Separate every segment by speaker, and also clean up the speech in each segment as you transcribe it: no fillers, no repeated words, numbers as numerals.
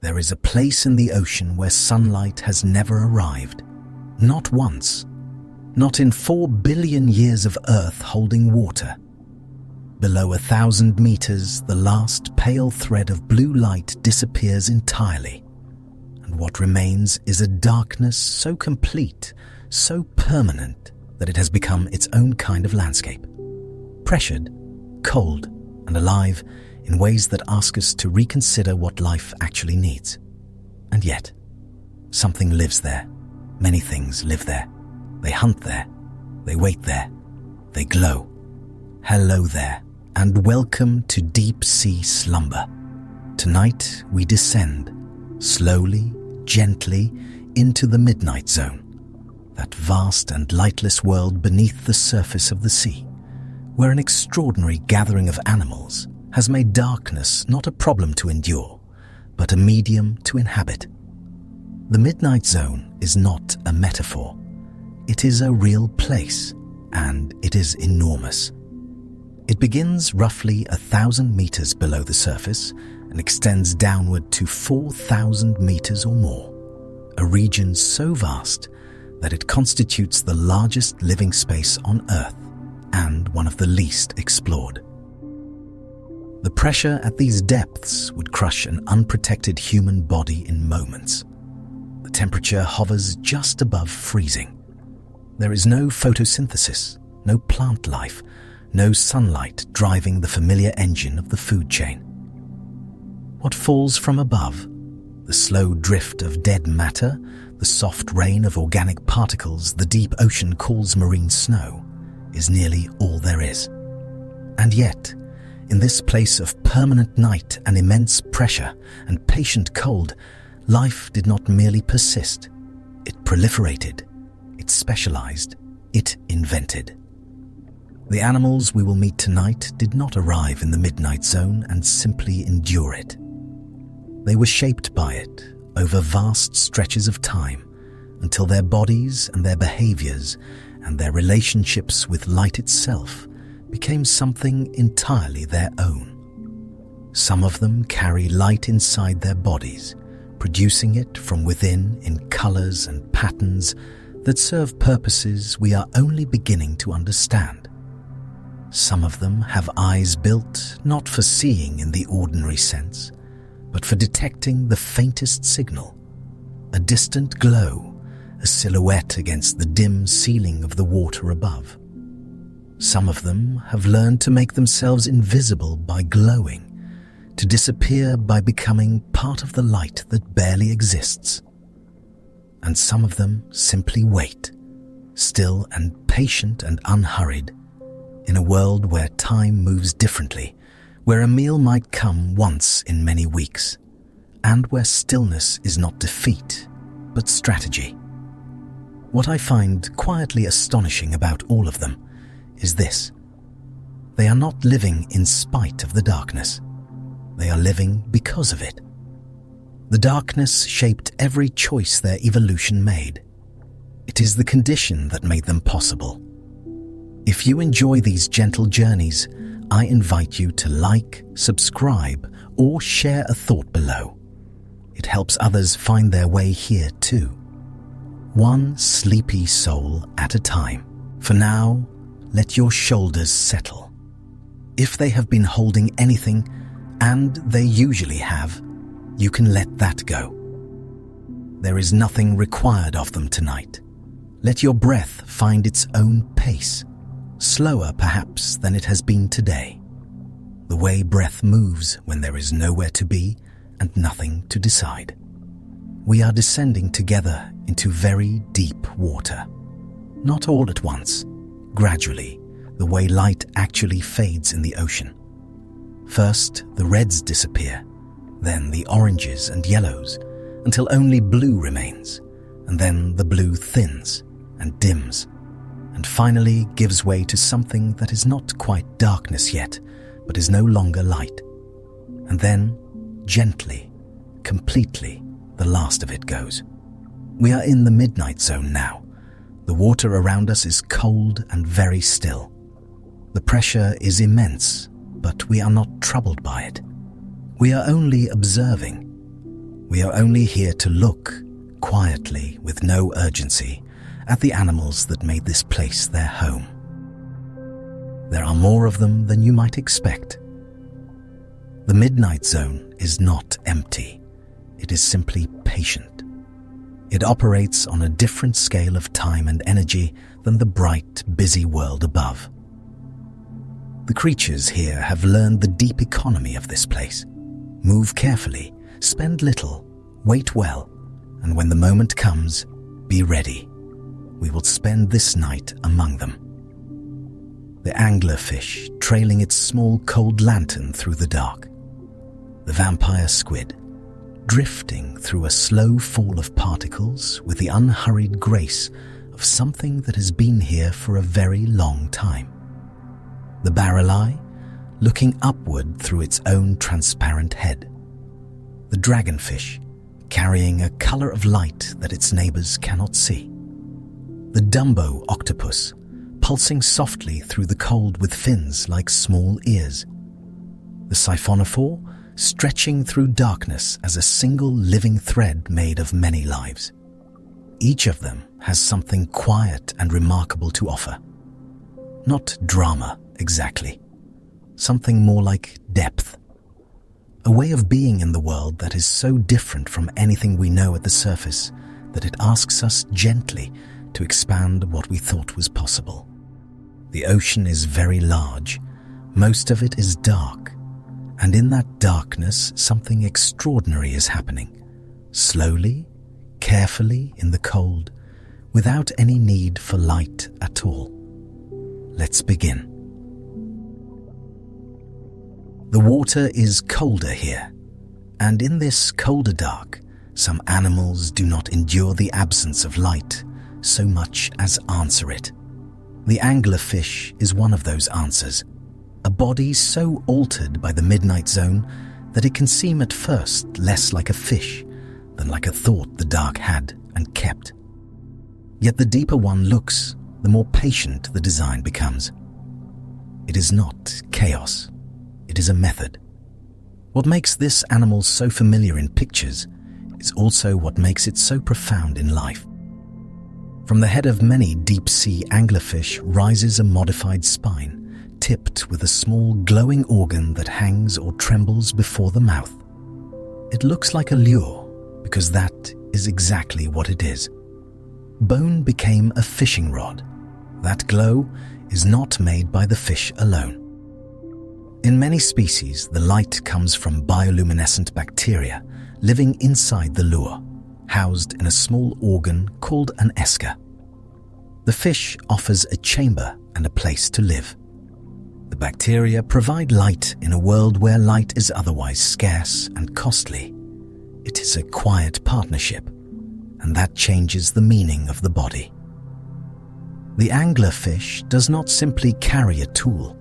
Speaker 1: There is a place in the ocean where sunlight has never arrived. Not once. Not in 4 billion years of Earth holding water. Below 1,000 meters, the last pale thread of blue light disappears entirely. And what remains is a darkness so complete, so permanent, that it has become its own kind of landscape. Pressured, cold, and alive in ways that ask us to reconsider what life actually needs. And yet, something lives there. Many things live there. They hunt there. They wait there. They glow. Hello there, and welcome to Deep Sea Slumber. Tonight we descend, slowly, gently, into the midnight zone, that vast and lightless world beneath the surface of the sea, where an extraordinary gathering of animals has made darkness not a problem to endure, but a medium to inhabit. The midnight zone is not a metaphor. It is a real place, and it is enormous. It begins roughly 1,000 meters below the surface and extends downward to 4,000 meters or more, a region so vast that it constitutes the largest living space on Earth and one of the least explored. The pressure at these depths would crush an unprotected human body in moments. The temperature hovers just above freezing. There is no photosynthesis, no plant life, no sunlight driving the familiar engine of the food chain. What falls from above, the slow drift of dead matter, the soft rain of organic particles the deep ocean calls marine snow, is nearly all there is. And yet, in this place of permanent night and immense pressure and patient cold, life did not merely persist. It proliferated, it specialized, it invented. The animals we will meet tonight did not arrive in the midnight zone and simply endure it. They were shaped by it over vast stretches of time until their bodies and their behaviors and their relationships with light itself became something entirely their own. Some of them carry light inside their bodies, producing it from within in colors and patterns that serve purposes we are only beginning to understand. Some of them have eyes built not for seeing in the ordinary sense, but for detecting the faintest signal, a distant glow, a silhouette against the dim ceiling of the water above. Some of them have learned to make themselves invisible by glowing, to disappear by becoming part of the light that barely exists. And some of them simply wait, still and patient and unhurried, in a world where time moves differently, where a meal might come once in many weeks, and where stillness is not defeat, but strategy. What I find quietly astonishing about all of them is this: they are not living in spite of the darkness. They are living because of it. The darkness shaped every choice their evolution made. It is the condition that made them possible. If you enjoy these gentle journeys, I invite you to like, subscribe, or share a thought below. It helps others find their way here too. One sleepy soul at a time. For now, let your shoulders settle. If they have been holding anything, and they usually have, you can let that go. There is nothing required of them tonight. Let your breath find its own pace, slower perhaps than it has been today. The way breath moves when there is nowhere to be and nothing to decide. We are descending together into very deep water. Not all at once, gradually, the way light actually fades in the ocean. First, the reds disappear, then the oranges and yellows, until only blue remains, and then the blue thins and dims, and finally gives way to something that is not quite darkness yet, but is no longer light. And then, gently, completely, the last of it goes. We are in the midnight zone now. The water around us is cold and very still. The pressure is immense, but we are not troubled by it. We are only observing. We are only here to look, quietly, with no urgency, at the animals that made this place their home. There are more of them than you might expect. The midnight zone is not empty. It is simply patient. It operates on a different scale of time and energy than the bright, busy world above. The creatures here have learned the deep economy of this place. Move carefully, spend little, wait well, and when the moment comes, be ready. We will spend this night among them. The anglerfish trailing its small cold lantern through the dark. The vampire squid drifting through a slow fall of particles with the unhurried grace of something that has been here for a very long time. The barreleye looking upward through its own transparent head. The dragonfish carrying a color of light that its neighbors cannot see. The Dumbo octopus pulsing softly through the cold with fins like small ears. The siphonophore stretching through darkness as a single living thread made of many lives. Each of them has something quiet and remarkable to offer. Not drama, exactly. Something more like depth. A way of being in the world that is so different from anything we know at the surface that it asks us gently to expand what we thought was possible. The ocean is very large. Most of it is dark. And in that darkness, something extraordinary is happening. Slowly, carefully in the cold, without any need for light at all. Let's begin. The water is colder here, and in this colder dark, some animals do not endure the absence of light so much as answer it. The anglerfish is one of those answers, a body so altered by the midnight zone that it can seem at first less like a fish than like a thought the dark had and kept. Yet the deeper one looks, the more patient the design becomes. It is not chaos. It is a method. What makes this animal so familiar in pictures is also what makes it so profound in life. From the head of many deep-sea anglerfish rises a modified spine, tipped with a small glowing organ that hangs or trembles before the mouth. It looks like a lure because that is exactly what it is. Bone became a fishing rod. That glow is not made by the fish alone. In many species, the light comes from bioluminescent bacteria living inside the lure, housed in a small organ called an esker. The fish offers a chamber and a place to live. The bacteria provide light in a world where light is otherwise scarce and costly. It is a quiet partnership, and that changes the meaning of the body. The anglerfish does not simply carry a tool.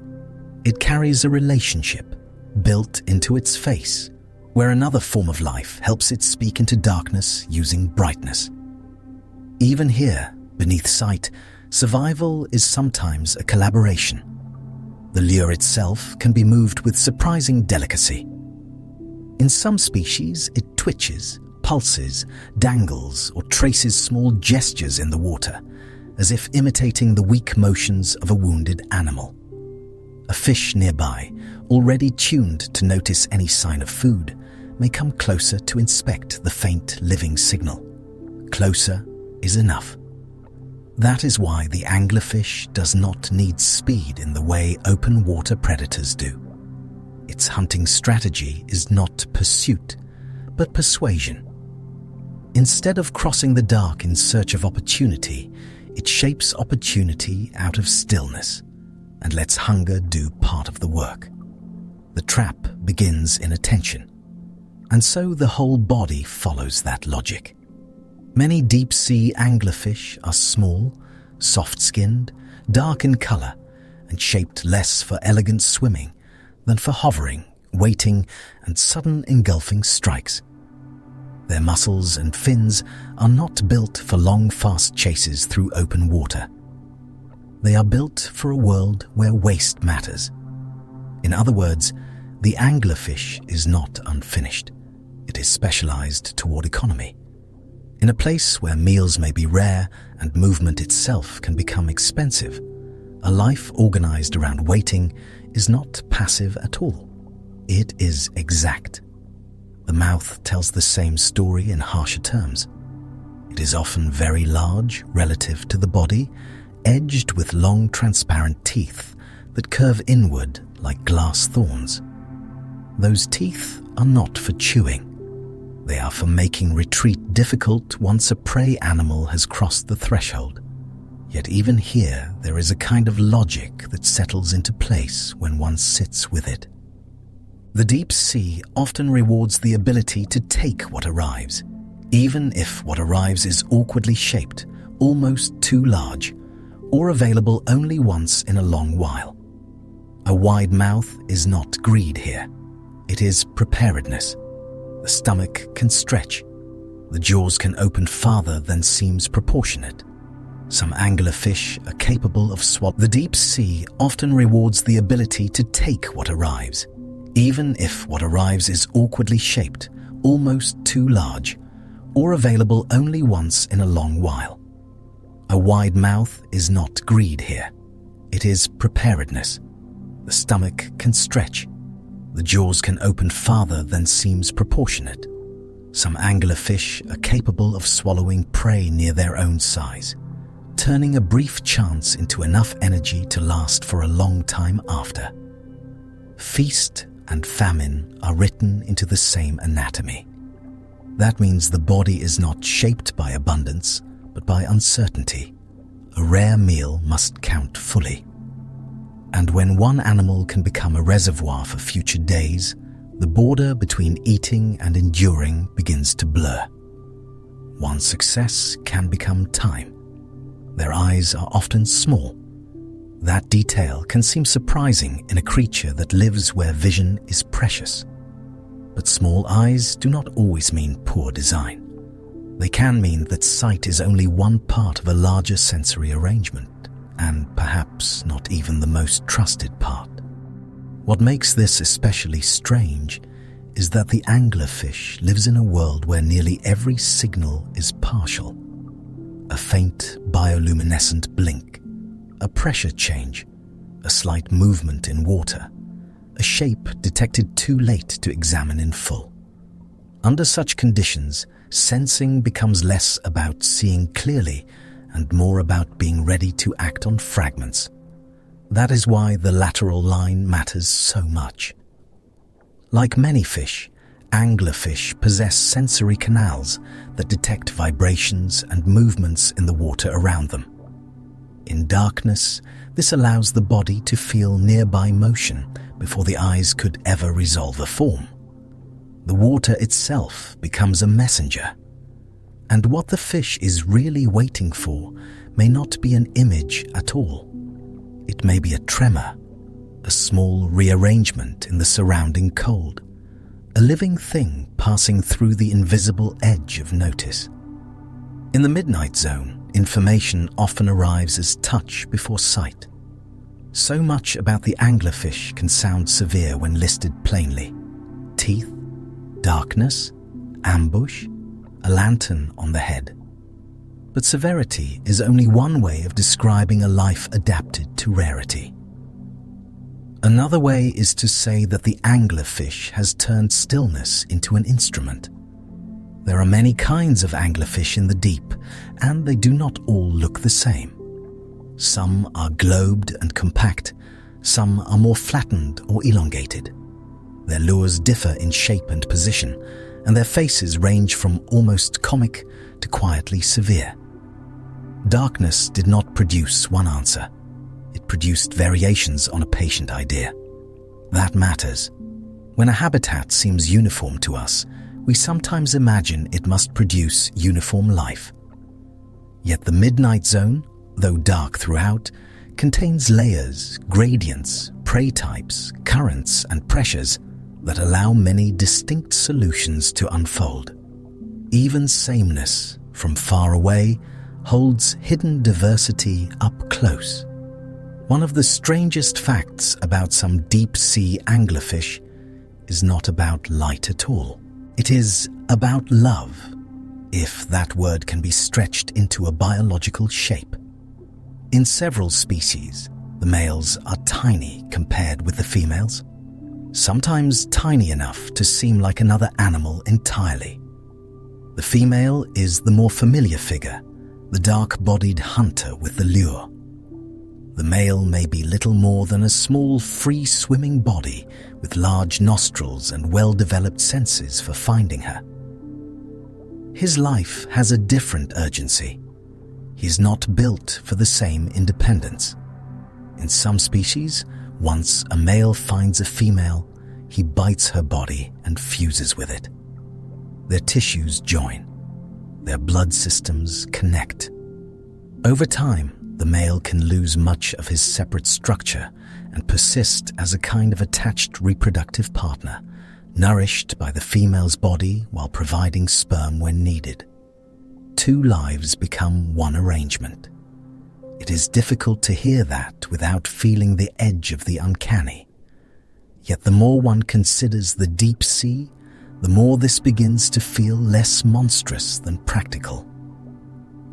Speaker 1: It carries a relationship built into its face, where another form of life helps it speak into darkness using brightness. Even here, beneath sight, survival is sometimes a collaboration. The lure itself can be moved with surprising delicacy. In some species, it twitches, pulses, dangles, or traces small gestures in the water, as if imitating the weak motions of a wounded animal. A fish nearby, already tuned to notice any sign of food, may come closer to inspect the faint living signal. Closer is enough. That is why the anglerfish does not need speed in the way open water predators do. Its hunting strategy is not pursuit, but persuasion. Instead of crossing the dark in search of opportunity, it shapes opportunity out of stillness and lets hunger do part of the work. The trap begins in attention, and so the whole body follows that logic. Many deep-sea anglerfish are small, soft-skinned, dark in color, and shaped less for elegant swimming than for hovering, waiting, and sudden engulfing strikes. Their muscles and fins are not built for long, fast chases through open water. They are built for a world where waste matters. In other words, the anglerfish is not unfinished. It is specialized toward economy. In a place where meals may be rare and movement itself can become expensive, a life organized around waiting is not passive at all. It is exact. The mouth tells the same story in harsher terms. It is often very large relative to the body, edged with long transparent teeth that curve inward like glass thorns. Those teeth are not for chewing. They are for making retreat difficult once a prey animal has crossed the threshold. Yet even here there is a kind of logic that settles into place when one sits with it. The deep sea often rewards the ability to take what arrives, even if what arrives is awkwardly shaped, almost too large, or available only once in a long while. A wide mouth is not greed here. It is preparedness. The stomach can stretch. The jaws can open farther than seems proportionate. Some anglerfish are capable of swallowing. The deep sea often rewards the ability to take what arrives, even if what arrives is awkwardly shaped, almost too large, or available only once in a long while. A wide mouth is not greed here. It is preparedness. The stomach can stretch. The jaws can open farther than seems proportionate. Some anglerfish are capable of swallowing prey near their own size, turning a brief chance into enough energy to last for a long time after. Feast and famine are written into the same anatomy. That means the body is not shaped by abundance, but by uncertainty. A rare meal must count fully. And when one animal can become a reservoir for future days, the border between eating and enduring begins to blur. One success can become time. Their eyes are often small. That detail can seem surprising in a creature that lives where vision is precious. But small eyes do not always mean poor design. They can mean that sight is only one part of a larger sensory arrangement, and perhaps not even the most trusted part. What makes this especially strange is that the anglerfish lives in a world where nearly every signal is partial. A faint bioluminescent blink, a pressure change, a slight movement in water, a shape detected too late to examine in full. Under such conditions, sensing becomes less about seeing clearly and more about being ready to act on fragments. That is why the lateral line matters so much. Like many fish, anglerfish possess sensory canals that detect vibrations and movements in the water around them. In darkness, this allows the body to feel nearby motion before the eyes could ever resolve a form. The water itself becomes a messenger. And what the fish is really waiting for may not be an image at all. It may be a tremor, a small rearrangement in the surrounding cold, a living thing passing through the invisible edge of notice. In the midnight zone, information often arrives as touch before sight. So much about the anglerfish can sound severe when listed plainly. Teeth, darkness, ambush, a lantern on the head. But severity is only one way of describing a life adapted to rarity. Another way is to say that the anglerfish has turned stillness into an instrument. There are many kinds of anglerfish in the deep, and they do not all look the same. Some are globed and compact, some are more flattened or elongated. Their lures differ in shape and position, and their faces range from almost comic to quietly severe. Darkness did not produce one answer. It produced variations on a patient idea. That matters. When a habitat seems uniform to us, we sometimes imagine it must produce uniform life. Yet the midnight zone, though dark throughout, contains layers, gradients, prey types, currents, and pressures that allow many distinct solutions to unfold. Even sameness, from far away, holds hidden diversity up close. One of the strangest facts about some deep-sea anglerfish is not about light at all. It is about love, if that word can be stretched into a biological shape. In several species, the males are tiny compared with the females, sometimes tiny enough to seem like another animal entirely. The female is the more familiar figure, the dark-bodied hunter with the lure. The male may be little more than a small, free-swimming body with large nostrils and well-developed senses for finding her. His life has a different urgency. He is not built for the same independence. In some species, once a male finds a female, he bites her body and fuses with it. Their tissues join. Their blood systems connect. Over time, the male can lose much of his separate structure and persist as a kind of attached reproductive partner, nourished by the female's body while providing sperm when needed. Two lives become one arrangement. It is difficult to hear that without feeling the edge of the uncanny. Yet the more one considers the deep sea, the more this begins to feel less monstrous than practical.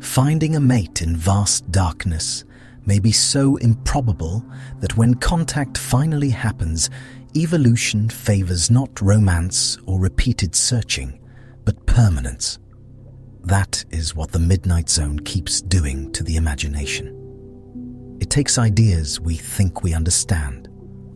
Speaker 1: Finding a mate in vast darkness may be so improbable that when contact finally happens, evolution favors not romance or repeated searching, but permanence. That is what the Midnight Zone keeps doing to the imagination. It takes ideas we think we understand,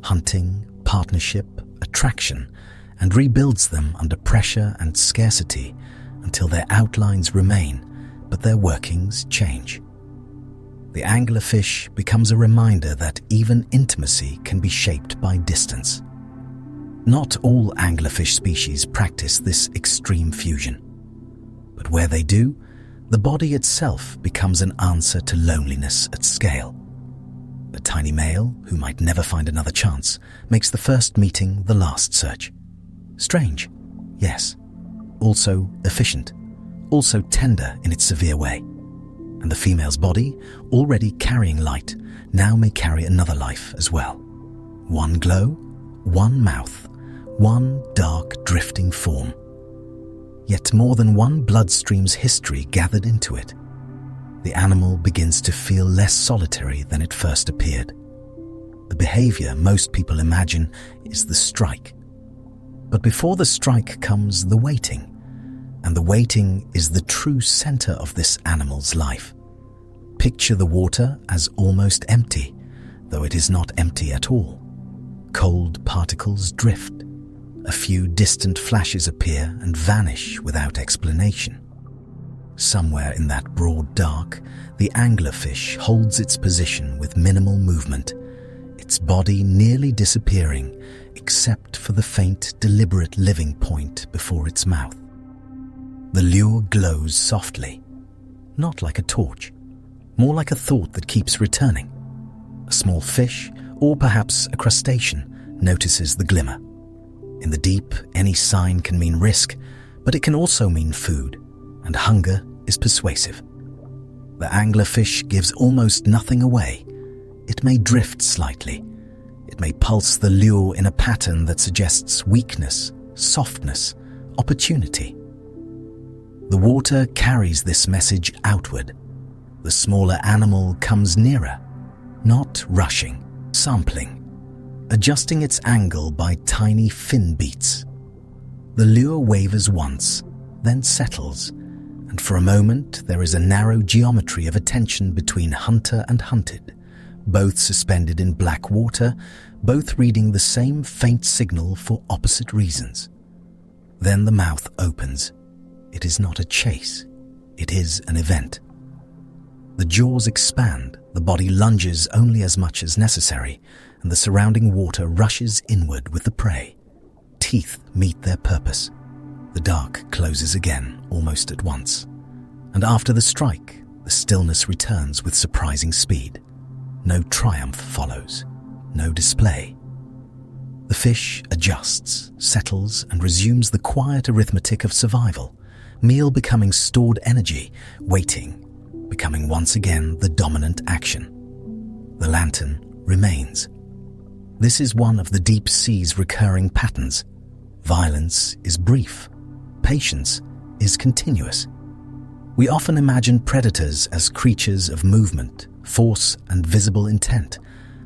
Speaker 1: hunting, partnership, attraction, and rebuilds them under pressure and scarcity until their outlines remain, but their workings change. The anglerfish becomes a reminder that even intimacy can be shaped by distance. Not all anglerfish species practice this extreme fusion, but where they do, the body itself becomes an answer to loneliness at scale. A tiny male, who might never find another chance, makes the first meeting the last search. Strange, yes. Also efficient. Also tender in its severe way. And the female's body, already carrying light, now may carry another life as well. One glow, one mouth, one dark drifting form. Yet more than one bloodstream's history gathered into it. The animal begins to feel less solitary than it first appeared. The behavior most people imagine is the strike. But before the strike comes the waiting. And the waiting is the true center of this animal's life. Picture the water as almost empty, though it is not empty at all. Cold particles drift. A few distant flashes appear and vanish without explanation. Somewhere in that broad dark, the anglerfish holds its position with minimal movement, its body nearly disappearing, except for the faint, deliberate living point before its mouth. The lure glows softly, not like a torch, more like a thought that keeps returning. A small fish, or perhaps a crustacean, notices the glimmer. In the deep, any sign can mean risk, but it can also mean food, and hunger is persuasive. The anglerfish gives almost nothing away. It may drift slightly. It may pulse the lure in a pattern that suggests weakness, softness, opportunity. The water carries this message outward. The smaller animal comes nearer, not rushing, sampling, adjusting its angle by tiny fin beats. The lure wavers once, then settles, and for a moment there is a narrow geometry of attention between hunter and hunted, both suspended in black water, both reading the same faint signal for opposite reasons. Then the mouth opens. It is not a chase. It is an event. The jaws expand, the body lunges only as much as necessary, and the surrounding water rushes inward with the prey. Teeth meet their purpose. The dark closes again, almost at once. And after the strike, the stillness returns with surprising speed. No triumph follows, no display. The fish adjusts, settles, and resumes the quiet arithmetic of survival, meal becoming stored energy, waiting, becoming once again the dominant action. The lantern remains. This is one of the deep sea's recurring patterns. Violence is brief, patience is continuous. We often imagine predators as creatures of movement, force, and visible intent,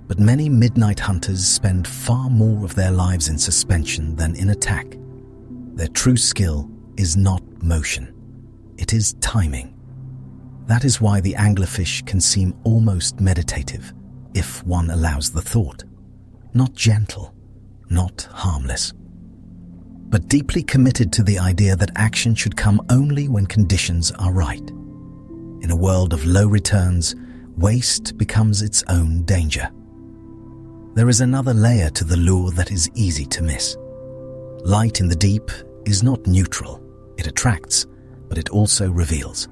Speaker 1: but many midnight hunters spend far more of their lives in suspension than in attack. Their true skill is not motion, it is timing. That is why the anglerfish can seem almost meditative, if one allows the thought. Not gentle, not harmless, but deeply committed to the idea that action should come only when conditions are right. In a world of low returns, waste becomes its own danger. There is another layer to the lure that is easy to miss. Light in the deep is not neutral. It attracts, but it also reveals.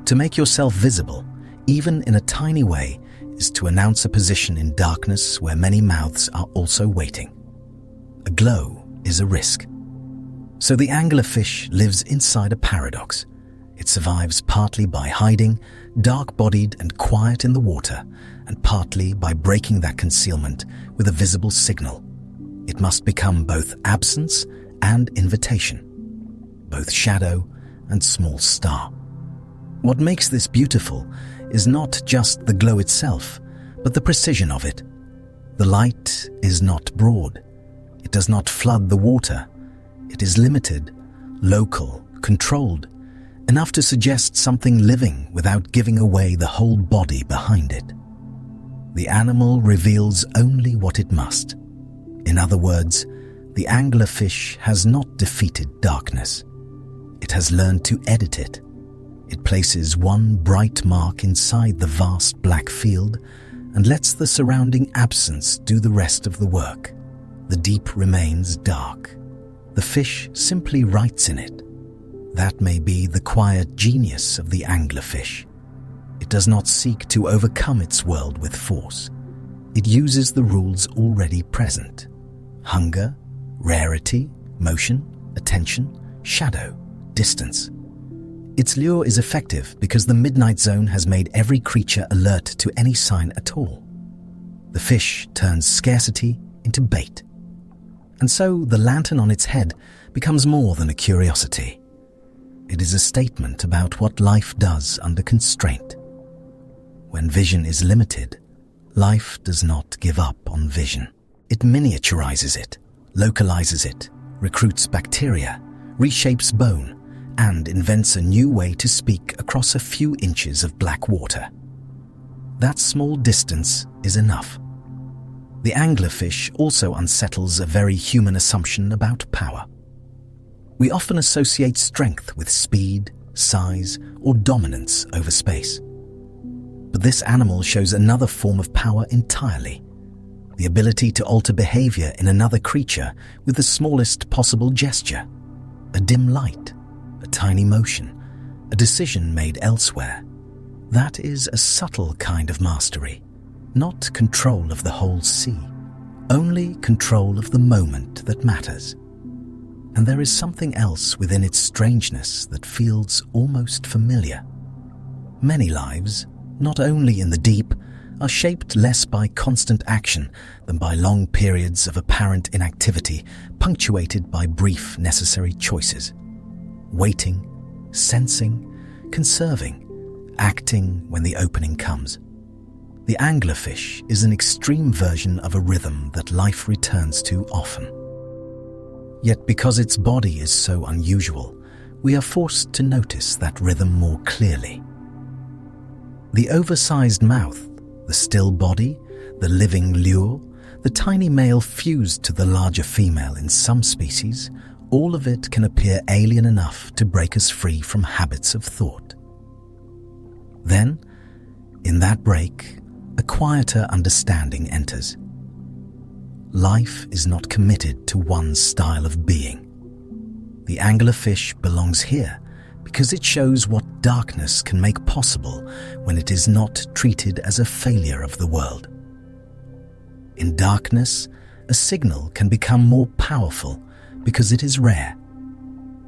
Speaker 1: To make yourself visible, even in a tiny way, is to announce a position in darkness where many mouths are also waiting. A glow is a risk. So the anglerfish lives inside a paradox. It survives partly by hiding, dark-bodied and quiet in the water, and partly by breaking that concealment with a visible signal. It must become both absence and invitation, both shadow and small star. What makes this beautiful is not just the glow itself, but the precision of it. The light is not broad. It does not flood the water. It is limited, local, controlled, enough to suggest something living without giving away the whole body behind it. The animal reveals only what it must. In other words, the anglerfish has not defeated darkness. It has learned to edit it. It places one bright mark inside the vast black field and lets the surrounding absence do the rest of the work. The deep remains dark. The fish simply writes in it. That may be the quiet genius of the anglerfish. It does not seek to overcome its world with force. It uses the rules already present. Hunger, rarity, motion, attention, shadow, distance. Its lure is effective because the midnight zone has made every creature alert to any sign at all. The fish turns scarcity into bait. And so the lantern on its head becomes more than a curiosity. It is a statement about what life does under constraint. When vision is limited, life does not give up on vision. It miniaturizes it, localizes it, recruits bacteria, reshapes bone, and invents a new way to speak across a few inches of black water. That small distance is enough. The anglerfish also unsettles a very human assumption about power. We often associate strength with speed, size, or dominance over space. But this animal shows another form of power entirely: the ability to alter behavior in another creature with the smallest possible gesture. A dim light, a tiny motion, a decision made elsewhere. That is a subtle kind of mastery, not control of the whole sea, only control of the moment that matters. And there is something else within its strangeness that feels almost familiar. Many lives, not only in the deep, are shaped less by constant action than by long periods of apparent inactivity punctuated by brief necessary choices. Waiting, sensing, conserving, acting when the opening comes. The anglerfish is an extreme version of a rhythm that life returns to often. Yet because its body is so unusual, we are forced to notice that rhythm more clearly. The oversized mouth, the still body, the living lure, the tiny male fused to the larger female in some species, all of it can appear alien enough to break us free from habits of thought. Then, in that break, a quieter understanding enters. Life is not committed to one style of being. The anglerfish belongs here because it shows what darkness can make possible when it is not treated as a failure of the world. In darkness, a signal can become more powerful because it is rare.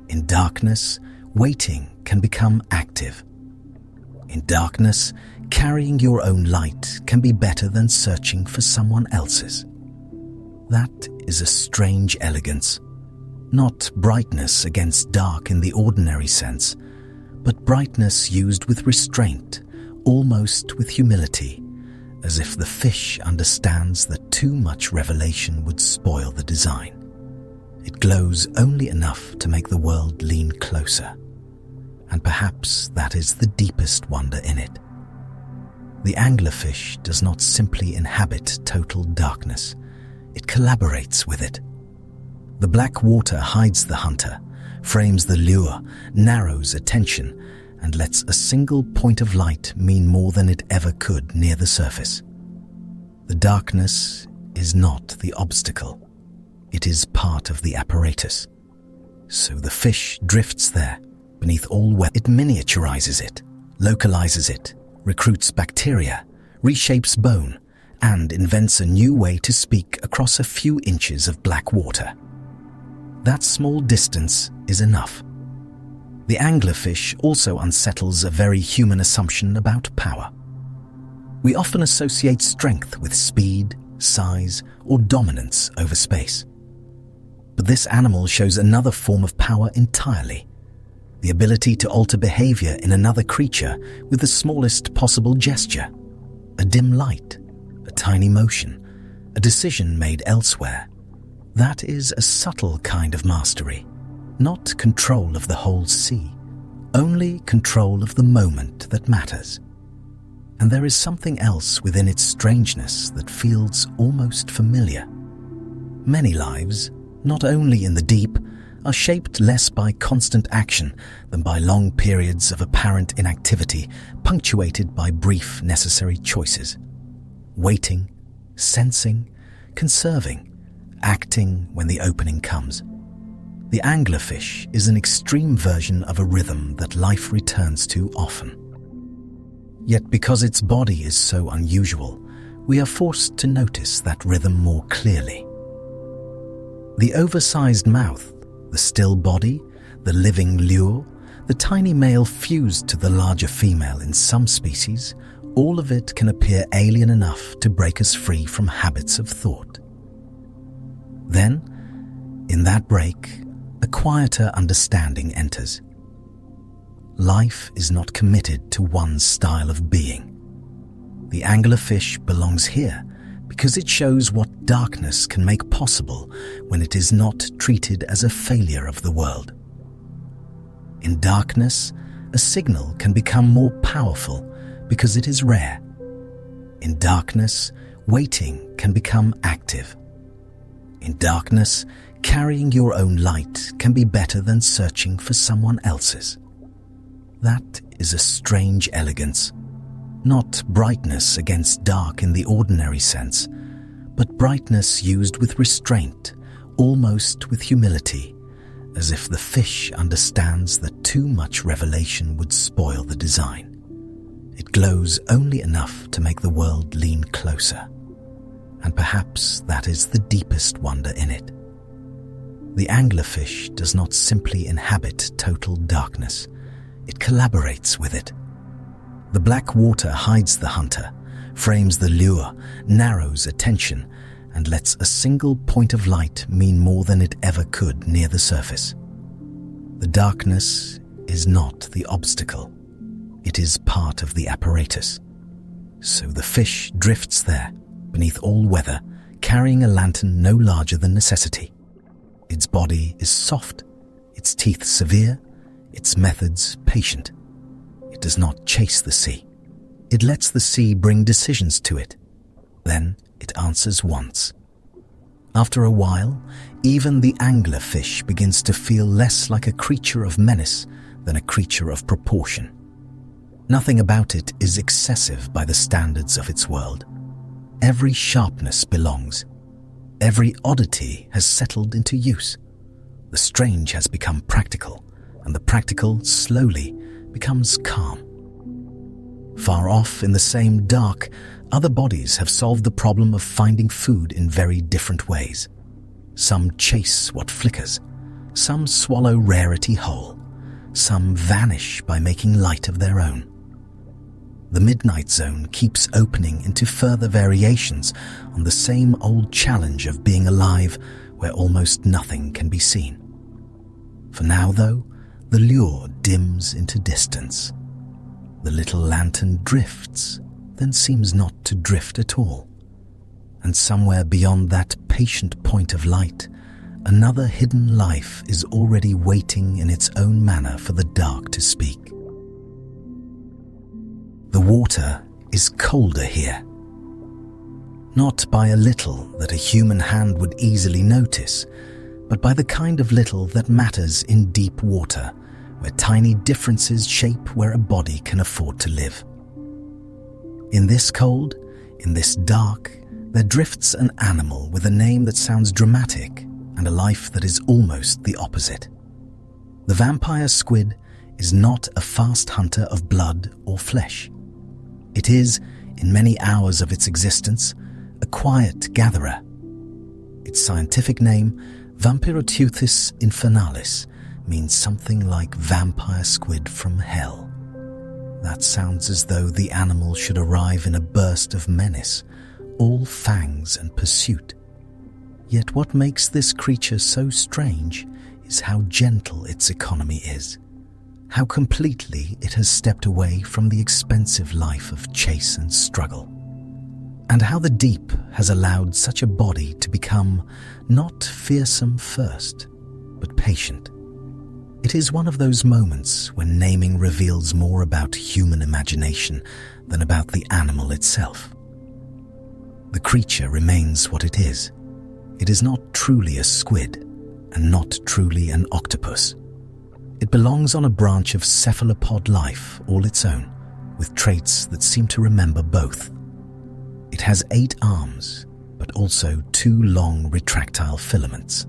Speaker 1: In darkness, waiting can become active. In darkness, carrying your own light can be better than searching for someone else's. That is a strange elegance. Not brightness against dark in the ordinary sense, but brightness used with restraint, almost with humility, as if the fish understands that too much revelation would spoil the design. It glows only enough to make the world lean closer, and perhaps that is the deepest wonder in it. The anglerfish does not simply inhabit total darkness, it collaborates with it. The black water hides the hunter, frames the lure, narrows attention, and lets a single point of light mean more than it ever could near the surface. The darkness is not the obstacle, it is part of the apparatus. So the fish drifts there, beneath all weather. It miniaturizes it, localizes it, recruits bacteria, reshapes bone, and invents a new way to speak across a few inches of black water. That small distance is enough. The anglerfish also unsettles a very human assumption about power. We often associate strength with speed, size, or dominance over space. But this animal shows another form of power entirely: the ability to alter behavior in another creature with the smallest possible gesture, a dim light, a tiny motion, a decision made elsewhere. That is a subtle kind of mastery, not control of the whole sea, only control of the moment that matters. And there is something else within its strangeness that feels almost familiar. Many lives, not only in the deep, are shaped less by constant action than by long periods of apparent inactivity punctuated by brief necessary choices. Waiting, sensing, conserving, acting when the opening comes. The anglerfish is an extreme version of a rhythm that life returns to often. Yet because its body is so unusual, we are forced to notice that rhythm more clearly. The oversized mouth, the still body, the living lure, the tiny male fused to the larger female in some species, all of it can appear alien enough to break us free from habits of thought. Then, in that break, a quieter understanding enters. Life is not committed to one style of being. The anglerfish belongs here because it shows what darkness can make possible when it is not treated as a failure of the world. In darkness, a signal can become more powerful because it is rare. In darkness, waiting can become active. In darkness, carrying your own light can be better than searching for someone else's. That is a strange elegance. Not brightness against dark in the ordinary sense, but brightness used with restraint, almost with humility, as if the fish understands that too much revelation would spoil the design. It glows only enough to make the world lean closer, and perhaps that is the deepest wonder in it. The anglerfish does not simply inhabit total darkness, it collaborates with it. The black water hides the hunter, frames the lure, narrows attention, and lets a single point of light mean more than it ever could near the surface. The darkness is not the obstacle, it is part of the apparatus. So the fish drifts there, beneath all weather, carrying a lantern no larger than necessity. Its body is soft, its teeth severe, its methods patient. It does not chase the sea. It lets the sea bring decisions to it. Then it answers once. After a while, even the anglerfish begins to feel less like a creature of menace than a creature of proportion. Nothing about it is excessive by the standards of its world. Every sharpness belongs. Every oddity has settled into use. The strange has become practical, and the practical slowly becomes calm. Far off in the same dark, other bodies have solved the problem of finding food in very different ways. Some chase what flickers, some swallow rarity whole, some vanish by making light of their own. The midnight zone keeps opening into further variations on the same old challenge of being alive where almost nothing can be seen. For now, though, the lure dims into distance. The little lantern drifts, then seems not to drift at all. And somewhere beyond that patient point of light, another hidden life is already waiting in its own manner for the dark to speak. The water is colder here. Not by a little that a human hand would easily notice, but by the kind of little that matters in deep water, where tiny differences shape where a body can afford to live. In this cold, in this dark, there drifts an animal with a name that sounds dramatic and a life that is almost the opposite. The vampire squid is not a fast hunter of blood or flesh. It is, in many hours of its existence, a quiet gatherer. Its scientific name, Vampiroteuthis infernalis, means something like vampire squid from hell. That sounds as though the animal should arrive in a burst of menace, all fangs and pursuit. Yet what makes this creature so strange is how gentle its economy is, how completely it has stepped away from the expensive life of chase and struggle, and how the deep has allowed such a body to become not fearsome first, but patient. It is one of those moments when naming reveals more about human imagination than about the animal itself. The creature remains what it is. It is not truly a squid, and not truly an octopus. It belongs on a branch of cephalopod life all its own, with traits that seem to remember both. It has 8 arms, but also 2 long retractile filaments,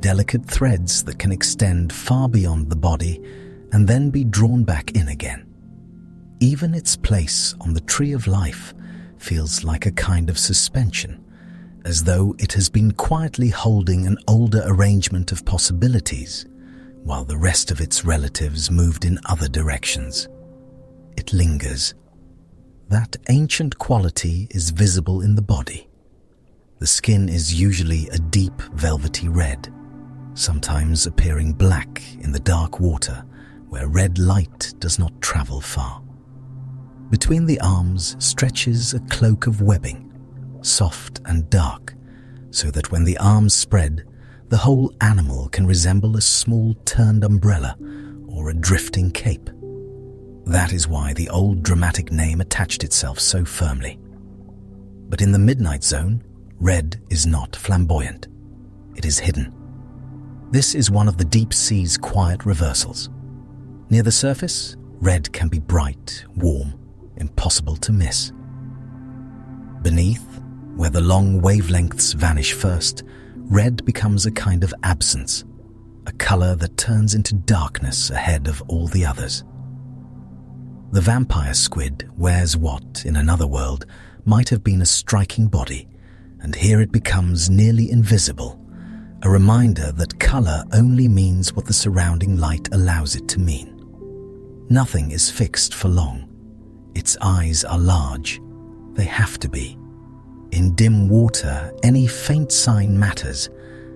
Speaker 1: delicate threads that can extend far beyond the body and then be drawn back in again. Even its place on the tree of life feels like a kind of suspension, as though it has been quietly holding an older arrangement of possibilities, while the rest of its relatives moved in other directions. It lingers. That ancient quality is visible in the body. The skin is usually a deep velvety red, sometimes appearing black in the dark water where red light does not travel far. Between the arms stretches a cloak of webbing, soft and dark, so that when the arms spread, the whole animal can resemble a small turned umbrella or a drifting cape. That is why the old dramatic name attached itself so firmly. But in the midnight zone, red is not flamboyant. It is hidden. This is one of the deep sea's quiet reversals. Near the surface, red can be bright, warm, impossible to miss. Beneath, where the long wavelengths vanish first, red becomes a kind of absence, a color that turns into darkness ahead of all the others. The vampire squid wears what, in another world, might have been a striking body, and here it becomes nearly invisible, a reminder that color only means what the surrounding light allows it to mean. Nothing is fixed for long. Its eyes are large. They have to be. In dim water, any faint sign matters,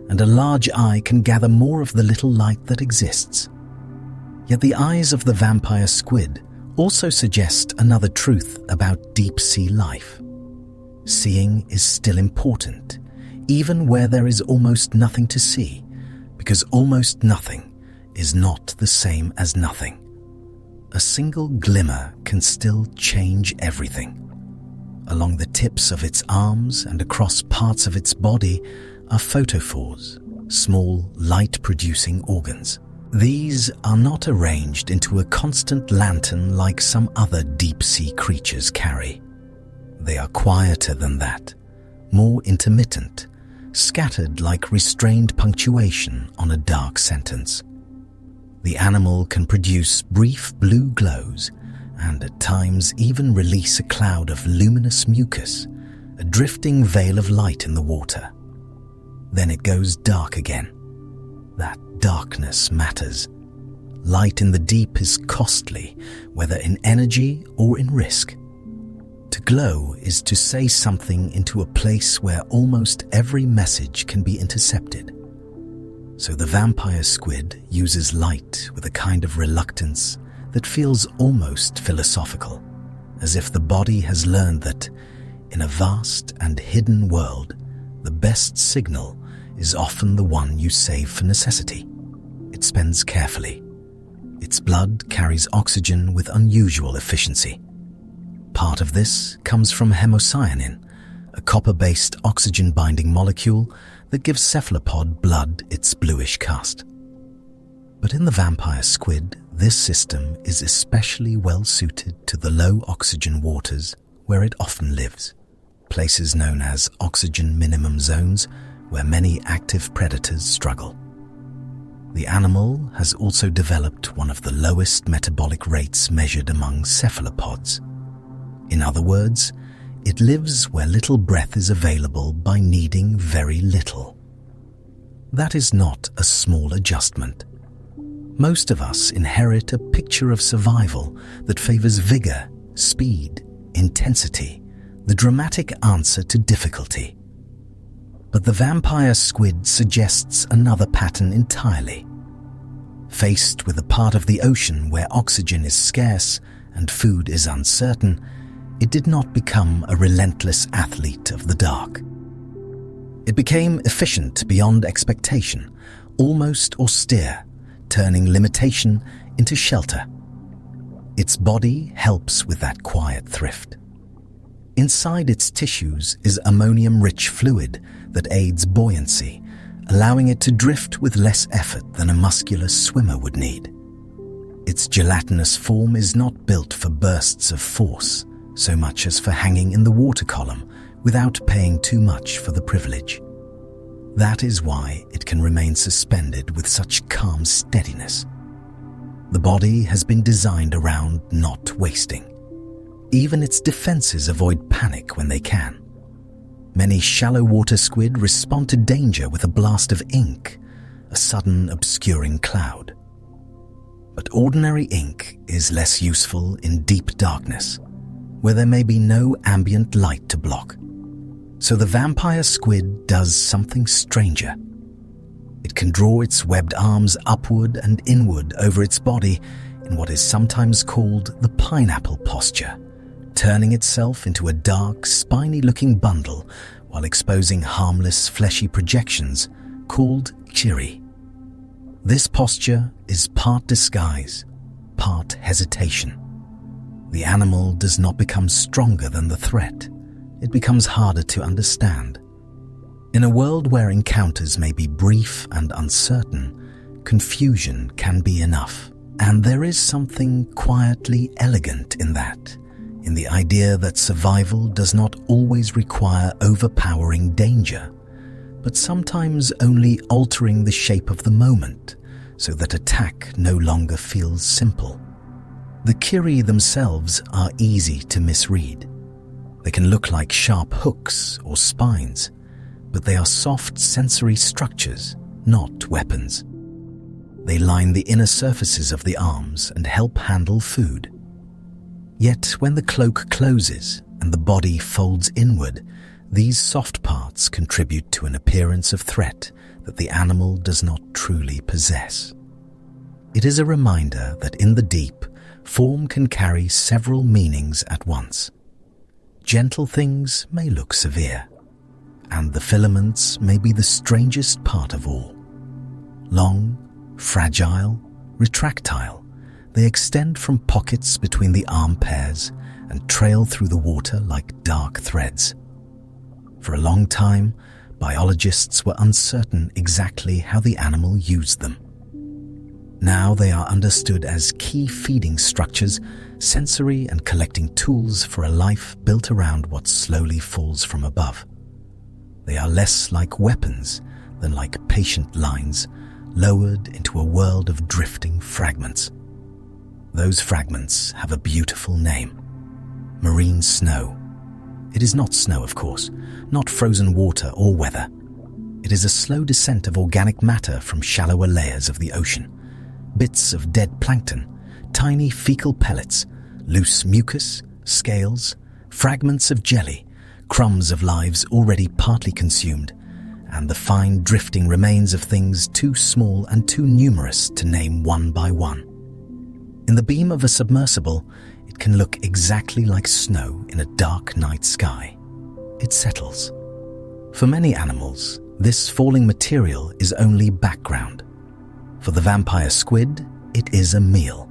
Speaker 1: and a large eye can gather more of the little light that exists. Yet the eyes of the vampire squid also suggest another truth about deep-sea life. Seeing is still important, even where there is almost nothing to see, because almost nothing is not the same as nothing. A single glimmer can still change everything. Along the tips of its arms and across parts of its body are photophores, small light-producing organs. These are not arranged into a constant lantern like some other deep-sea creatures carry. They are quieter than that, more intermittent, scattered like restrained punctuation on a dark sentence. The animal can produce brief blue glows and at times even release a cloud of luminous mucus, a drifting veil of light in the water. Then it goes dark again. That darkness matters. Light in the deep is costly, whether in energy or in risk. To glow is to say something into a place where almost every message can be intercepted. So the vampire squid uses light with a kind of reluctance that feels almost philosophical, as if the body has learned that, in a vast and hidden world, the best signal is often the one you save for necessity. It spends carefully. Its blood carries oxygen with unusual efficiency. Part of this comes from hemocyanin, a copper-based oxygen-binding molecule that gives cephalopod blood its bluish cast. But in the vampire squid, this system is especially well suited to the low oxygen waters where it often lives, places known as oxygen minimum zones where many active predators struggle. The animal has also developed one of the lowest metabolic rates measured among cephalopods. In other words, it lives where little breath is available by needing very little. That is not a small adjustment. Most of us inherit a picture of survival that favors vigor, speed, intensity, the dramatic answer to difficulty. But the vampire squid suggests another pattern entirely. Faced with a part of the ocean where oxygen is scarce and food is uncertain, it did not become a relentless athlete of the dark. It became efficient beyond expectation, almost austere, turning limitation into shelter. Its body helps with that quiet thrift. Inside its tissues is ammonium-rich fluid that aids buoyancy, allowing it to drift with less effort than a muscular swimmer would need. Its gelatinous form is not built for bursts of force, so much as for hanging in the water column without paying too much for the privilege. That is why it can remain suspended with such calm steadiness. The body has been designed around not wasting. Even its defenses avoid panic when they can. Many shallow water squid respond to danger with a blast of ink, a sudden obscuring cloud. But ordinary ink is less useful in deep darkness, where there may be no ambient light to block. So the vampire squid does something stranger. It can draw its webbed arms upward and inward over its body in what is sometimes called the pineapple posture, turning itself into a dark, spiny-looking bundle while exposing harmless, fleshy projections called chiri. This posture is part disguise, part hesitation. The animal does not become stronger than the threat. It becomes harder to understand. In a world where encounters may be brief and uncertain, confusion can be enough. And there is something quietly elegant in that, in the idea that survival does not always require overpowering danger, but sometimes only altering the shape of the moment so that attack no longer feels simple. The chiri themselves are easy to misread. They can look like sharp hooks or spines, but they are soft sensory structures, not weapons. They line the inner surfaces of the arms and help handle food. Yet when the cloak closes and the body folds inward, these soft parts contribute to an appearance of threat that the animal does not truly possess. It is a reminder that in the deep, form can carry several meanings at once. Gentle things may look severe, and the filaments may be the strangest part of all. Long, fragile, retractile, they extend from pockets between the arm pairs and trail through the water like dark threads. For a long time, biologists were uncertain exactly how the animal used them. Now they are understood as key feeding structures, sensory and collecting tools for a life built around what slowly falls from above. They are less like weapons than like patient lines lowered into a world of drifting fragments. Those fragments have a beautiful name: marine snow. It is not snow, of course, not frozen water or weather. It is a slow descent of organic matter from shallower layers of the ocean. Bits of dead plankton, tiny fecal pellets, loose mucus, scales, fragments of jelly, crumbs of lives already partly consumed, and the fine drifting remains of things too small and too numerous to name one by one. In the beam of a submersible, it can look exactly like snow in a dark night sky. It settles. For many animals, this falling material is only background. For the vampire squid, it is a meal.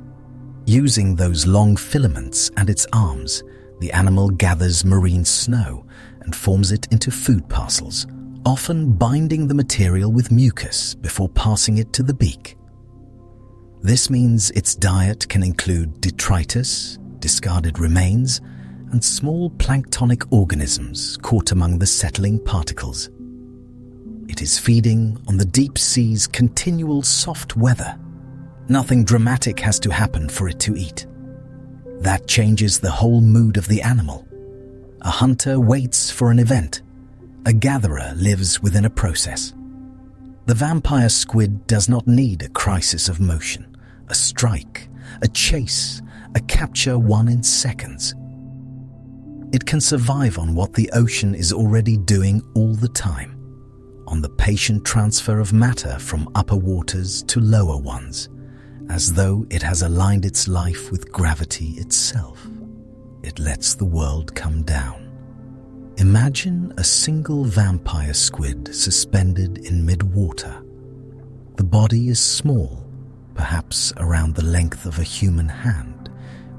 Speaker 1: Using those long filaments and its arms, the animal gathers marine snow and forms it into food parcels, often binding the material with mucus before passing it to the beak. This means its diet can include detritus, discarded remains, and small planktonic organisms caught among the settling particles. It is feeding on the deep sea's continual soft weather. Nothing dramatic has to happen for it to eat. That changes the whole mood of the animal. A hunter waits for an event. A gatherer lives within a process. The vampire squid does not need a crisis of motion, a strike, a chase, a capture won in seconds. It can survive on what the ocean is already doing all the time, on the patient transfer of matter from upper waters to lower ones, as though it has aligned its life with gravity itself. It lets the world come down. Imagine a single vampire squid suspended in mid-water. The body is small, perhaps around the length of a human hand,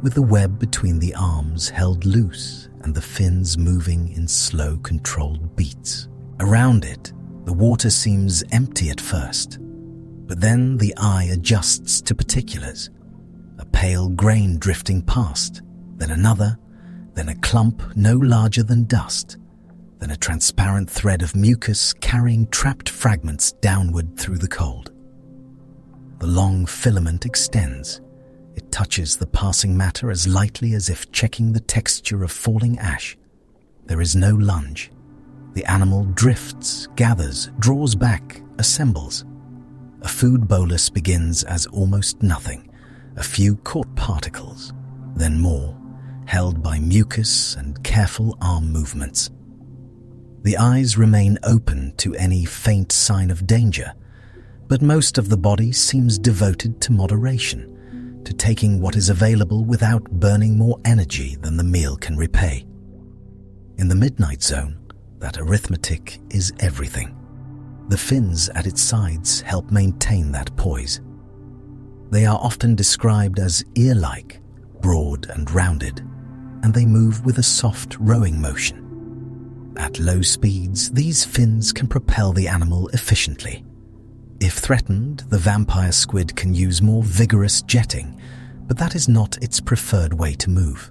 Speaker 1: with the web between the arms held loose and the fins moving in slow, controlled beats. Around it, the water seems empty at first, but then the eye adjusts to particulars. A pale grain drifting past, then another, then a clump no larger than dust, then a transparent thread of mucus carrying trapped fragments downward through the cold. The long filament extends. It touches the passing matter as lightly as if checking the texture of falling ash. There is no lunge. The animal drifts, gathers, draws back, assembles. A food bolus begins as almost nothing, a few caught particles, then more, held by mucus and careful arm movements. The eyes remain open to any faint sign of danger, but most of the body seems devoted to moderation, to taking what is available without burning more energy than the meal can repay. In the midnight zone, that arithmetic is everything. The fins at its sides help maintain that poise. They are often described as ear-like, broad and rounded, and they move with a soft rowing motion. At low speeds, these fins can propel the animal efficiently. If threatened, the vampire squid can use more vigorous jetting, but that is not its preferred way to move.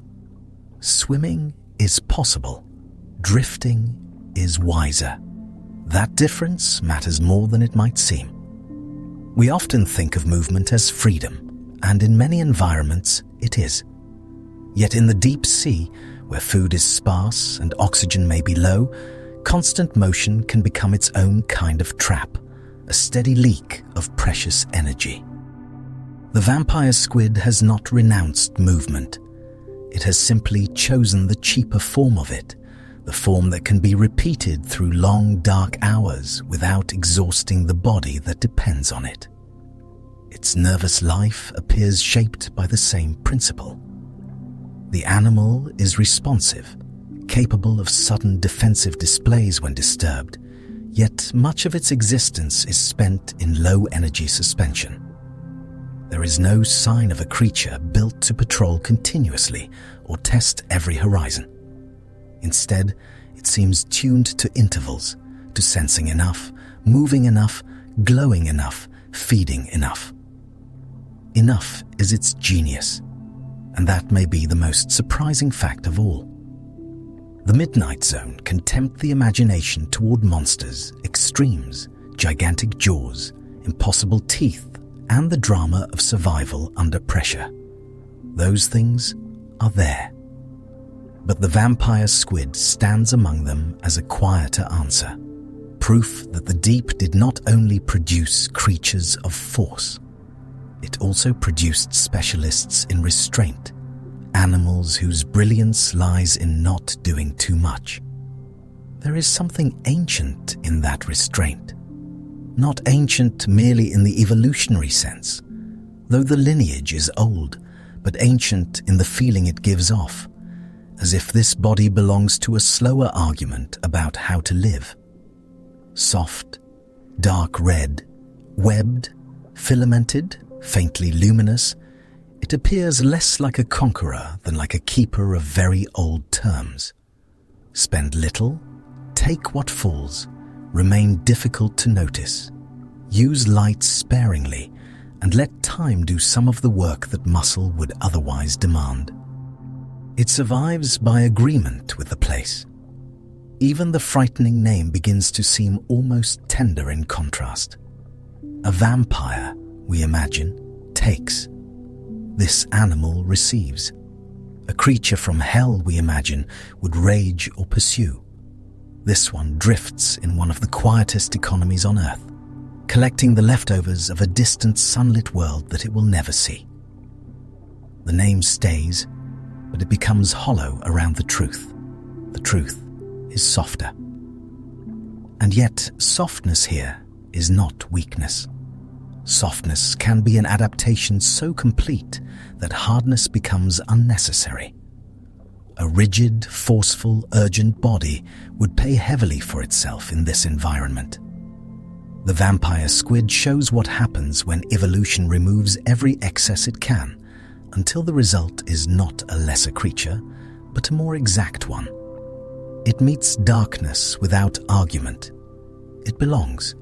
Speaker 1: Swimming is possible. Drifting is wiser. That difference matters more than it might seem. We often think of movement as freedom, and in many environments it is. Yet in the deep sea, where food is sparse and oxygen may be low, constant motion can become its own kind of trap, a steady leak of precious energy. The vampire squid has not renounced movement. It has simply chosen the cheaper form of it, the form that can be repeated through long, dark hours without exhausting the body that depends on it. Its nervous life appears shaped by the same principle. The animal is responsive, capable of sudden defensive displays when disturbed, yet much of its existence is spent in low-energy suspension. There is no sign of a creature built to patrol continuously or test every horizon. Instead, it seems tuned to intervals, to sensing enough, moving enough, glowing enough, feeding enough. Enough is its genius, and that may be the most surprising fact of all. The midnight zone can tempt the imagination toward monsters, extremes, gigantic jaws, impossible teeth, and the drama of survival under pressure. Those things are there. But the vampire squid stands among them as a quieter answer, proof that the deep did not only produce creatures of force, it also produced specialists in restraint, animals whose brilliance lies in not doing too much. there is something ancient in that restraint. Not ancient merely in the evolutionary sense, though the lineage is old, but ancient in the feeling it gives off, as if this body belongs to a slower argument about how to live. Soft, dark red, webbed, filamented, faintly luminous, it appears less like a conqueror than like a keeper of very old terms. Spend little, take what falls, remain difficult to notice, use light sparingly, and let time do some of the work that muscle would otherwise demand. It survives by agreement with the place. Even the frightening name begins to seem almost tender in contrast. A vampire, we imagine, takes. This animal receives. A creature from hell, we imagine, would rage or pursue. This one drifts in one of the quietest economies on Earth, collecting the leftovers of a distant sunlit world that it will never see. The name stays, but it becomes hollow around the truth. The truth is softer. And yet, softness here is not weakness. Softness can be an adaptation so complete that hardness becomes unnecessary. A rigid, forceful, urgent body would pay heavily for itself in this environment. The vampire squid shows what happens when evolution removes every excess it can, until the result is not a lesser creature, but a more exact one. It meets darkness without argument. It belongs.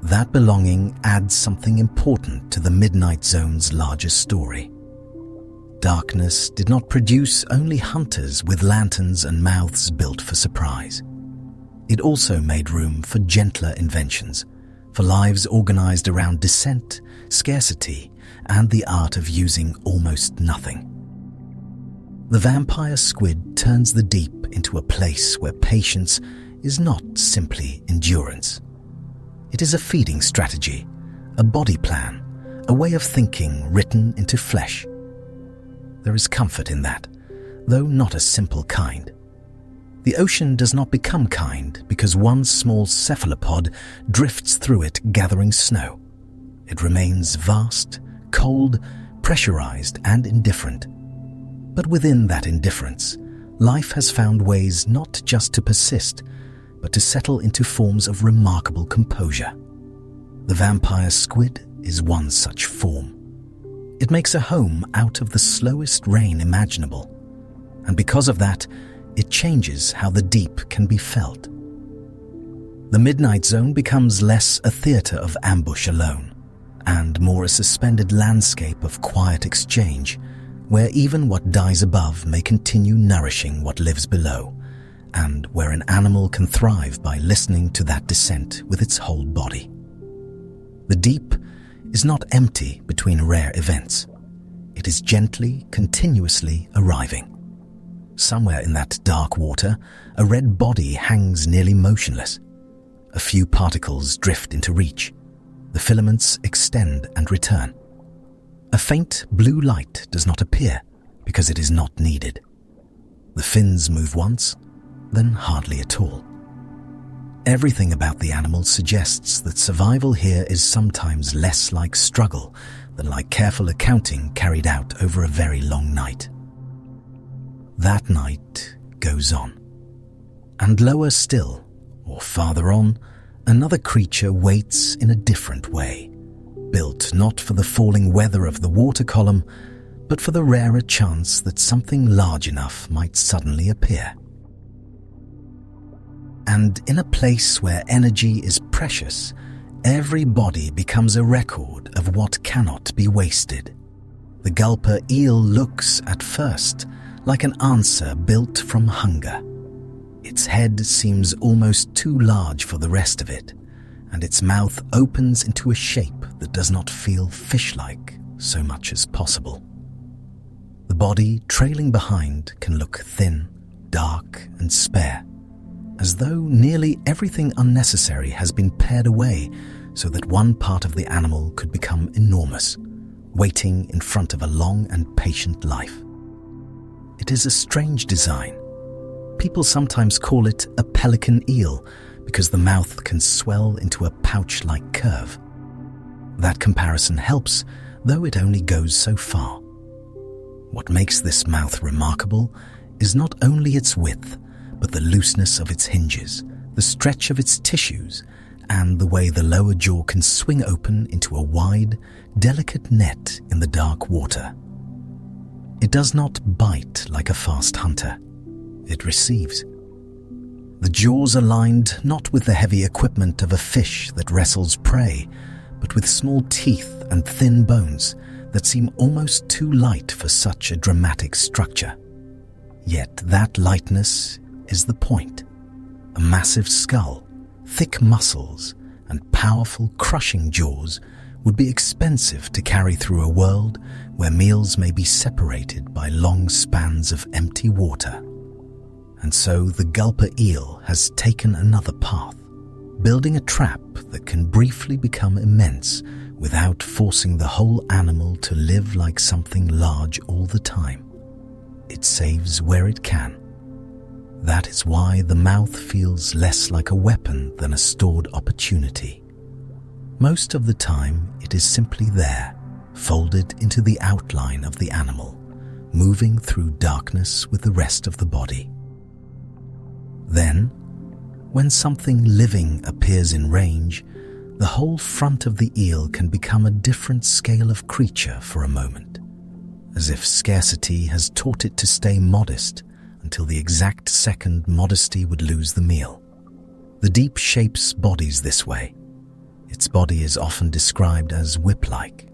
Speaker 1: That belonging adds something important to the Midnight Zone's larger story. Darkness did not produce only hunters with lanterns and mouths built for surprise. It also made room for gentler inventions, for lives organized around descent, scarcity, and the art of using almost nothing. The vampire squid turns the deep into a place where patience is not simply endurance. It is a feeding strategy, a body plan, a way of thinking written into flesh. There is comfort in that, though not a simple kind. The ocean does not become kind because one small cephalopod drifts through it gathering snow. It remains vast, cold, pressurized, and indifferent. But within that indifference, life has found ways not just to persist, but to settle into forms of remarkable composure. The vampire squid is one such form. It makes a home out of the slowest rain imaginable, and because of that, it changes how the deep can be felt. The Midnight Zone becomes less a theater of ambush alone, and more a suspended landscape of quiet exchange, where even what dies above may continue nourishing what lives below, and where an animal can thrive by listening to that descent with its whole body. The deep is not empty between rare events. It is gently, continuously arriving. Somewhere in that dark water, a red body hangs nearly motionless. A few particles drift into reach. The filaments extend and return. A faint blue light does not appear because it is not needed. The fins move once, then hardly at all. Everything about the animal suggests that survival here is sometimes less like struggle than like careful accounting carried out over a very long night. That night goes on. And lower still, or farther on, another creature waits in a different way, built not for the falling weather of the water column, but for the rarer chance that something large enough might suddenly appear. And in a place where energy is precious, every body becomes a record of what cannot be wasted. The gulper eel looks, at first, like an answer built from hunger. Its head seems almost too large for the rest of it, and its mouth opens into a shape that does not feel fish-like so much as possible. The body trailing behind can look thin, dark, and spare, as though nearly everything unnecessary has been pared away so that one part of the animal could become enormous, waiting in front of a long and patient life. It is a strange design. People sometimes call it a pelican eel because the mouth can swell into a pouch-like curve. That comparison helps, though it only goes so far. What makes this mouth remarkable is not only its width, but the looseness of its hinges, the stretch of its tissues, and the way the lower jaw can swing open into a wide, delicate net in the dark water. It does not bite like a fast hunter. It receives. The jaws are lined not with the heavy equipment of a fish that wrestles prey, but with small teeth and thin bones that seem almost too light for such a dramatic structure. Yet that lightness is the point. A massive skull, thick muscles, and powerful crushing jaws would be expensive to carry through a world where meals may be separated by long spans of empty water. And so the gulper eel has taken another path, building a trap that can briefly become immense without forcing the whole animal to live like something large all the time. It saves where it can. That is why the mouth feels less like a weapon than a stored opportunity. Most of the time, it is simply there, folded into the outline of the animal, moving through darkness with the rest of the body. Then, when something living appears in range, the whole front of the eel can become a different scale of creature for a moment, as if scarcity has taught it to stay modest until the exact second modesty would lose the meal. The deep shapes bodies this way. Its body is often described as whip-like.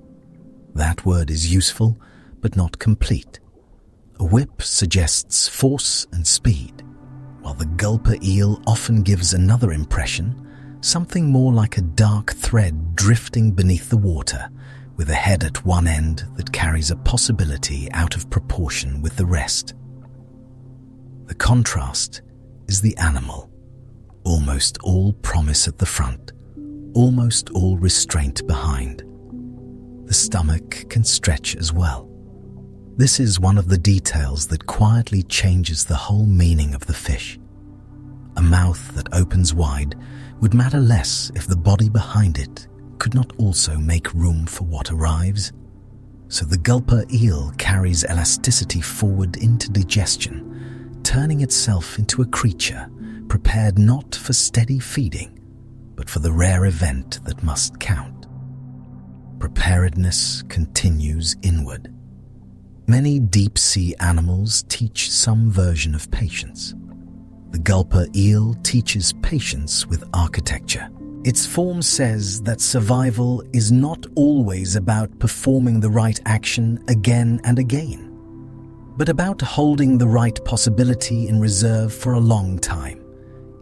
Speaker 1: That word is useful, but not complete. A whip suggests force and speed, while the gulper eel often gives another impression, something more like a dark thread drifting beneath the water, with a head at one end that carries a possibility out of proportion with the rest. The contrast is the animal, almost all promise at the front, almost all restraint behind. The stomach can stretch as well. This is one of the details that quietly changes the whole meaning of the fish. A mouth that opens wide would matter less if the body behind it could not also make room for what arrives. So the gulper eel carries elasticity forward into digestion, turning itself into a creature prepared not for steady feeding, but for the rare event that must count. Preparedness continues inward. Many deep-sea animals teach some version of patience. The gulper eel teaches patience with architecture. Its form says that survival is not always about performing the right action again and again, but about holding the right possibility in reserve for a long time,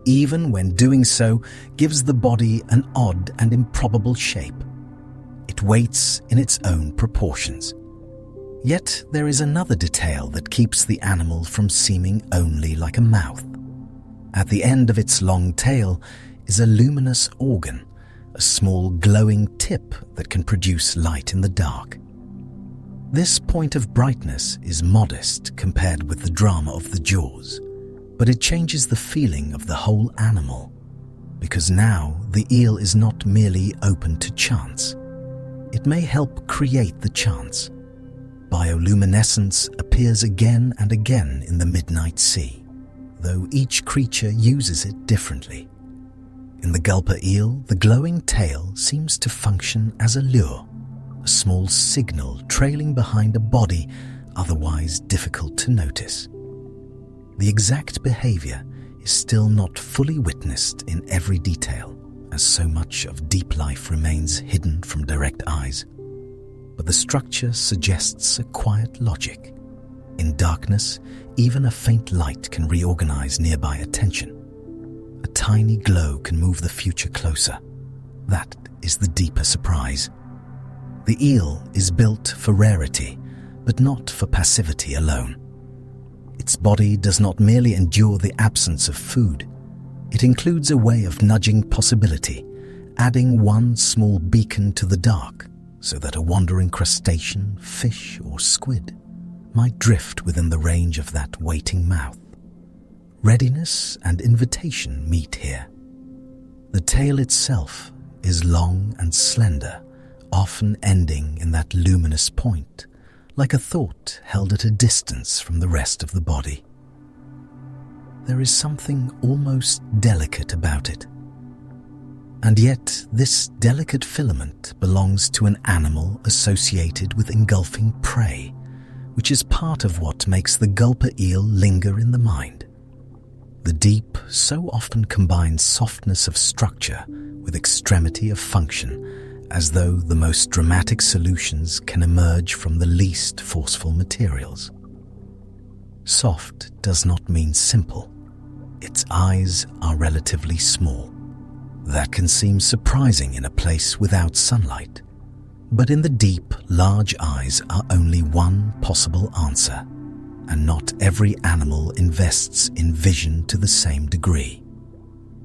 Speaker 1: even when doing so gives the body an odd and improbable shape. It waits in its own proportions. Yet there is another detail that keeps the animal from seeming only like a mouth. At the end of its long tail is a luminous organ, a small glowing tip that can produce light in the dark. This point of brightness is modest compared with the drama of the jaws, but it changes the feeling of the whole animal, because now the eel is not merely open to chance. It may help create the chance. Bioluminescence appears again and again in the midnight sea, though each creature uses it differently. In the gulper eel, the glowing tail seems to function as a lure, a small signal trailing behind a body otherwise difficult to notice. The exact behavior is still not fully witnessed in every detail, as so much of deep life remains hidden from direct eyes. But the structure suggests a quiet logic. In darkness, even a faint light can reorganize nearby attention. A tiny glow can move the future closer. That is the deeper surprise. The eel is built for rarity, but not for passivity alone. Its body does not merely endure the absence of food. It includes a way of nudging possibility, adding one small beacon to the dark, so that a wandering crustacean, fish, or squid might drift within the range of that waiting mouth. Readiness and invitation meet here. The tail itself is long and slender, often ending in that luminous point, like a thought held at a distance from the rest of the body. There is something almost delicate about it. And yet, this delicate filament belongs to an animal associated with engulfing prey, which is part of what makes the gulper eel linger in the mind. The deep so often combines softness of structure with extremity of function, as though the most dramatic solutions can emerge from the least forceful materials. Soft does not mean simple. Its eyes are relatively small. That can seem surprising in a place without sunlight. But in the deep, large eyes are only one possible answer, and not every animal invests in vision to the same degree.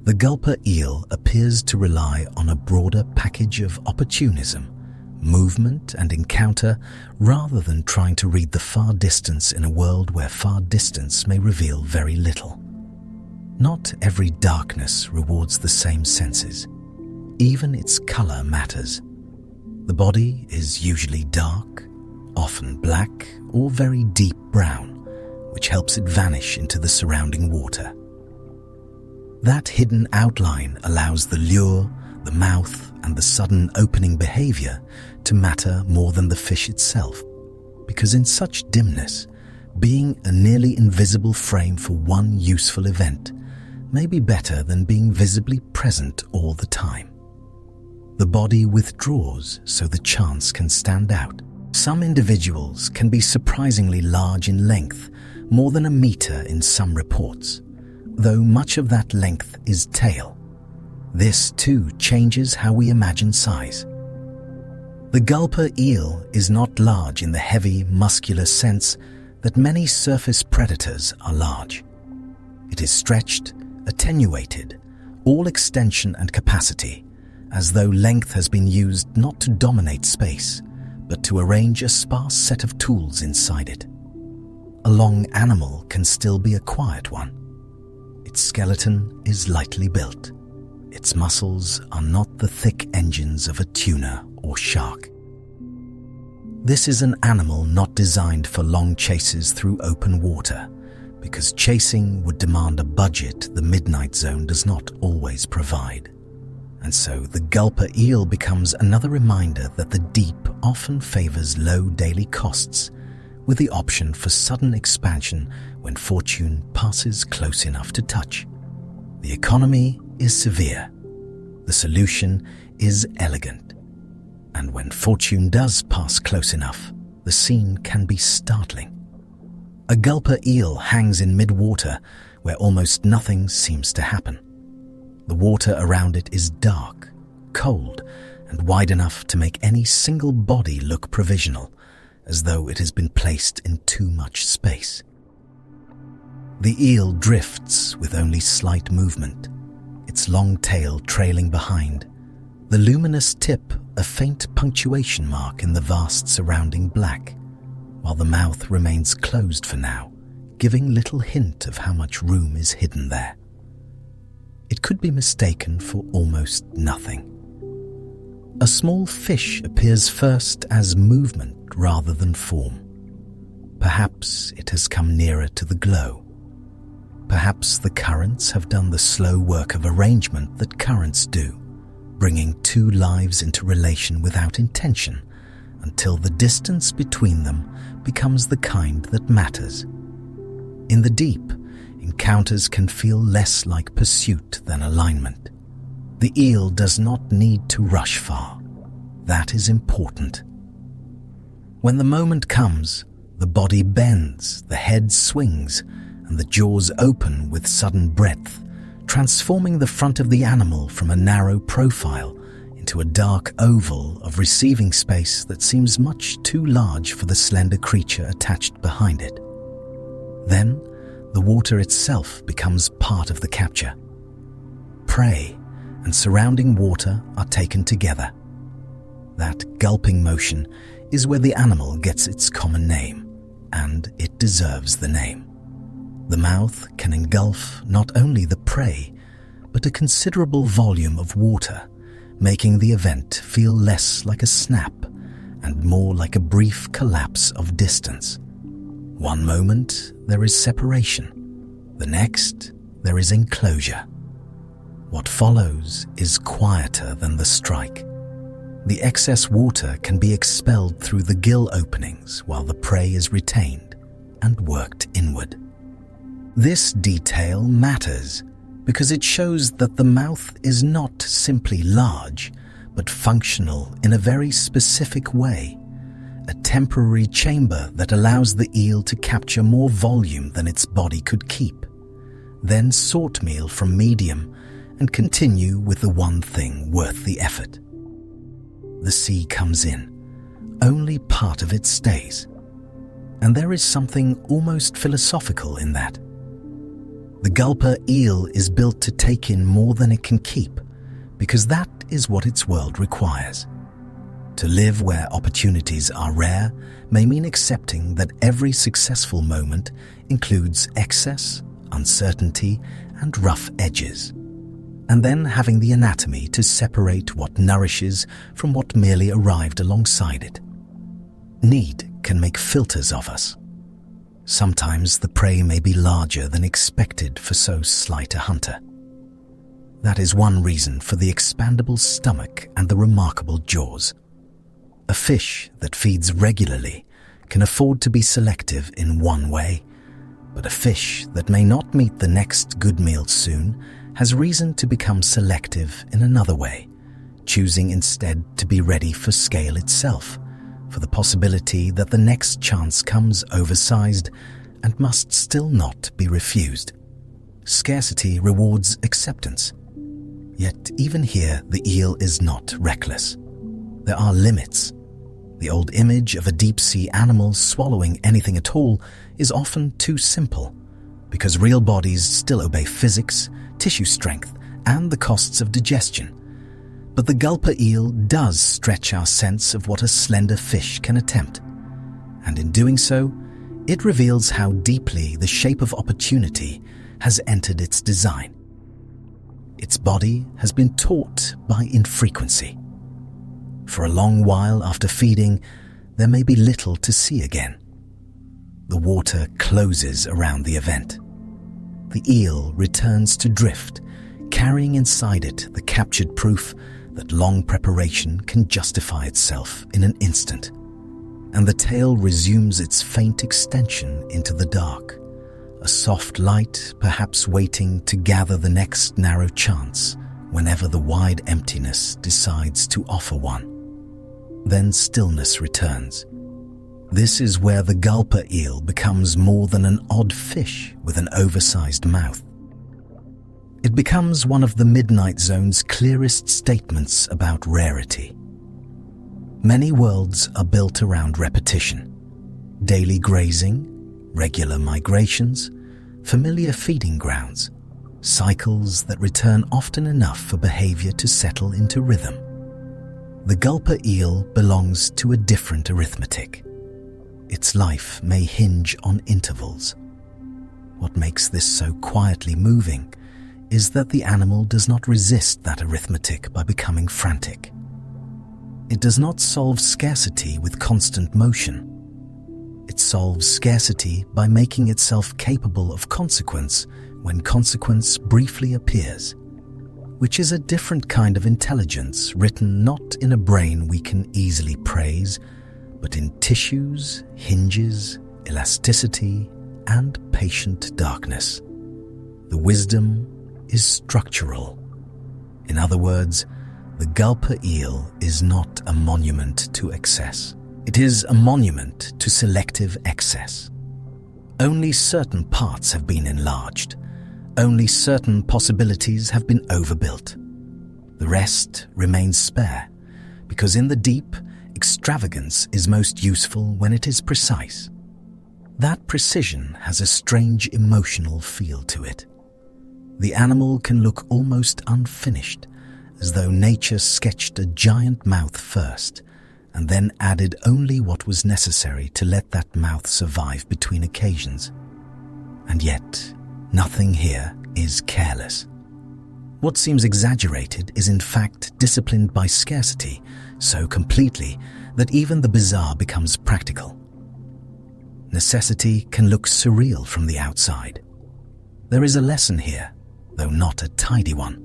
Speaker 1: The gulper eel appears to rely on a broader package of opportunism, movement and encounter, rather than trying to read the far distance in a world where far distance may reveal very little. Not every darkness rewards the same senses. Even its color matters. The body is usually dark, often black or very deep brown, which helps it vanish into the surrounding water. That hidden outline allows the lure, the mouth, and the sudden opening behavior to matter more than the fish itself, because in such dimness, being a nearly invisible frame for one useful event may be better than being visibly present all the time. The body withdraws so the chance can stand out. Some individuals can be surprisingly large in length, more than a meter in some reports, though much of that length is tail. This too changes how we imagine size. The gulper eel is not large in the heavy, muscular sense that many surface predators are large. It is stretched, attenuated, all extension and capacity, as though length has been used not to dominate space, but to arrange a sparse set of tools inside it. A long animal can still be a quiet one. Its skeleton is lightly built. Its muscles are not the thick engines of a tuna or shark. This is an animal not designed for long chases through open water, because chasing would demand a budget the midnight zone does not always provide. And so the gulper eel becomes another reminder that the deep often favors low daily costs, with the option for sudden expansion when fortune passes close enough to touch. The economy is severe. The solution is elegant. And when fortune does pass close enough, the scene can be startling. A gulper eel hangs in mid-water where almost nothing seems to happen. The water around it is dark, cold, and wide enough to make any single body look provisional, as though it has been placed in too much space. The eel drifts with only slight movement, its long tail trailing behind, the luminous tip a faint punctuation mark in the vast surrounding black, while the mouth remains closed for now, giving little hint of how much room is hidden there. It could be mistaken for almost nothing. A small fish appears first as movement rather than form. Perhaps it has come nearer to the glow. Perhaps the currents have done the slow work of arrangement that currents do, bringing two lives into relation without intention, until the distance between them becomes the kind that matters. In the deep, encounters can feel less like pursuit than alignment. The eel does not need to rush far. That is important. When the moment comes, the body bends, the head swings, and the jaws open with sudden breadth, transforming the front of the animal from a narrow profile into a dark oval of receiving space that seems much too large for the slender creature attached behind it. Then, the water itself becomes part of the capture. Prey and surrounding water are taken together. That gulping motion is where the animal gets its common name, and it deserves the name. The mouth can engulf not only the prey, but a considerable volume of water, making the event feel less like a snap and more like a brief collapse of distance. One moment, there is separation. The next, there is enclosure. What follows is quieter than the strike. The excess water can be expelled through the gill openings while the prey is retained and worked inward. This detail matters because it shows that the mouth is not simply large, but functional in a very specific way, a temporary chamber that allows the eel to capture more volume than its body could keep, then sort meal from medium and continue with the one thing worth the effort. The sea comes in, only part of it stays, and there is something almost philosophical in that. The gulper eel is built to take in more than it can keep, because that is what its world requires. To live where opportunities are rare may mean accepting that every successful moment includes excess, uncertainty, and rough edges, and then having the anatomy to separate what nourishes from what merely arrived alongside it. Need can make filters of us. Sometimes the prey may be larger than expected for so slight a hunter. That is one reason for the expandable stomach and the remarkable jaws. A fish that feeds regularly can afford to be selective in one way, but a fish that may not meet the next good meal soon has reason to become selective in another way, choosing instead to be ready for scale itself, for the possibility that the next chance comes oversized and must still not be refused. Scarcity rewards acceptance. Yet even here the eel is not reckless. There are limits. The old image of a deep-sea animal swallowing anything at all is often too simple, because real bodies still obey physics, tissue strength, and the costs of digestion. But the gulper eel does stretch our sense of what a slender fish can attempt, and in doing so, it reveals how deeply the shape of opportunity has entered its design. Its body has been taught by infrequency. For a long while after feeding, there may be little to see again. The water closes around the event. The eel returns to drift, carrying inside it the captured proof that long preparation can justify itself in an instant, and the tail resumes its faint extension into the dark, a soft light perhaps waiting to gather the next narrow chance whenever the wide emptiness decides to offer one. Then stillness returns. This is where the gulper eel becomes more than an odd fish with an oversized mouth. It becomes one of the Midnight Zone's clearest statements about rarity. Many worlds are built around repetition. Daily grazing, regular migrations, familiar feeding grounds, cycles that return often enough for behavior to settle into rhythm. The gulper eel belongs to a different arithmetic. Its life may hinge on intervals. What makes this so quietly moving is that the animal does not resist that arithmetic by becoming frantic. It does not solve scarcity with constant motion. It solves scarcity by making itself capable of consequence when consequence briefly appears, which is a different kind of intelligence written not in a brain we can easily praise, but in tissues, hinges, elasticity, and patient darkness. The wisdom is structural. In other words, the gulper eel is not a monument to excess. It is a monument to selective excess. Only certain parts have been enlarged. Only certain possibilities have been overbuilt. The rest remains spare, because in the deep, extravagance is most useful when it is precise. That precision has a strange emotional feel to it. The animal can look almost unfinished, as though nature sketched a giant mouth first, and then added only what was necessary to let that mouth survive between occasions. And yet, nothing here is careless. What seems exaggerated is in fact disciplined by scarcity so completely that even the bizarre becomes practical. Necessity can look surreal from the outside. There is a lesson here, though not a tidy one.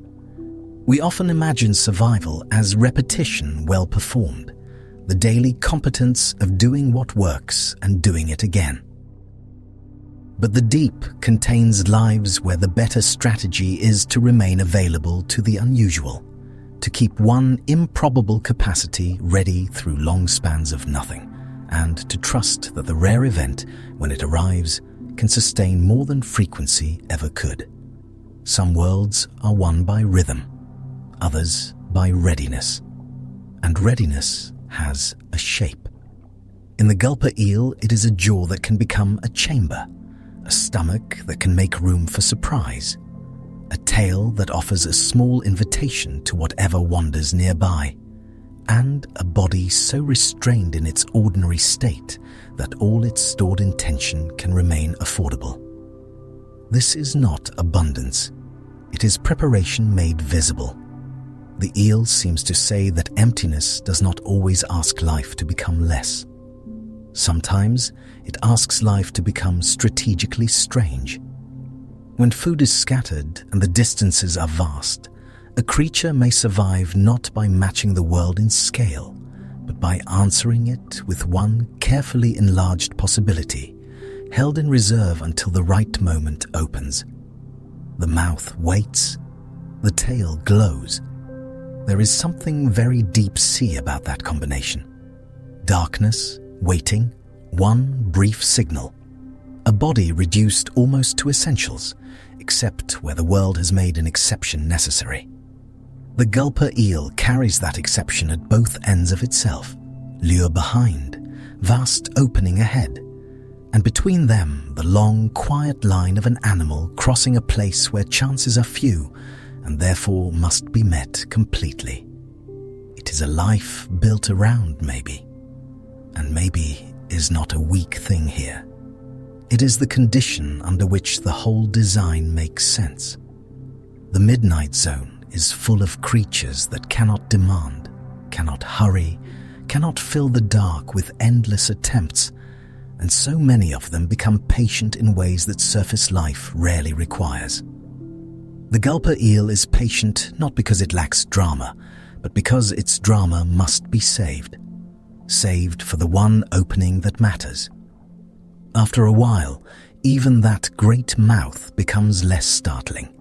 Speaker 1: We often imagine survival as repetition well performed, the daily competence of doing what works and doing it again. But the deep contains lives where the better strategy is to remain available to the unusual, to keep one improbable capacity ready through long spans of nothing, and to trust that the rare event, when it arrives, can sustain more than frequency ever could. Some worlds are won by rhythm, others by readiness, and readiness has a shape. In the gulper eel, it is a jaw that can become a chamber, a stomach that can make room for surprise, a tail that offers a small invitation to whatever wanders nearby, and a body so restrained in its ordinary state that all its stored intention can remain affordable. This is not abundance. It is preparation made visible. The eel seems to say that emptiness does not always ask life to become less. Sometimes it asks life to become strategically strange. When food is scattered and the distances are vast, a creature may survive not by matching the world in scale, but by answering it with one carefully enlarged possibility, held in reserve until the right moment opens. The mouth waits, the tail glows. There is something very deep-sea about that combination. Darkness, waiting, one brief signal. A body reduced almost to essentials, except where the world has made an exception necessary. The gulper eel carries that exception at both ends of itself, lure behind, vast opening ahead, and between them the long, quiet line of an animal crossing a place where chances are few and therefore must be met completely. It is a life built around maybe, and maybe is not a weak thing here. It is the condition under which the whole design makes sense. The midnight zone is full of creatures that cannot demand, cannot hurry, cannot fill the dark with endless attempts, and so many of them become patient in ways that surface life rarely requires. The gulper eel is patient not because it lacks drama, but because its drama must be saved for the one opening that matters. After a while, even that great mouth becomes less startling.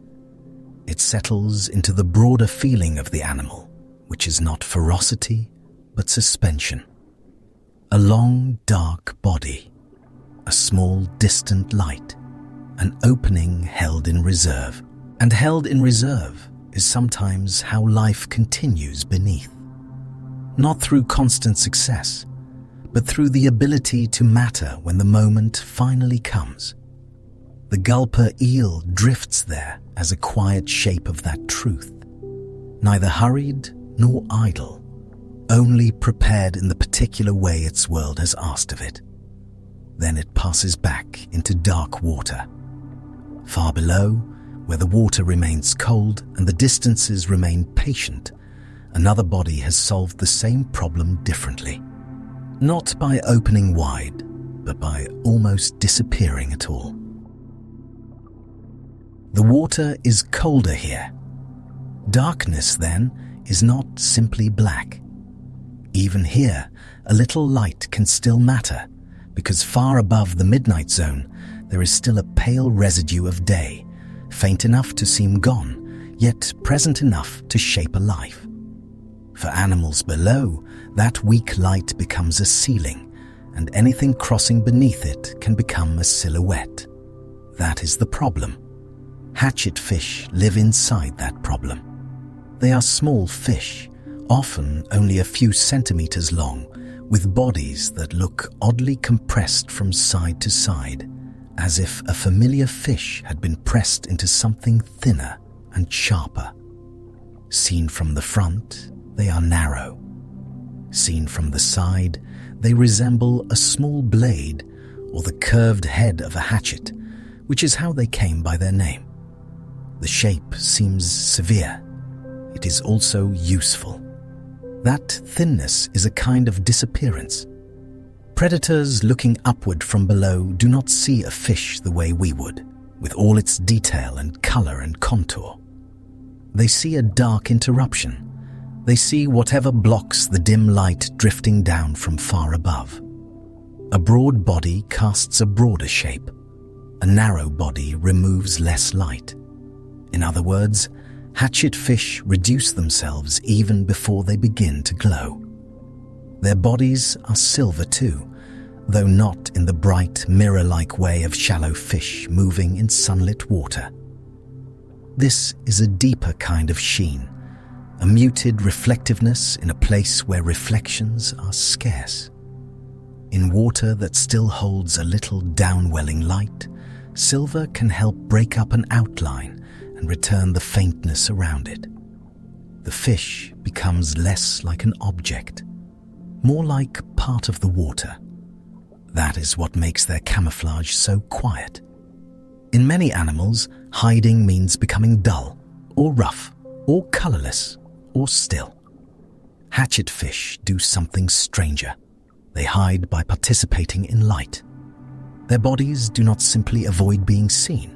Speaker 1: It settles into the broader feeling of the animal, which is not ferocity, but suspension. A long, dark body, a small, distant light, an opening held in reserve. And held in reserve is sometimes how life continues beneath. Not through constant success, but through the ability to matter when the moment finally comes. The gulper eel drifts there as a quiet shape of that truth, neither hurried nor idle, only prepared in the particular way its world has asked of it. Then it passes back into dark water. Far below, where the water remains cold and the distances remain patient, another body has solved the same problem differently. Not by opening wide, but by almost disappearing at all. The water is colder here. Darkness, then, is not simply black. Even here, a little light can still matter, because far above the midnight zone, there is still a pale residue of day, faint enough to seem gone, yet present enough to shape a life. For animals below, that weak light becomes a ceiling, and anything crossing beneath it can become a silhouette. That is the problem. Hatchetfish live inside that problem. They are small fish, often only a few centimeters long, with bodies that look oddly compressed from side to side, as if a familiar fish had been pressed into something thinner and sharper. Seen from the front, they are narrow. Seen from the side, they resemble a small blade or the curved head of a hatchet, which is how they came by their name. The shape seems severe. It is also useful. That thinness is a kind of disappearance. Predators looking upward from below do not see a fish the way we would, with all its detail and color and contour. They see a dark interruption. They see whatever blocks the dim light drifting down from far above. A broad body casts a broader shape. A narrow body removes less light. In other words, hatchetfish reduce themselves even before they begin to glow. Their bodies are silver too, though not in the bright, mirror-like way of shallow fish moving in sunlit water. This is a deeper kind of sheen, a muted reflectiveness in a place where reflections are scarce. In water that still holds a little downwelling light, silver can help break up an outline and return the faintness around it. The fish becomes less like an object, more like part of the water. That is what makes their camouflage so quiet. In many animals, hiding means becoming dull, or rough, or colorless, or still. Hatchetfish do something stranger. They hide by participating in light. Their bodies do not simply avoid being seen.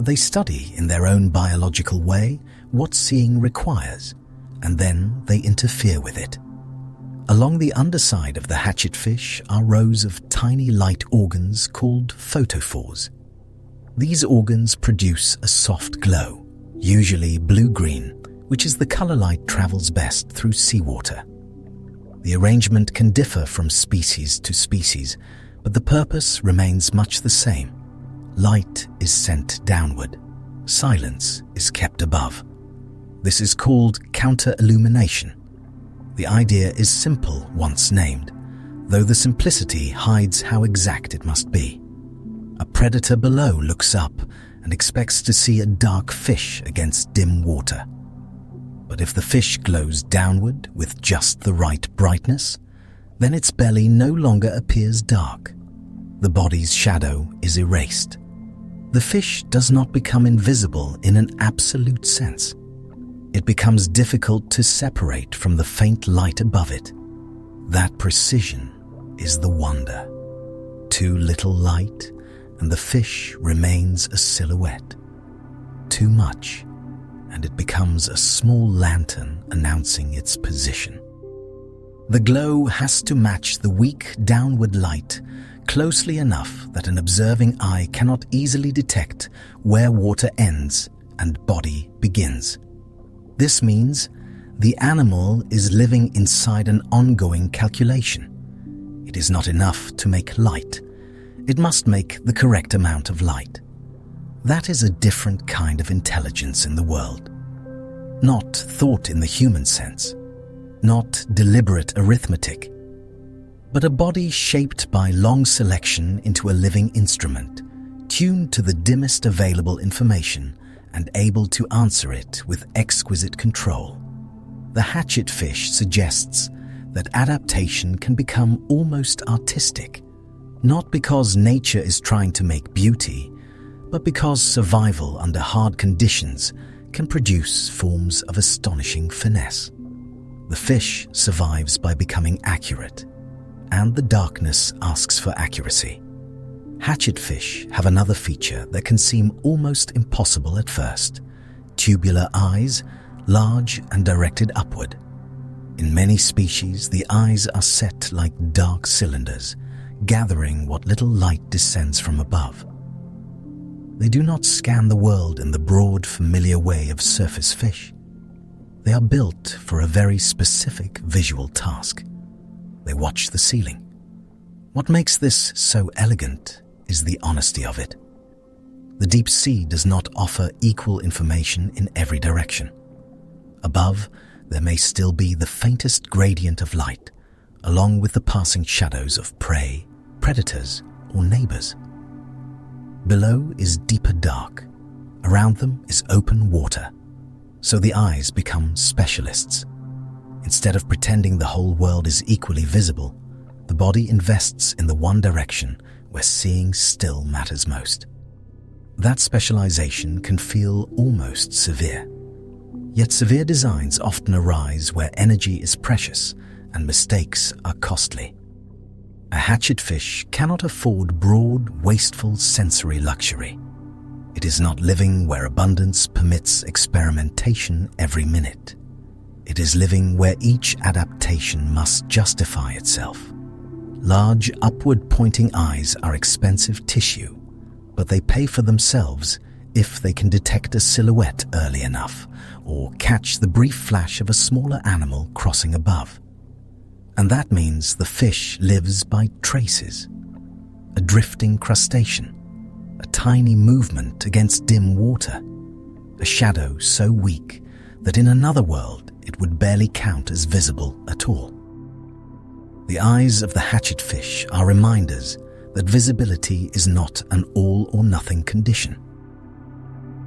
Speaker 1: They study in their own biological way what seeing requires, and then they interfere with it. Along the underside of the hatchetfish are rows of tiny light organs called photophores. These organs produce a soft glow, usually blue-green, which is the color light travels best through seawater. The arrangement can differ from species to species, but the purpose remains much the same. Light is sent downward. Silence is kept above. This is called counterillumination. The idea is simple once named, though the simplicity hides how exact it must be. A predator below looks up and expects to see a dark fish against dim water. But if the fish glows downward with just the right brightness, then its belly no longer appears dark. The body's shadow is erased. The fish does not become invisible in an absolute sense. It becomes difficult to separate from the faint light above it. That precision is the wonder. Too little light, and the fish remains a silhouette. Too much, and it becomes a small lantern announcing its position. The glow has to match the weak downward light closely enough that an observing eye cannot easily detect where water ends and body begins. This means the animal is living inside an ongoing calculation. It is not enough to make light. It must make the correct amount of light. That is a different kind of intelligence in the world. Not thought in the human sense, not deliberate arithmetic, but a body shaped by long selection into a living instrument, tuned to the dimmest available information and able to answer it with exquisite control. The hatchetfish suggests that adaptation can become almost artistic, not because nature is trying to make beauty, but because survival under hard conditions can produce forms of astonishing finesse. The fish survives by becoming accurate, and the darkness asks for accuracy. Hatchetfish have another feature that can seem almost impossible at first: tubular eyes, large and directed upward. In many species, the eyes are set like dark cylinders, gathering what little light descends from above. They do not scan the world in the broad, familiar way of surface fish. They are built for a very specific visual task. They watch the ceiling. What makes this so elegant is the honesty of it. The deep sea does not offer equal information in every direction. Above, there may still be the faintest gradient of light, along with the passing shadows of prey, predators, or neighbors. Below is deeper dark. Around them is open water. So the eyes become specialists. Instead of pretending the whole world is equally visible, the body invests in the one direction where seeing still matters most. That specialization can feel almost severe. Yet severe designs often arise where energy is precious and mistakes are costly. A hatchetfish cannot afford broad, wasteful sensory luxury. It is not living where abundance permits experimentation every minute. It is living where each adaptation must justify itself. Large, upward-pointing eyes are expensive tissue, but they pay for themselves if they can detect a silhouette early enough or catch the brief flash of a smaller animal crossing above. And that means the fish lives by traces. A drifting crustacean, a tiny movement against dim water, a shadow so weak that in another world it would barely count as visible at all. The eyes of the hatchetfish are reminders that visibility is not an all-or-nothing condition.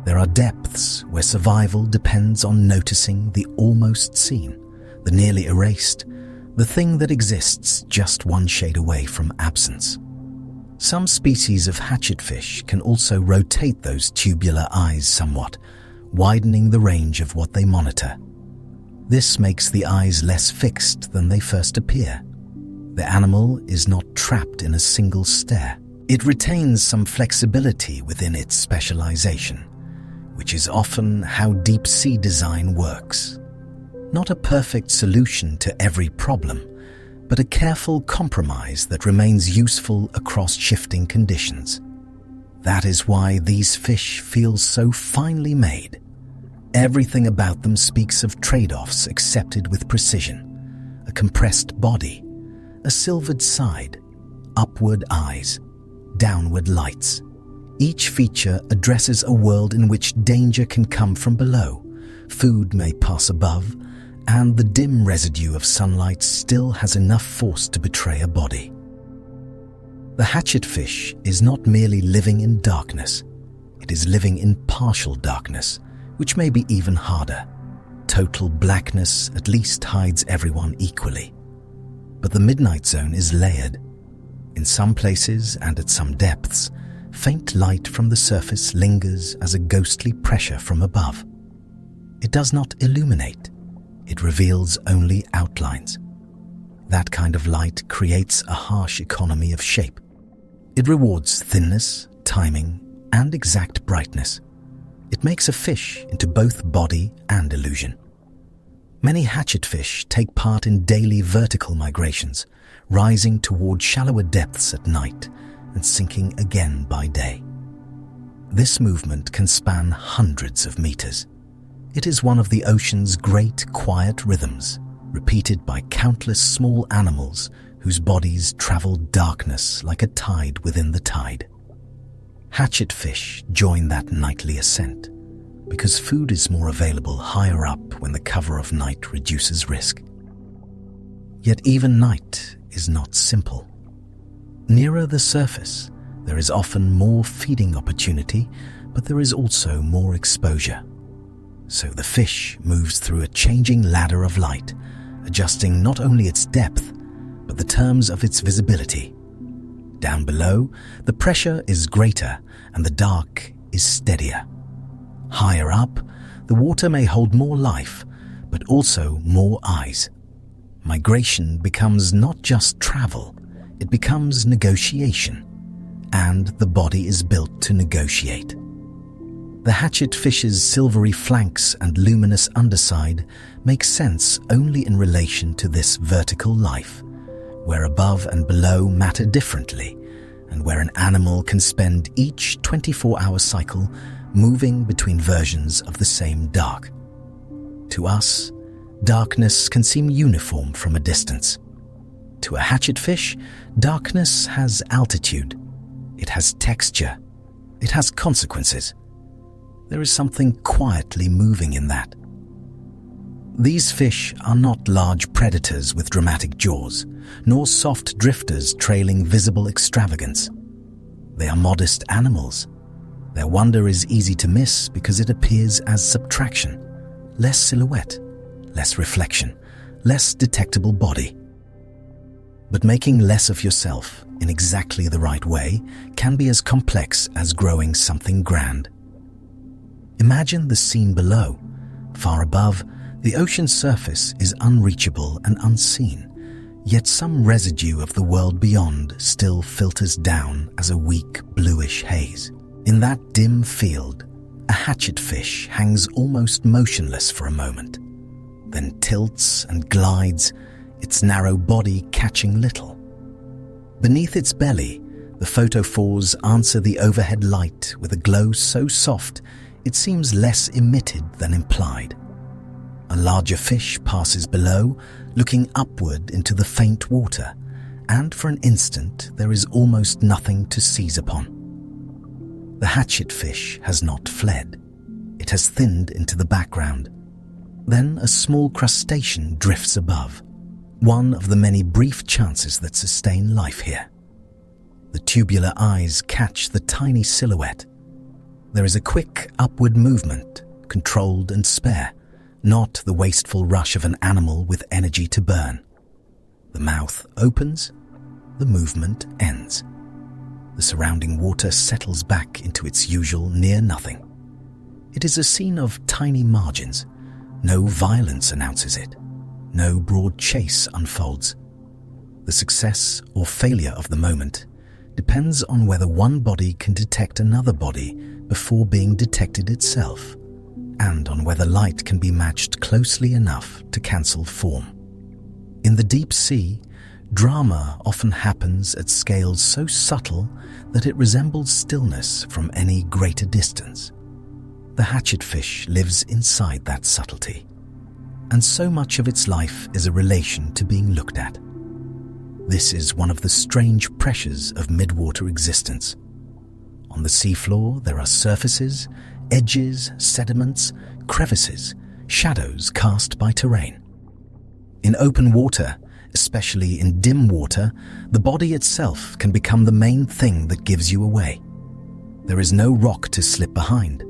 Speaker 1: There are depths where survival depends on noticing the almost seen, the nearly erased, the thing that exists just one shade away from absence. Some species of hatchetfish can also rotate those tubular eyes somewhat, widening the range of what they monitor. This makes the eyes less fixed than they first appear. The animal is not trapped in a single stare. It retains some flexibility within its specialization, which is often how deep-sea design works. Not a perfect solution to every problem, but a careful compromise that remains useful across shifting conditions. That is why these fish feel so finely made. Everything about them speaks of trade-offs accepted with precision. A compressed body, a silvered side, upward eyes, downward lights. Each feature addresses a world in which danger can come from below, food may pass above, and the dim residue of sunlight still has enough force to betray a body. The hatchetfish is not merely living in darkness, it is living in partial darkness, which may be even harder. Total blackness at least hides everyone equally. But the midnight zone is layered. In some places and at some depths, faint light from the surface lingers as a ghostly pressure from above. It does not illuminate. It reveals only outlines. That kind of light creates a harsh economy of shape. It rewards thinness, timing, and exact brightness. It makes a fish into both body and illusion. Many hatchetfish take part in daily vertical migrations, rising toward shallower depths at night and sinking again by day. This movement can span hundreds of meters. It is one of the ocean's great quiet rhythms, repeated by countless small animals whose bodies travel darkness like a tide within the tide. Hatchetfish join that nightly ascent because food is more available higher up when the cover of night reduces risk. Yet even night is not simple. Nearer the surface, there is often more feeding opportunity, but there is also more exposure. So the fish moves through a changing ladder of light, adjusting not only its depth, but the terms of its visibility. Down below, the pressure is greater and the dark is steadier. Higher up, the water may hold more life, but also more eyes. Migration becomes not just travel, it becomes negotiation, and the body is built to negotiate. The hatchetfish's silvery flanks and luminous underside make sense only in relation to this vertical life, where above and below matter differently, and where an animal can spend each 24-hour cycle moving between versions of the same dark. To us, darkness can seem uniform from a distance. To a hatchetfish, darkness has altitude, it has texture, it has consequences. There is something quietly moving in that. These fish are not large predators with dramatic jaws, nor soft drifters trailing visible extravagance. They are modest animals. Their wonder is easy to miss because it appears as subtraction, less silhouette, less reflection, less detectable body. But making less of yourself in exactly the right way can be as complex as growing something grand. Imagine the scene below. Far above, the ocean's surface is unreachable and unseen, yet some residue of the world beyond still filters down as a weak bluish haze. In that dim field, a hatchetfish hangs almost motionless for a moment, then tilts and glides, its narrow body catching little. Beneath its belly, the photophores answer the overhead light with a glow so soft it seems less emitted than implied. A larger fish passes below, looking upward into the faint water, and for an instant there is almost nothing to seize upon. The hatchetfish has not fled. It has thinned into the background. Then a small crustacean drifts above, one of the many brief chances that sustain life here. The tubular eyes catch the tiny silhouette. There is a quick upward movement, controlled and spare, not the wasteful rush of an animal with energy to burn. The mouth opens, the movement ends. The surrounding water settles back into its usual near nothing. It is a scene of tiny margins. No violence announces it. No broad chase unfolds. The success or failure of the moment depends on whether one body can detect another body before being detected itself, and on whether light can be matched closely enough to cancel form. In the deep sea, drama often happens at scales so subtle that it resembles stillness from any greater distance. The hatchetfish lives inside that subtlety, and so much of its life is a relation to being looked at. This is one of the strange pressures of midwater existence. On the seafloor, there are surfaces, edges, sediments, crevices, shadows cast by terrain. In open water, especially in dim water, the body itself can become the main thing that gives you away. There is no rock to slip behind,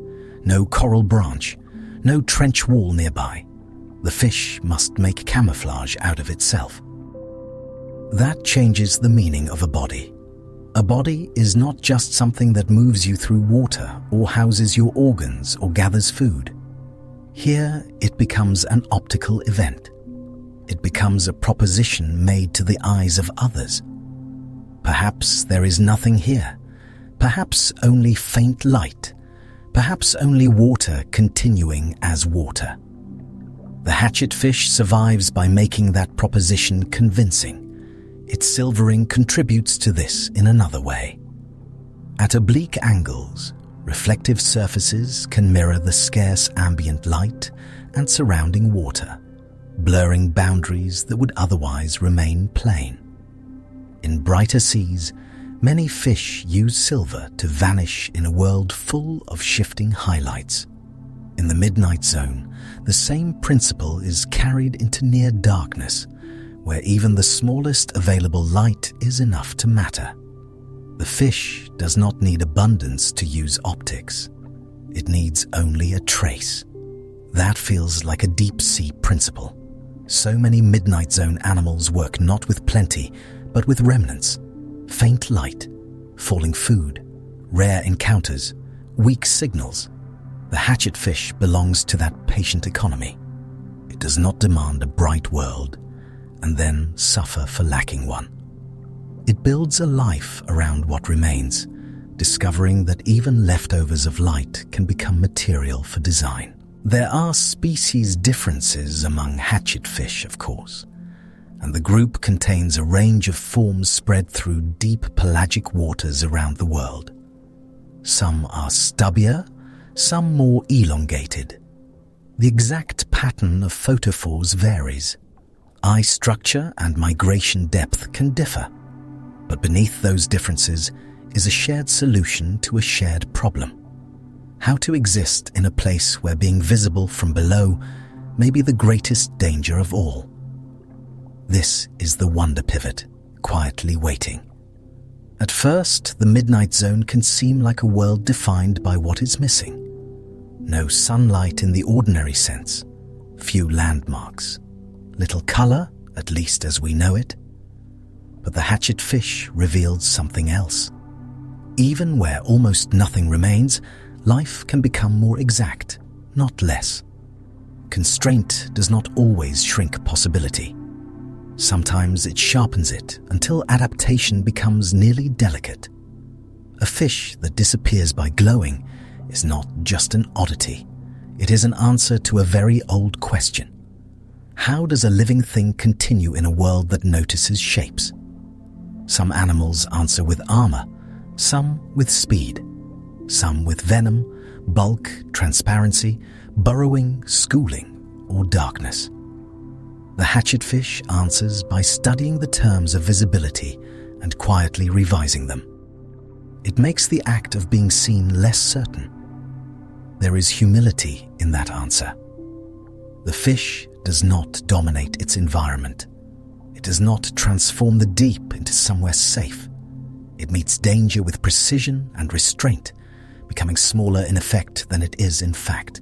Speaker 1: no coral branch, no trench wall nearby. The fish must make camouflage out of itself. That changes the meaning of a body. A body is not just something that moves you through water or houses your organs or gathers food. Here, it becomes an optical event. It becomes a proposition made to the eyes of others. Perhaps there is nothing here. Perhaps only faint light. Perhaps only water continuing as water. The hatchetfish survives by making that proposition convincing. Its silvering contributes to this in another way. At oblique angles, reflective surfaces can mirror the scarce ambient light and surrounding water, blurring boundaries that would otherwise remain plain. In brighter seas, many fish use silver to vanish in a world full of shifting highlights. In the midnight zone, the same principle is carried into near darkness, where even the smallest available light is enough to matter. The fish does not need abundance to use optics. It needs only a trace. That feels like a deep-sea principle. So many midnight zone animals work not with plenty, but with remnants. Faint light, falling food, rare encounters, weak signals. The hatchetfish belongs to that patient economy. It does not demand a bright world and then suffer for lacking one. It builds a life around what remains, discovering that even leftovers of light can become material for design. There are species differences among hatchetfish, of course, and the group contains a range of forms spread through deep pelagic waters around the world. Some are stubbier, some more elongated. The exact pattern of photophores varies. Eye structure and migration depth can differ, but beneath those differences is a shared solution to a shared problem. How to exist in a place where being visible from below may be the greatest danger of all. This is the wonder pivot, quietly waiting. At first, the midnight zone can seem like a world defined by what is missing. No sunlight in the ordinary sense, few landmarks, little color, at least as we know it. But the hatchetfish revealed something else. Even where almost nothing remains, life can become more exact, not less. Constraint does not always shrink possibility. Sometimes it sharpens it until adaptation becomes nearly delicate. A fish that disappears by glowing is not just an oddity. It is an answer to a very old question. How does a living thing continue in a world that notices shapes? Some animals answer with armor, some with speed, some with venom, bulk, transparency, burrowing, schooling, or darkness. The hatchetfish answers by studying the terms of visibility and quietly revising them. It makes the act of being seen less certain. There is humility in that answer. The fish does not dominate its environment. It does not transform the deep into somewhere safe. It meets danger with precision and restraint, becoming smaller in effect than it is in fact.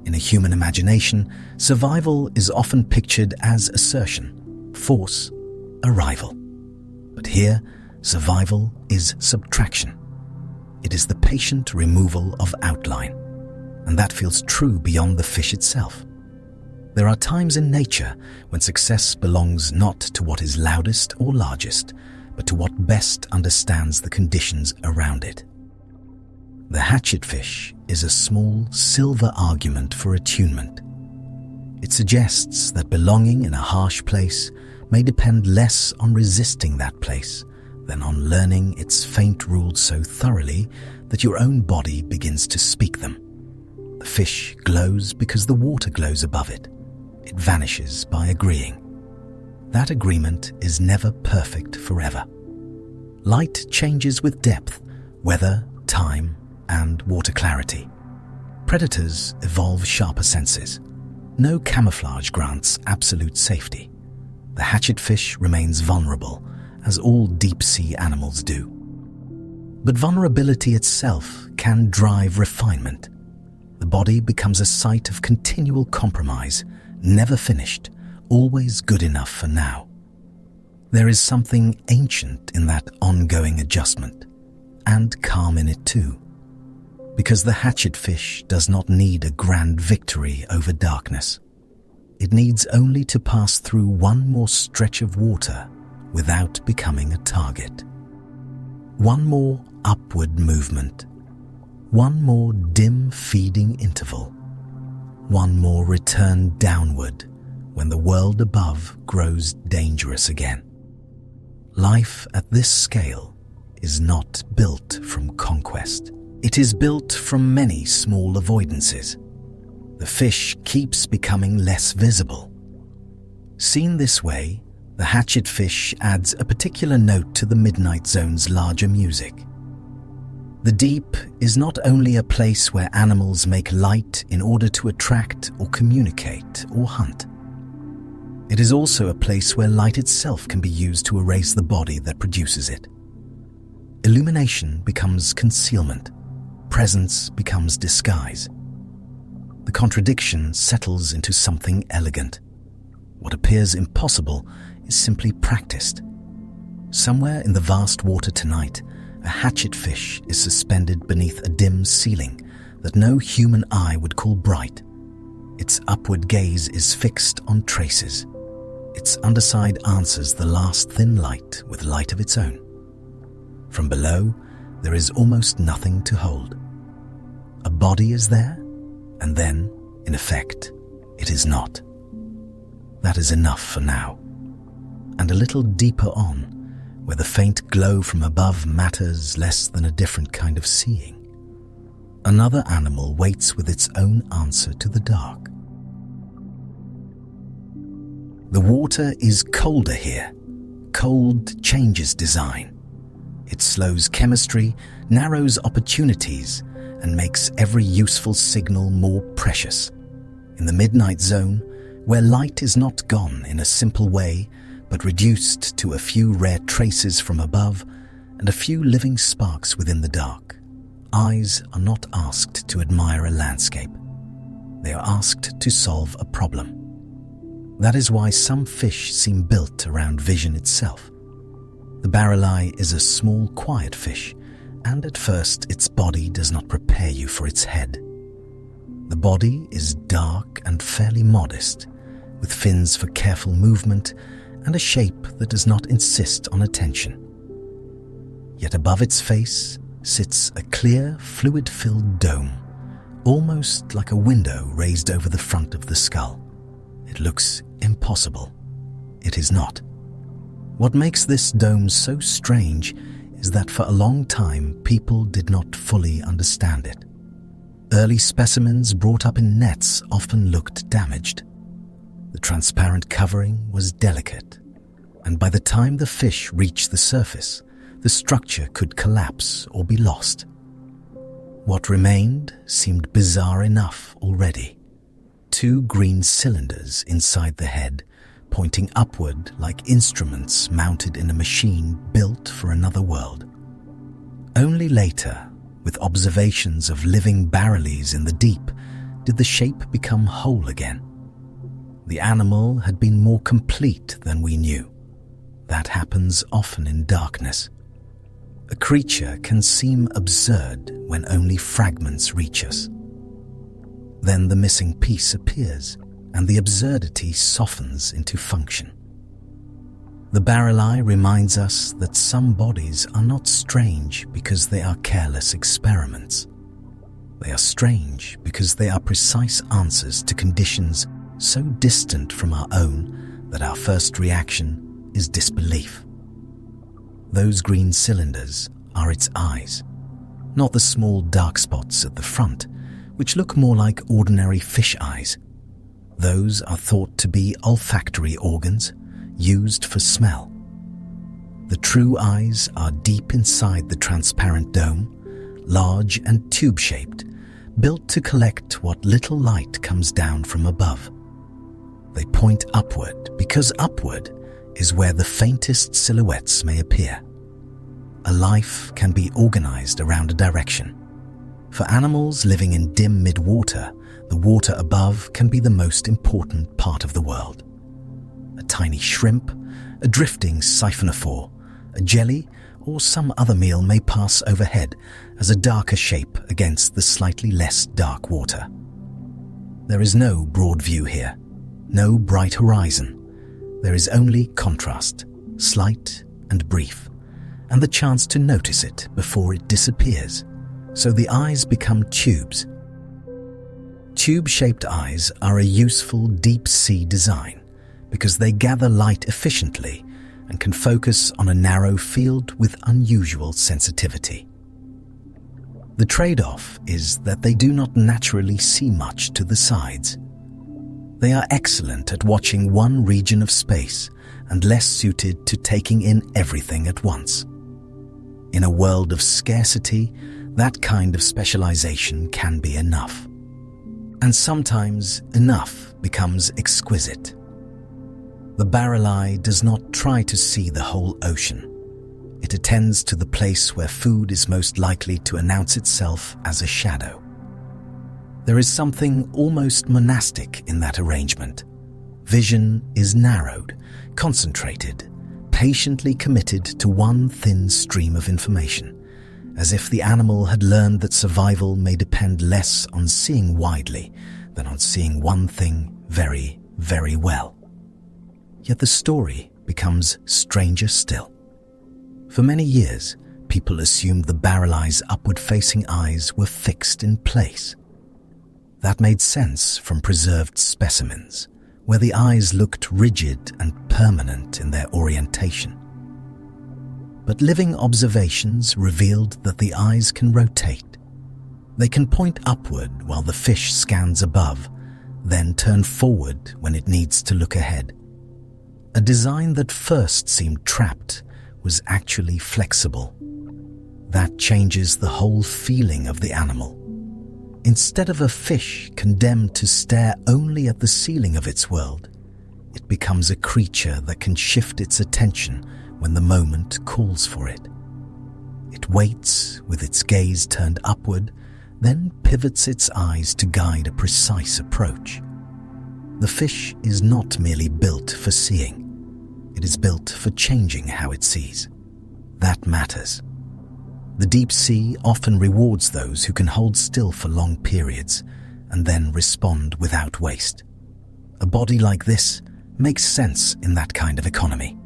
Speaker 1: In a human imagination, survival is often pictured as assertion, force, arrival. But here, survival is subtraction. It is the patient removal of outline, and that feels true beyond the fish itself. There are times in nature when success belongs not to what is loudest or largest, but to what best understands the conditions around it. The hatchetfish is a small silver argument for attunement. It suggests that belonging in a harsh place may depend less on resisting that place than on learning its faint rules so thoroughly that your own body begins to speak them. The fish glows because the water glows above it. It vanishes by agreeing. That agreement is never perfect forever. Light changes with depth, weather, time, and water clarity. Predators evolve sharper senses. No camouflage grants absolute safety. The hatchetfish remains vulnerable, as all deep-sea animals do. But vulnerability itself can drive refinement. The body becomes a site of continual compromise, never finished, always good enough for now. There is something ancient in that ongoing adjustment, and calm in it too. Because the hatchetfish does not need a grand victory over darkness. It needs only to pass through one more stretch of water without becoming a target. One more upward movement. One more dim feeding interval. One more return downward when the world above grows dangerous again. Life at this scale is not built from conquest. It is built from many small avoidances. The fish keeps becoming less visible. Seen this way, the hatchetfish adds a particular note to the midnight zone's larger music. The deep is not only a place where animals make light in order to attract or communicate or hunt. It is also a place where light itself can be used to erase the body that produces it. Illumination becomes concealment. Presence becomes disguise. The contradiction settles into something elegant. What appears impossible is simply practiced. Somewhere in the vast water tonight, a hatchetfish is suspended beneath a dim ceiling that no human eye would call bright. Its upward gaze is fixed on traces. Its underside answers the last thin light with light of its own. From below, there is almost nothing to hold. A body is there, and then, in effect, it is not. That is enough for now. And a little deeper on, where the faint glow from above matters less than a different kind of seeing, another animal waits with its own answer to the dark. The water is colder here. Cold changes design. It slows chemistry, narrows opportunities, and makes every useful signal more precious. In the midnight zone, where light is not gone in a simple way, but reduced to a few rare traces from above and a few living sparks within the dark, eyes are not asked to admire a landscape. They are asked to solve a problem. That is why some fish seem built around vision itself. The barreleye is a small, quiet fish, and at first its body does not prepare you for its head. The body is dark and fairly modest, with fins for careful movement and a shape that does not insist on attention. Yet above its face sits a clear, fluid-filled dome, almost like a window raised over the front of the skull. It looks impossible. It is not. What makes this dome so strange is that for a long time people did not fully understand it. Early specimens brought up in nets often looked damaged. The transparent covering was delicate, and by the time the fish reached the surface, the structure could collapse or be lost. What remained seemed bizarre enough already. 2 green cylinders inside the head, pointing upward like instruments mounted in a machine built for another world. Only later, with observations of living barreleys in the deep, did the shape become whole again. The animal had been more complete than we knew. That happens often in darkness. A creature can seem absurd when only fragments reach us. Then the missing piece appears, and the absurdity softens into function. The barreleye reminds us that some bodies are not strange because they are careless experiments. They are strange because they are precise answers to conditions so distant from our own that our first reaction is disbelief. Those green cylinders are its eyes, not the small dark spots at the front, which look more like ordinary fish eyes. Those are thought to be olfactory organs used for smell. The true eyes are deep inside the transparent dome, large and tube-shaped, built to collect what little light comes down from above. They point upward because upward is where the faintest silhouettes may appear. A life can be organized around a direction. For animals living in dim mid-water, the water above can be the most important part of the world. A tiny shrimp, a drifting siphonophore, a jelly, or some other meal may pass overhead as a darker shape against the slightly less dark water. There is no broad view here, no bright horizon. There is only contrast, slight and brief, and the chance to notice it before it disappears. So the eyes become tubes. Tube-shaped eyes are a useful deep-sea design because they gather light efficiently and can focus on a narrow field with unusual sensitivity. The trade-off is that they do not naturally see much to the sides. They are excellent at watching one region of space and less suited to taking in everything at once. In a world of scarcity, that kind of specialization can be enough. And sometimes enough becomes exquisite. The barreleye does not try to see the whole ocean. It attends to the place where food is most likely to announce itself as a shadow. There is something almost monastic in that arrangement. Vision is narrowed, concentrated, patiently committed to one thin stream of information, as if the animal had learned that survival may depend less on seeing widely than on seeing one thing very, very well. Yet the story becomes stranger still. For many years, people assumed the barreleye's upward-facing eyes were fixed in place. That made sense from preserved specimens, where the eyes looked rigid and permanent in their orientation. But living observations revealed that the eyes can rotate. They can point upward while the fish scans above, then turn forward when it needs to look ahead. A design that first seemed trapped was actually flexible. That changes the whole feeling of the animal. Instead of a fish condemned to stare only at the ceiling of its world, it becomes a creature that can shift its attention when the moment calls for it. It waits with its gaze turned upward, then pivots its eyes to guide a precise approach. The fish is not merely built for seeing. It is built for changing how it sees. that matters. The deep sea often rewards those who can hold still for long periods and then respond without waste. A body like this makes sense in that kind of economy.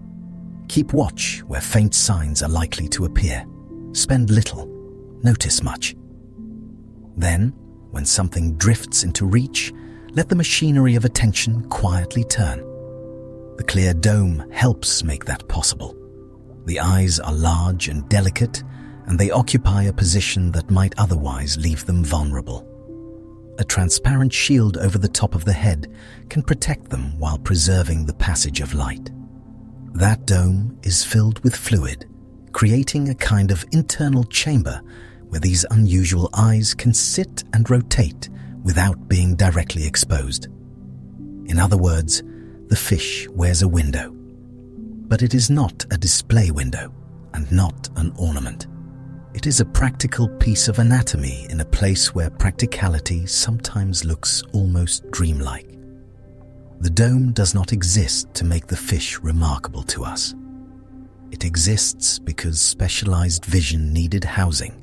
Speaker 1: Keep watch where faint signs are likely to appear. Spend little, notice much. Then, when something drifts into reach, let the machinery of attention quietly turn. The clear dome helps make that possible. The eyes are large and delicate, and they occupy a position that might otherwise leave them vulnerable. A transparent shield over the top of the head can protect them while preserving the passage of light. That dome is filled with fluid, creating a kind of internal chamber where these unusual eyes can sit and rotate without being directly exposed. In other words, the fish wears a window. But it is not a display window and not an ornament. It is a practical piece of anatomy in a place where practicality sometimes looks almost dreamlike. The dome does not exist to make the fish remarkable to us. It exists because specialized vision needed housing,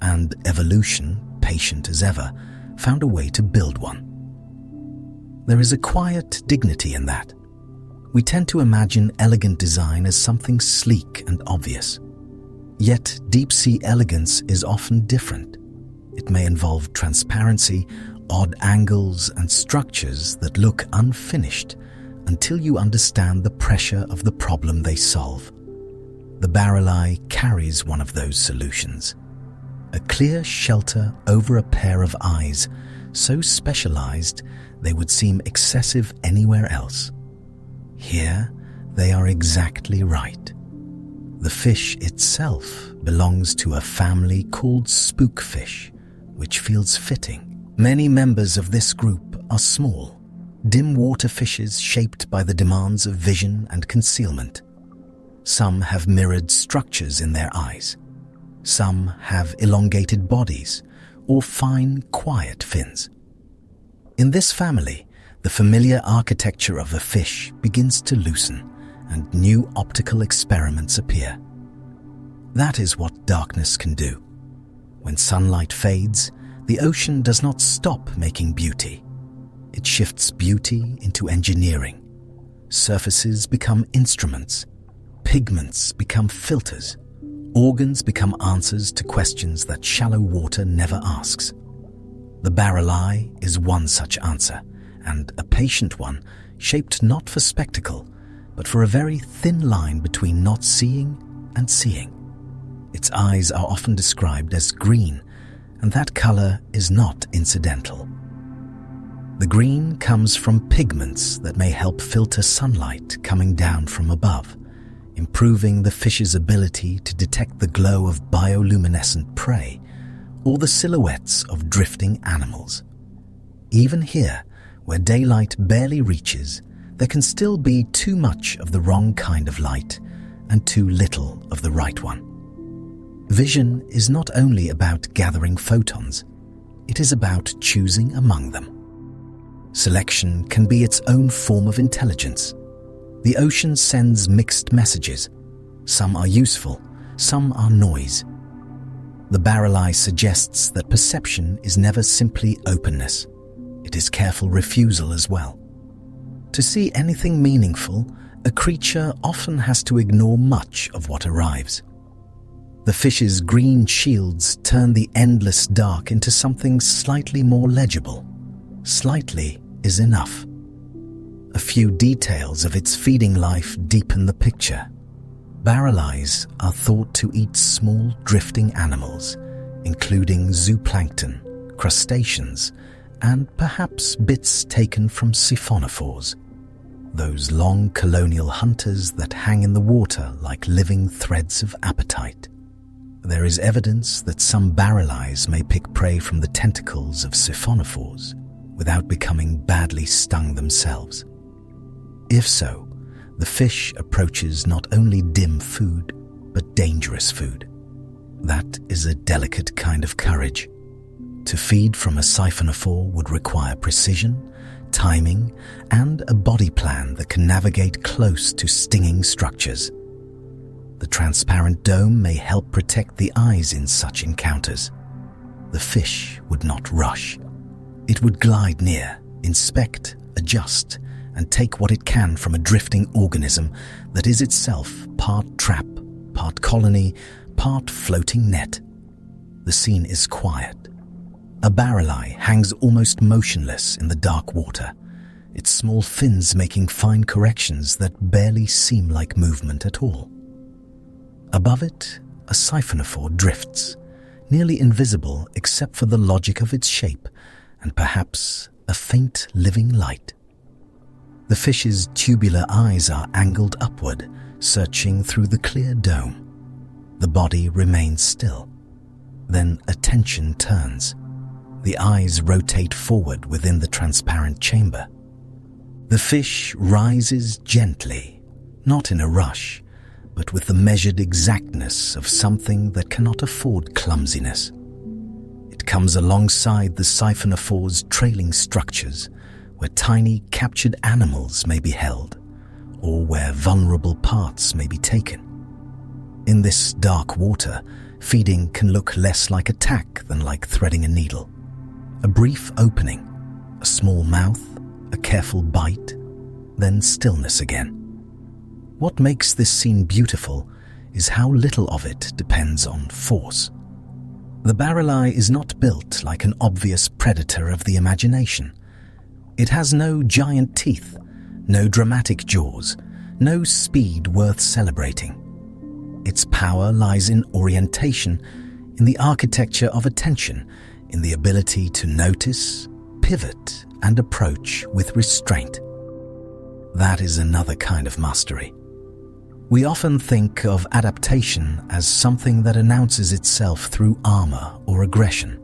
Speaker 1: and evolution, patient as ever, found a way to build one. There is a quiet dignity in that. We tend to imagine elegant design as something sleek and obvious. Yet deep-sea elegance is often different. It may involve transparency, odd angles, and structures that look unfinished until you understand the pressure of the problem they solve. The barreleye carries one of those solutions. A clear shelter over a pair of eyes, so specialized they would seem excessive anywhere else. Here, they are exactly right. The fish itself belongs to a family called spookfish, which feels fitting. Many members of this group are small, dim water fishes shaped by the demands of vision and concealment. Some have mirrored structures in their eyes. Some have elongated bodies or fine, quiet fins. In this family, the familiar architecture of a fish begins to loosen, and new optical experiments appear. That is what darkness can do. When sunlight fades, the ocean does not stop making beauty. It shifts beauty into engineering. Surfaces become instruments. Pigments become filters. Organs become answers to questions that shallow water never asks. The barreleye is one such answer, and a patient one, shaped not for spectacle, but for a very thin line between not seeing and seeing. Its eyes are often described as green, and that color is not incidental. The green comes from pigments that may help filter sunlight coming down from above, improving the fish's ability to detect the glow of bioluminescent prey or the silhouettes of drifting animals. Even here, where daylight barely reaches, there can still be too much of the wrong kind of light and too little of the right one. Vision is not only about gathering photons, it is about choosing among them. Selection can be its own form of intelligence. The ocean sends mixed messages. Some are useful, some are noise. The barreleye suggests that perception is never simply openness. It is careful refusal as well. To see anything meaningful, a creature often has to ignore much of what arrives. The fish's green shields turn the endless dark into something slightly more legible. Slightly is enough. A few details of its feeding life deepen the picture. Barreleyes are thought to eat small drifting animals, including zooplankton, crustaceans, and perhaps bits taken from siphonophores, those long colonial hunters that hang in the water like living threads of appetite. There is evidence that some barreleyes may pick prey from the tentacles of siphonophores without becoming badly stung themselves. If so, the fish approaches not only dim food, but dangerous food. That is a delicate kind of courage. To feed from a siphonophore would require precision, timing, and a body plan that can navigate close to stinging structures. The transparent dome may help protect the eyes in such encounters. The fish would not rush. It would glide near, inspect, adjust, and take what it can from a drifting organism that is itself part trap, part colony, part floating net. The scene is quiet. A barreleye hangs almost motionless in the dark water, its small fins making fine corrections that barely seem like movement at all. Above it, a siphonophore drifts, nearly invisible except for the logic of its shape and perhaps a faint living light. The fish's tubular eyes are angled upward, searching through the clear dome. The body remains still. Then attention turns. The eyes rotate forward within the transparent chamber. The fish rises gently, not in a rush, but with the measured exactness of something that cannot afford clumsiness. It comes alongside the siphonophore's trailing structures, where tiny captured animals may be held, or where vulnerable parts may be taken. In this dark water, feeding can look less like attack than like threading a needle. A brief opening, a small mouth, a careful bite, then stillness again. What makes this scene beautiful is how little of it depends on force. The barreleye is not built like an obvious predator of the imagination. It has no giant teeth, no dramatic jaws, no speed worth celebrating. Its power lies in orientation, in the architecture of attention, in the ability to notice, pivot, and approach with restraint. That is another kind of mastery. We often think of adaptation as something that announces itself through armor or aggression,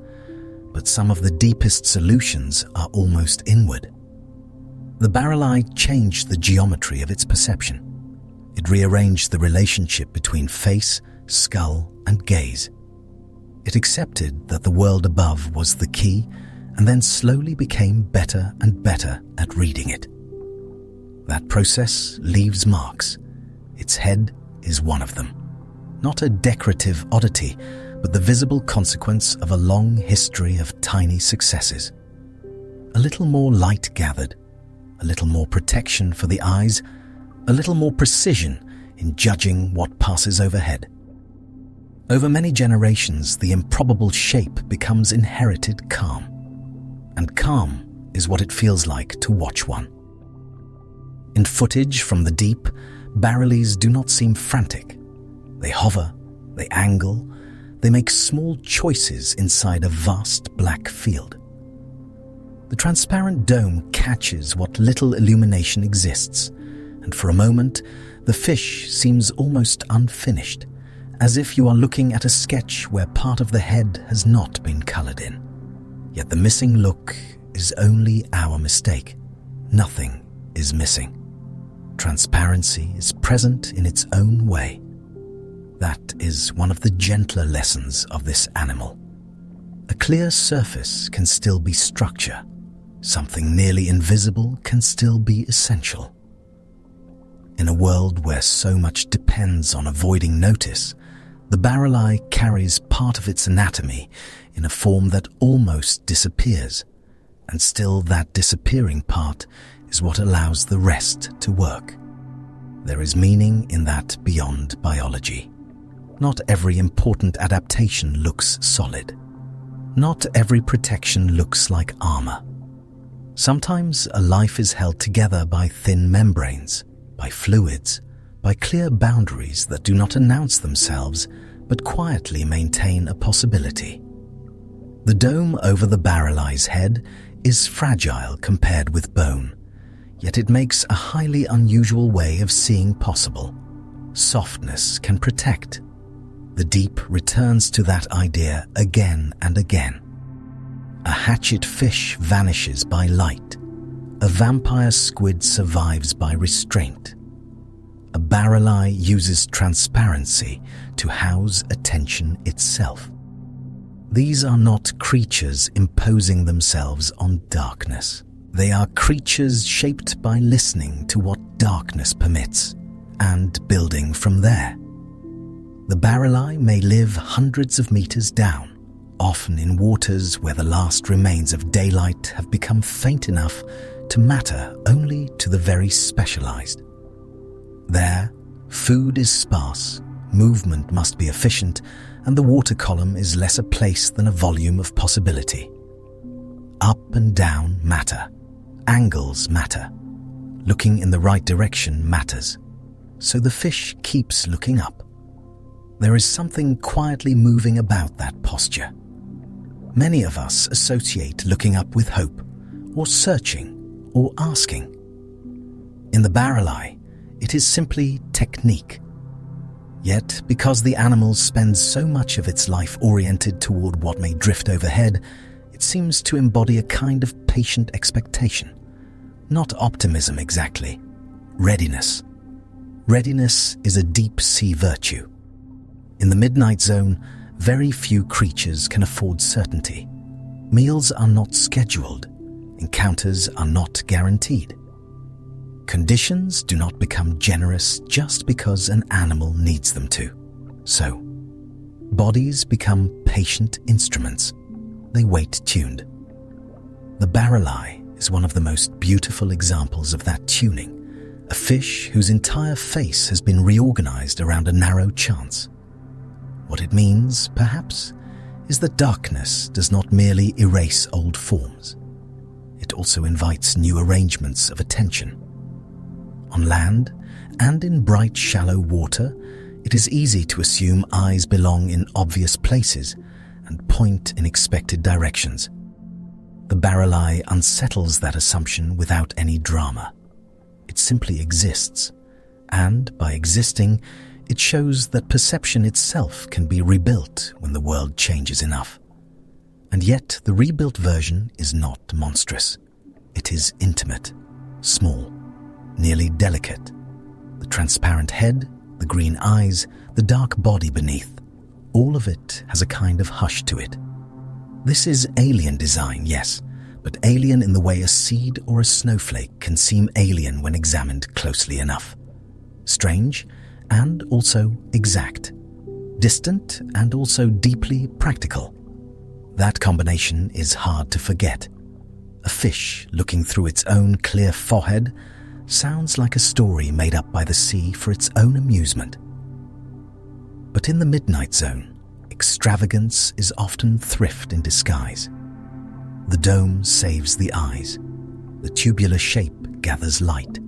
Speaker 1: but some of the deepest solutions are almost inward. The barreleye changed the geometry of its perception. It rearranged the relationship between face, skull, and gaze. It accepted that the world above was the key and then slowly became better and better at reading it. That process leaves marks. Its head is one of them. Not a decorative oddity, but the visible consequence of a long history of tiny successes. A little more light gathered, a little more protection for the eyes, a little more precision in judging what passes overhead. Over many generations, the improbable shape becomes inherited calm. And calm is what it feels like to watch one. In footage from the deep, barreleys do not seem frantic. They hover, they angle, they make small choices inside a vast black field. The transparent dome catches what little illumination exists, and for a moment, the fish seems almost unfinished, as if you are looking at a sketch where part of the head has not been colored in. Yet the missing look is only our mistake. Nothing is missing. Transparency is present in its own way. That is one of the gentler lessons of this animal. A clear surface can still be structure. Something nearly invisible can still be essential. In a world where so much depends on avoiding notice, the barreleye carries part of its anatomy in a form that almost disappears, and still that disappearing part is what allows the rest to work. There is meaning in that beyond biology. Not every important adaptation looks solid. Not every protection looks like armor. Sometimes a life is held together by thin membranes, by fluids, by clear boundaries that do not announce themselves but quietly maintain a possibility. The dome over the barreleye's head is fragile compared with bone, yet it makes a highly unusual way of seeing possible. Softness can protect. The deep returns to that idea again and again. A hatchetfish vanishes by light. A vampire squid survives by restraint. A barreleye uses transparency to house attention itself. These are not creatures imposing themselves on darkness. They are creatures shaped by listening to what darkness permits and building from there. The barreleye may live hundreds of meters down, often in waters where the last remains of daylight have become faint enough to matter only to the very specialized. There, food is sparse, movement must be efficient, and the water column is less a place than a volume of possibility. Up and down matter. Angles matter. Looking in the right direction matters. So the fish keeps looking up. There is something quietly moving about that posture. Many of us associate looking up with hope, or searching, or asking. In the barreleye, it is simply technique. Yet, because the animal spends so much of its life oriented toward what may drift overhead, it seems to embody a kind of patient expectation. Not optimism exactly. Readiness. Readiness is a deep-sea virtue. In the midnight zone, very few creatures can afford certainty. Meals are not scheduled. Encounters are not guaranteed. Conditions do not become generous just because an animal needs them to. So, bodies become patient instruments. They wait tuned. The barreleye is one of the most beautiful examples of that tuning. A fish whose entire face has been reorganized around a narrow chance. What it means, perhaps, is that darkness does not merely erase old forms. It also invites new arrangements of attention. On land, and in bright, shallow water, it is easy to assume eyes belong in obvious places and point in expected directions. The barreleye unsettles that assumption without any drama. It simply exists, and by existing, it shows that perception itself can be rebuilt when the world changes enough. And yet, the rebuilt version is not monstrous. It is intimate, small, nearly delicate. The transparent head, the green eyes, the dark body beneath, all of it has a kind of hush to it. This is alien design, yes, but alien in the way a seed or a snowflake can seem alien when examined closely enough. Strange and also exact. Distant and also deeply practical. That combination is hard to forget. A fish looking through its own clear forehead sounds like a story made up by the sea for its own amusement. But in the midnight zone, extravagance is often thrift in disguise. The dome saves the eyes. The tubular shape gathers light.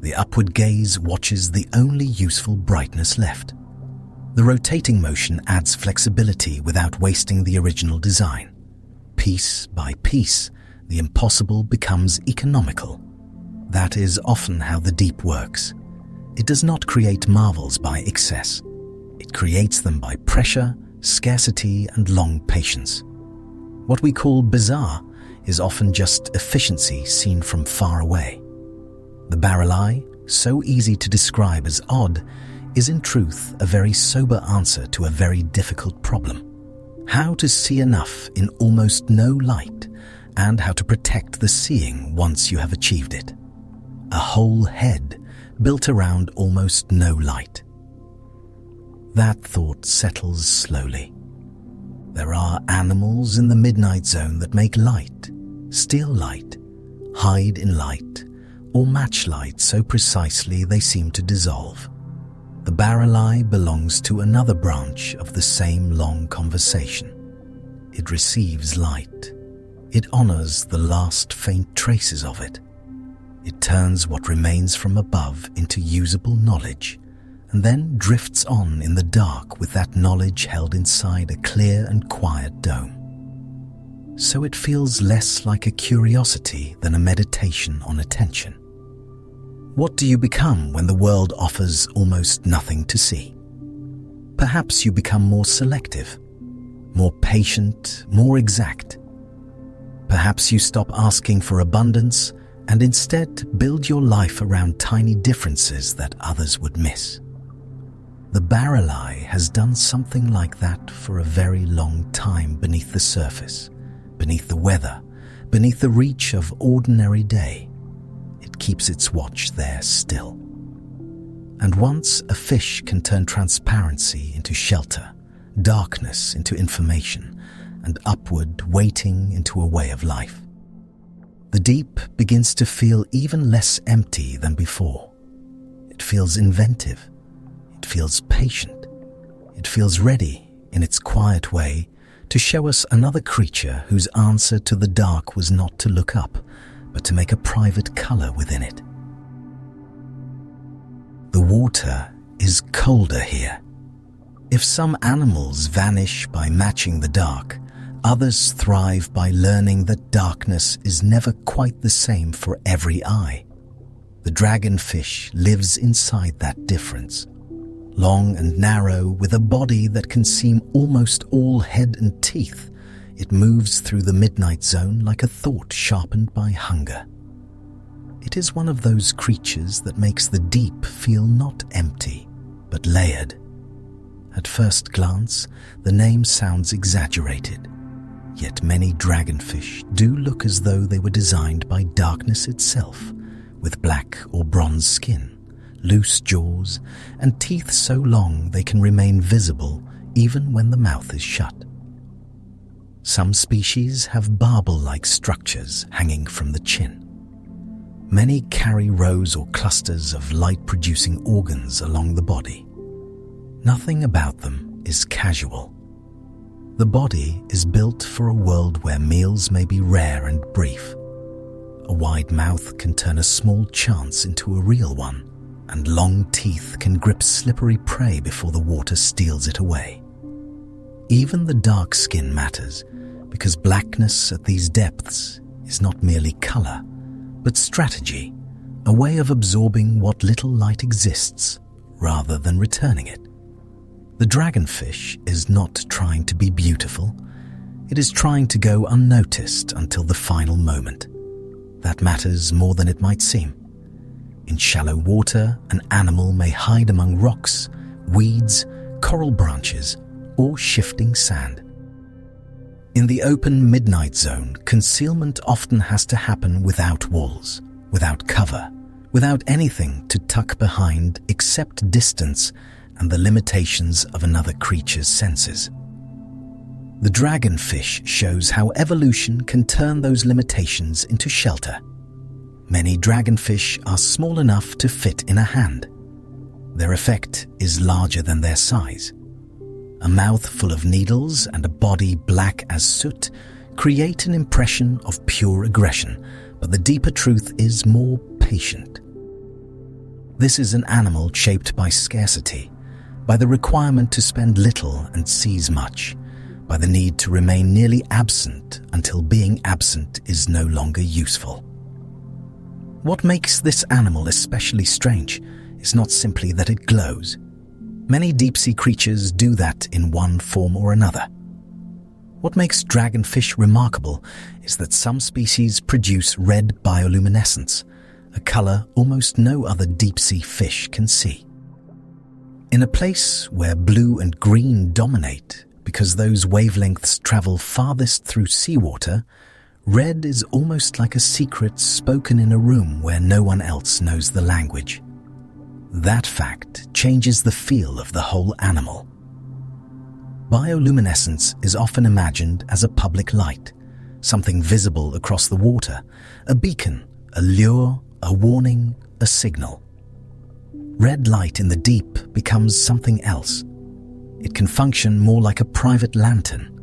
Speaker 1: The upward gaze watches the only useful brightness left. The rotating motion adds flexibility without wasting the original design. Piece by piece, the impossible becomes economical. That is often how the deep works. It does not create marvels by excess. It creates them by pressure, scarcity, and long patience. What we call bizarre is often just efficiency seen from far away. The barreleye, so easy to describe as odd, is in truth a very sober answer to a very difficult problem. How to see enough in almost no light, and how to protect the seeing once you have achieved it. A whole head built around almost no light. That thought settles slowly. There are animals in the midnight zone that make light, steal light, hide in light, or match light so precisely they seem to dissolve. The barreleye belongs to another branch of the same long conversation. It receives light. It honors the last faint traces of it. It turns what remains from above into usable knowledge, and then drifts on in the dark with that knowledge held inside a clear and quiet dome. So it feels less like a curiosity than a meditation on attention. What do you become when the world offers almost nothing to see? Perhaps you become more selective, more patient, more exact. Perhaps you stop asking for abundance and instead build your life around tiny differences that others would miss. The barreleye has done something like that for a very long time beneath the surface, beneath the weather, beneath the reach of ordinary day. It keeps its watch there still. And once a fish can turn transparency into shelter, darkness into information, and upward waiting into a way of life, the deep begins to feel even less empty than before. It feels inventive. It feels patient. It feels ready, in its quiet way, to show us another creature whose answer to the dark was not to look up, but to make a private color within it. The water is colder here. If some animals vanish by matching the dark, others thrive by learning that darkness is never quite the same for every eye. The dragonfish lives inside that difference. Long and narrow, with a body that can seem almost all head and teeth, it moves through the midnight zone like a thought sharpened by hunger. It is one of those creatures that makes the deep feel not empty, but layered. At first glance, the name sounds exaggerated, yet many dragonfish do look as though they were designed by darkness itself, with black or bronze skin, loose jaws, and teeth so long they can remain visible even when the mouth is shut. Some species have barbel-like structures hanging from the chin. Many carry rows or clusters of light-producing organs along the body. Nothing about them is casual. The body is built for a world where meals may be rare and brief. A wide mouth can turn a small chance into a real one, and long teeth can grip slippery prey before the water steals it away. Even the dark skin matters, because blackness at these depths is not merely color, but strategy, a way of absorbing what little light exists rather than returning it. The dragonfish is not trying to be beautiful. It is trying to go unnoticed until the final moment. That matters more than it might seem. In shallow water, an animal may hide among rocks, weeds, coral branches, or shifting sand. In the open midnight zone, concealment often has to happen without walls, without cover, without anything to tuck behind except distance and the limitations of another creature's senses. The dragonfish shows how evolution can turn those limitations into shelter. Many dragonfish are small enough to fit in a hand. Their effect is larger than their size. A mouth full of needles and a body black as soot create an impression of pure aggression, but the deeper truth is more patient. This is an animal shaped by scarcity, by the requirement to spend little and seize much, by the need to remain nearly absent until being absent is no longer useful. What makes this animal especially strange is not simply that it glows. Many deep-sea creatures do that in one form or another. What makes dragonfish remarkable is that some species produce red bioluminescence, a color almost no other deep-sea fish can see. In a place where blue and green dominate because those wavelengths travel farthest through seawater, red is almost like a secret spoken in a room where no one else knows the language. That fact changes the feel of the whole animal. Bioluminescence is often imagined as a public light, something visible across the water, a beacon, a lure, a warning, a signal. Red light in the deep becomes something else. It can function more like a private lantern,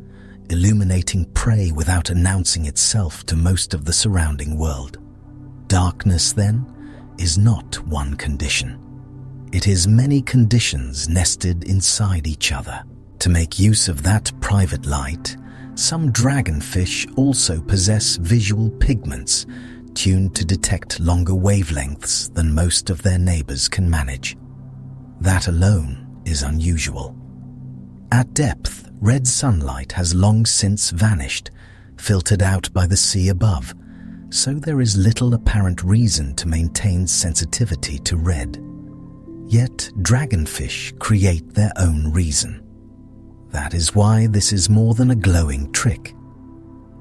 Speaker 1: illuminating prey without announcing itself to most of the surrounding world. Darkness, then, is not one condition. It is many conditions nested inside each other. To make use of that private light, some dragonfish also possess visual pigments tuned to detect longer wavelengths than most of their neighbors can manage. That alone is unusual. At depth, red sunlight has long since vanished, filtered out by the sea above, so there is little apparent reason to maintain sensitivity to red. Yet dragonfish create their own reason. That is why this is more than a glowing trick.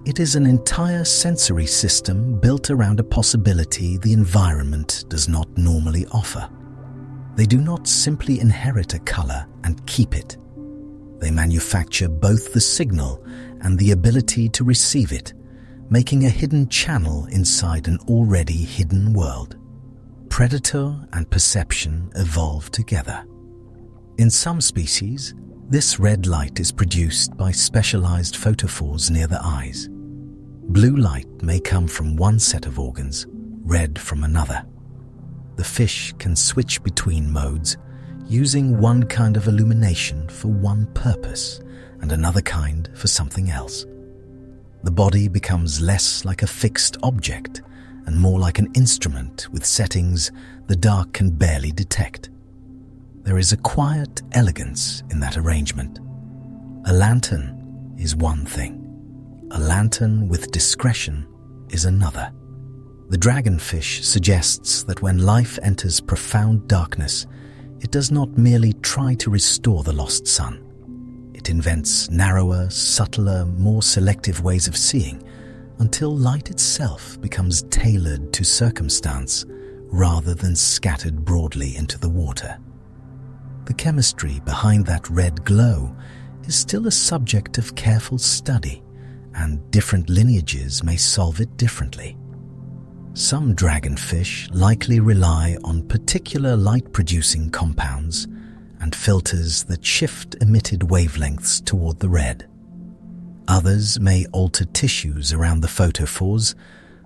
Speaker 1: It is an entire sensory system built around a possibility the environment does not normally offer. They do not simply inherit a color and keep it. They manufacture both the signal and the ability to receive it, making a hidden channel inside an already hidden world. Predator and perception evolve together. In some species, this red light is produced by specialized photophores near the eyes. Blue light may come from one set of organs, red from another. The fish can switch between modes, using one kind of illumination for one purpose and another kind for something else. The body becomes less like a fixed object and more like an instrument with settings the dark can barely detect. There is a quiet elegance in that arrangement. A lantern is one thing. A lantern with discretion is another. The dragonfish suggests that when life enters profound darkness, it does not merely try to restore the lost sun. It invents narrower, subtler, more selective ways of seeing until light itself becomes tailored to circumstance rather than scattered broadly into the water. The chemistry behind that red glow is still a subject of careful study, and different lineages may solve it differently. Some dragonfish likely rely on particular light-producing compounds and filters that shift emitted wavelengths toward the red. Others may alter tissues around the photophores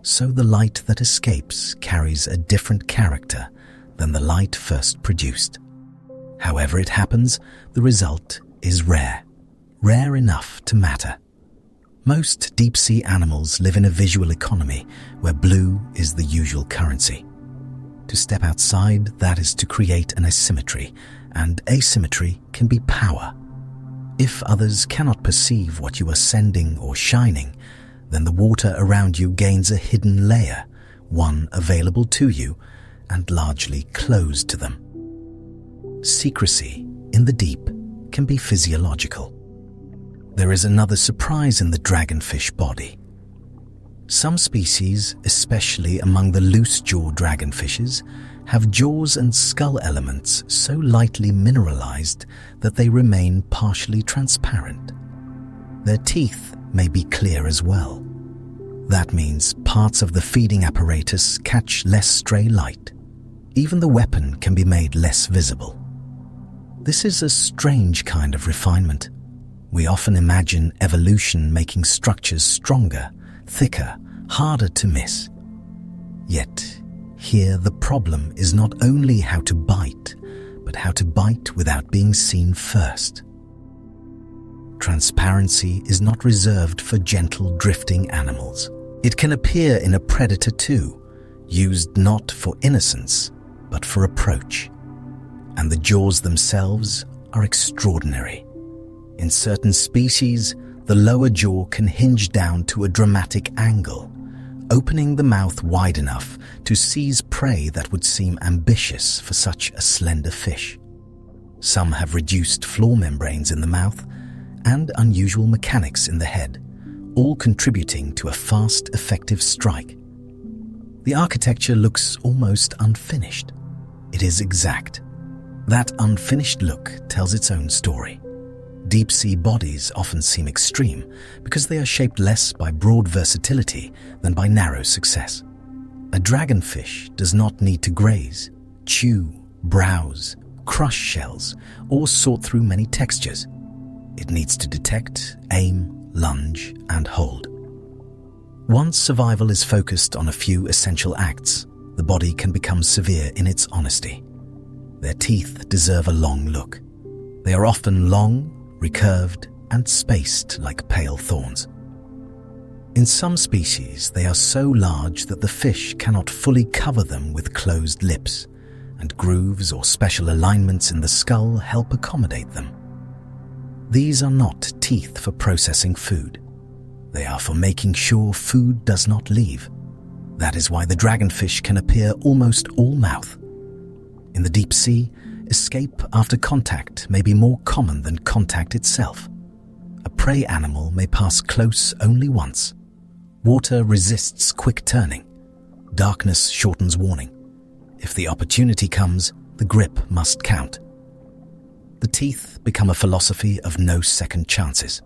Speaker 1: so the light that escapes carries a different character than the light first produced. However it happens, the result is rare enough to matter. Most deep-sea animals live in a visual economy where blue is the usual currency. To step outside, that is to create an asymmetry, and asymmetry can be power. If others cannot perceive what you are sending or shining, then the water around you gains a hidden layer, one available to you and largely closed to them. Secrecy in the deep can be physiological. There is another surprise in the dragonfish body. Some species, especially among the loose-jaw dragonfishes, have jaws and skull elements so lightly mineralized that they remain partially transparent. Their teeth may be clear as well. That means parts of the feeding apparatus catch less stray light. Even the weapon can be made less visible. This is a strange kind of refinement. We often imagine evolution making structures stronger, thicker, harder to miss. Yet, here the problem is not only how to bite, but how to bite without being seen first. Transparency is not reserved for gentle drifting animals. It can appear in a predator too, used not for innocence, but for approach. And the jaws themselves are extraordinary. In certain species, the lower jaw can hinge down to a dramatic angle, opening the mouth wide enough to seize prey that would seem ambitious for such a slender fish. Some have reduced floor membranes in the mouth and unusual mechanics in the head, all contributing to a fast, effective strike. The architecture looks almost unfinished. It is exact. That unfinished look tells its own story. Deep-sea bodies often seem extreme because they are shaped less by broad versatility than by narrow success. A dragonfish does not need to graze, chew, browse, crush shells, or sort through many textures. It needs to detect, aim, lunge, and hold. Once survival is focused on a few essential acts, the body can become severe in its honesty. Their teeth deserve a long look. They are often long, recurved, and spaced like pale thorns. In some species, they are so large that the fish cannot fully cover them with closed lips, and grooves or special alignments in the skull help accommodate them. These are not teeth for processing food. They are for making sure food does not leave. That is why the dragonfish can appear almost all mouth. In the deep sea, escape after contact may be more common than contact itself. A prey animal may pass close only once. Water resists quick turning. Darkness shortens warning. If the opportunity comes, the grip must count. The teeth become a philosophy of no second chances.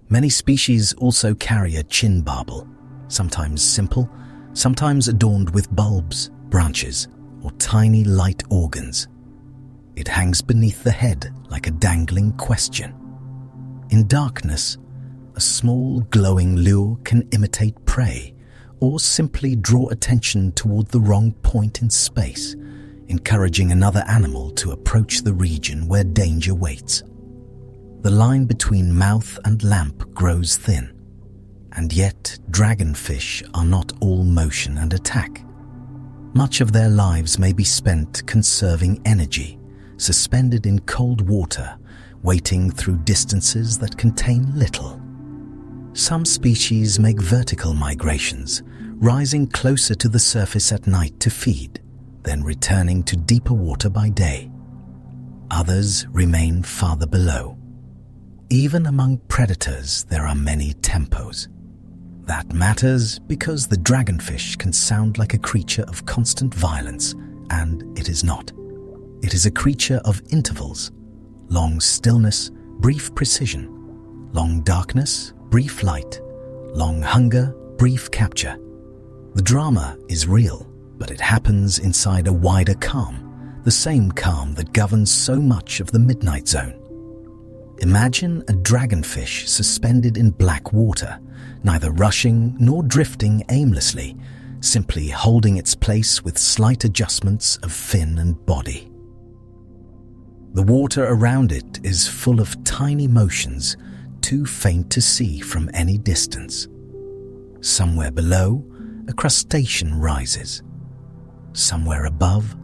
Speaker 1: Many species also carry a chin barbel, sometimes simple, sometimes adorned with bulbs, branches, or tiny light organs. It hangs beneath the head like a dangling question. In darkness, a small glowing lure can imitate prey or simply draw attention toward the wrong point in space, encouraging another animal to approach the region where danger waits. The line between mouth and lamp grows thin, and yet dragonfish are not all motion and attack. Much of their lives may be spent conserving energy, suspended in cold water, waiting through distances that contain little. Some species make vertical migrations, rising closer to the surface at night to feed, then returning to deeper water by day. Others remain farther below. Even among predators, there are many tempos. That matters because the dragonfish can sound like a creature of constant violence, and it is not. It is a creature of intervals, long stillness, brief precision, long darkness, brief light, long hunger, brief capture. The drama is real, but it happens inside a wider calm, the same calm that governs so much of the midnight zone. Imagine a dragonfish suspended in black water, neither rushing nor drifting aimlessly, simply holding its place with slight adjustments of fin and body. The water around it is full of tiny motions, too faint to see from any distance. Somewhere below, a crustacean rises. Somewhere above,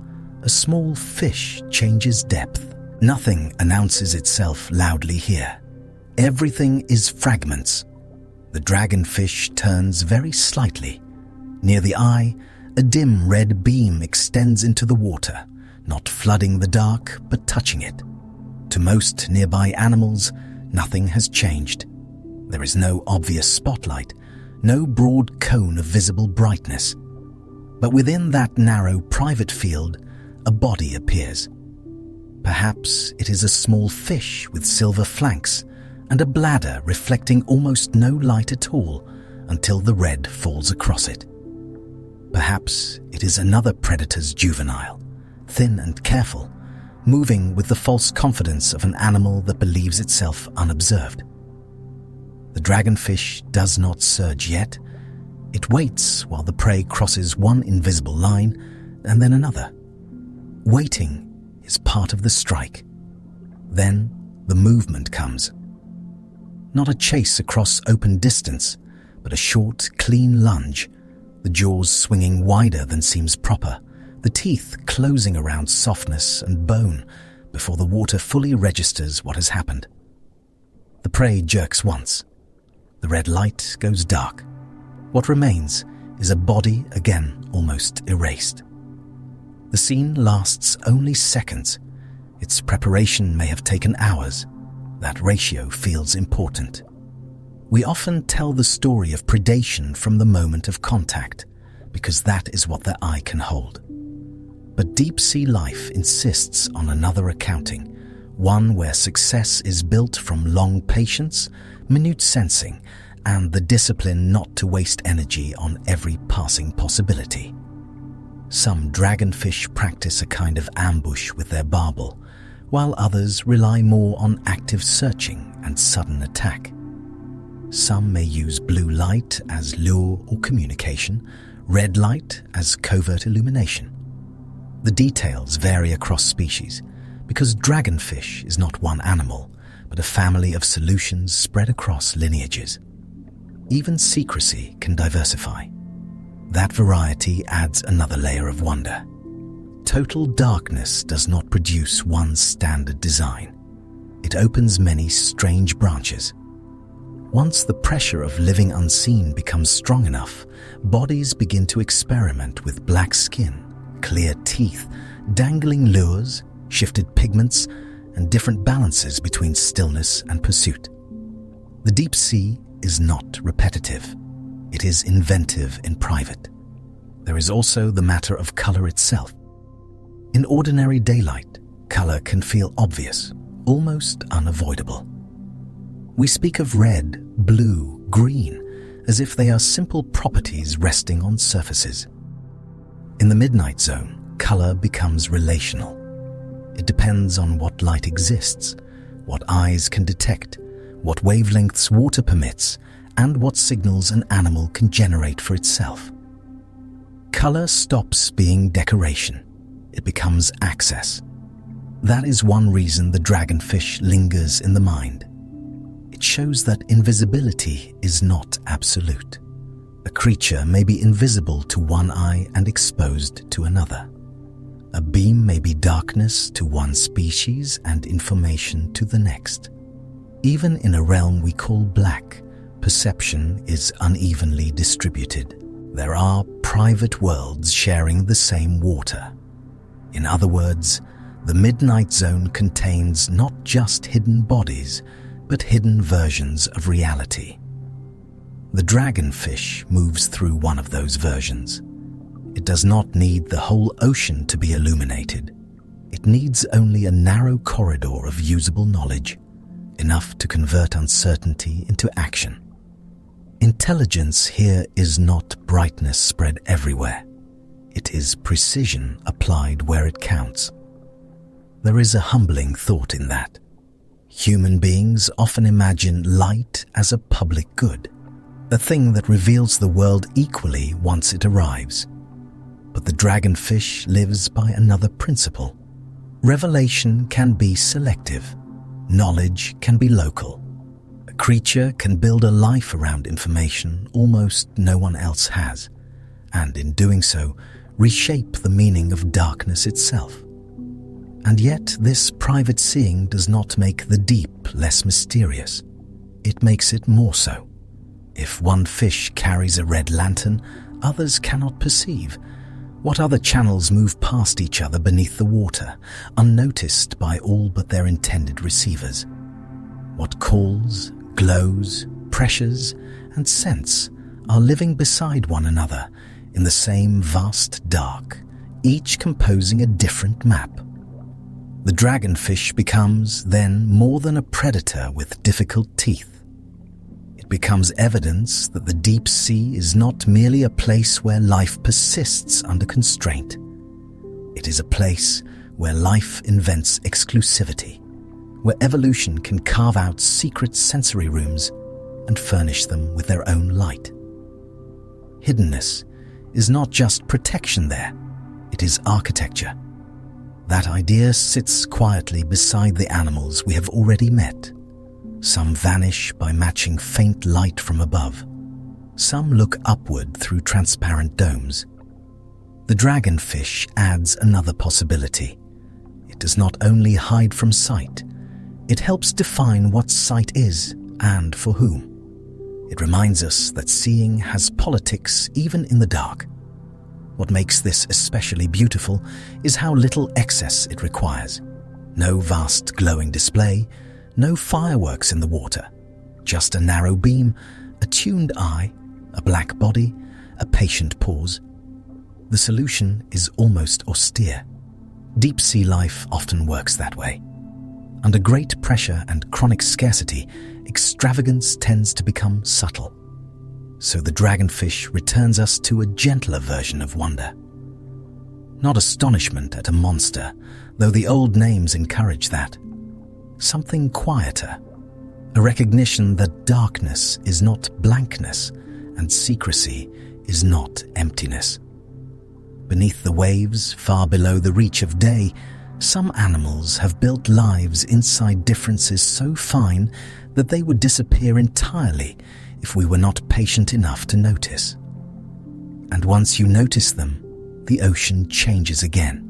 Speaker 1: a small fish changes depth. Nothing announces itself loudly here. Everything is fragments. The dragonfish turns very slightly. Near the eye, a dim red beam extends into the water, not flooding the dark, but touching it. To most nearby animals, nothing has changed. There is no obvious spotlight, no broad cone of visible brightness. But within that narrow private field, a body appears. Perhaps it is a small fish with silver flanks and a bladder reflecting almost no light at all until the red falls across it. Perhaps it is another predator's juvenile, thin and careful, moving with the false confidence of an animal that believes itself unobserved. The dragonfish does not surge yet. It waits while the prey crosses one invisible line and then another. Waiting is part of the strike. Then the movement comes. Not a chase across open distance, but a short, clean lunge, the jaws swinging wider than seems proper, the teeth closing around softness and bone before the water fully registers what has happened. The prey jerks once. The red light goes dark. What remains is a body again almost erased. The scene lasts only seconds. Its preparation may have taken hours. That ratio feels important. We often tell the story of predation from the moment of contact, because that is what the eye can hold. But deep-sea life insists on another accounting, one where success is built from long patience, minute sensing, and the discipline not to waste energy on every passing possibility. Some dragonfish practice a kind of ambush with their barbel, while others rely more on active searching and sudden attack. Some may use blue light as lure or communication, red light as covert illumination. The details vary across species, because dragonfish is not one animal, but a family of solutions spread across lineages. Even secrecy can diversify. That variety adds another layer of wonder. Total darkness does not produce one standard design. It opens many strange branches. Once the pressure of living unseen becomes strong enough, bodies begin to experiment with black skin, clear teeth, dangling lures, shifted pigments, and different balances between stillness and pursuit. The deep sea is not repetitive. It is inventive in private. There is also the matter of color itself. In ordinary daylight, color can feel obvious, almost unavoidable. We speak of red, blue, green, as if they are simple properties resting on surfaces. In the midnight zone, color becomes relational. It depends on what light exists, what eyes can detect, what wavelengths water permits, and what signals an animal can generate for itself. Color stops being decoration. It becomes access. That is one reason the dragonfish lingers in the mind. It shows that invisibility is not absolute. A creature may be invisible to one eye and exposed to another. A beam may be darkness to one species and information to the next. Even in a realm we call black, perception is unevenly distributed. There are private worlds sharing the same water. In other words, the midnight zone contains not just hidden bodies, but hidden versions of reality. The dragonfish moves through one of those versions. It does not need the whole ocean to be illuminated. It needs only a narrow corridor of usable knowledge, enough to convert uncertainty into action. Intelligence here is not brightness spread everywhere. It is precision applied where it counts. There is a humbling thought in that. Human beings often imagine light as a public good, a thing that reveals the world equally once it arrives. But the dragonfish lives by another principle. Revelation can be selective. Knowledge can be local. A creature can build a life around information almost no one else has, and in doing so, reshape the meaning of darkness itself. And yet, this private seeing does not make the deep less mysterious. It makes it more so. If one fish carries a red lantern, others cannot perceive. What other channels move past each other beneath the water, unnoticed by all but their intended receivers? What calls, glows, pressures, and scents are living beside one another in the same vast dark, each composing a different map? The dragonfish becomes, then, more than a predator with difficult teeth. It becomes evidence that the deep sea is not merely a place where life persists under constraint. It is a place where life invents exclusivity, where evolution can carve out secret sensory rooms and furnish them with their own light. Hiddenness is not just protection there, it is architecture. That idea sits quietly beside the animals we have already met. Some vanish by matching faint light from above. Some look upward through transparent domes. The dragonfish adds another possibility. It does not only hide from sight, it helps define what sight is and for whom. It reminds us that seeing has politics even in the dark. What makes this especially beautiful is how little excess it requires. No vast glowing display, no fireworks in the water, just a narrow beam, a tuned eye, a black body, a patient pause. The solution is almost austere. Deep sea life often works that way. Under great pressure and chronic scarcity, extravagance tends to become subtle. So the dragonfish returns us to a gentler version of wonder. Not astonishment at a monster, though the old names encourage that. Something quieter, a recognition that darkness is not blankness and secrecy is not emptiness. Beneath the waves, far below the reach of day, some animals have built lives inside differences so fine that they would disappear entirely if we were not patient enough to notice. And once you notice them, the ocean changes again.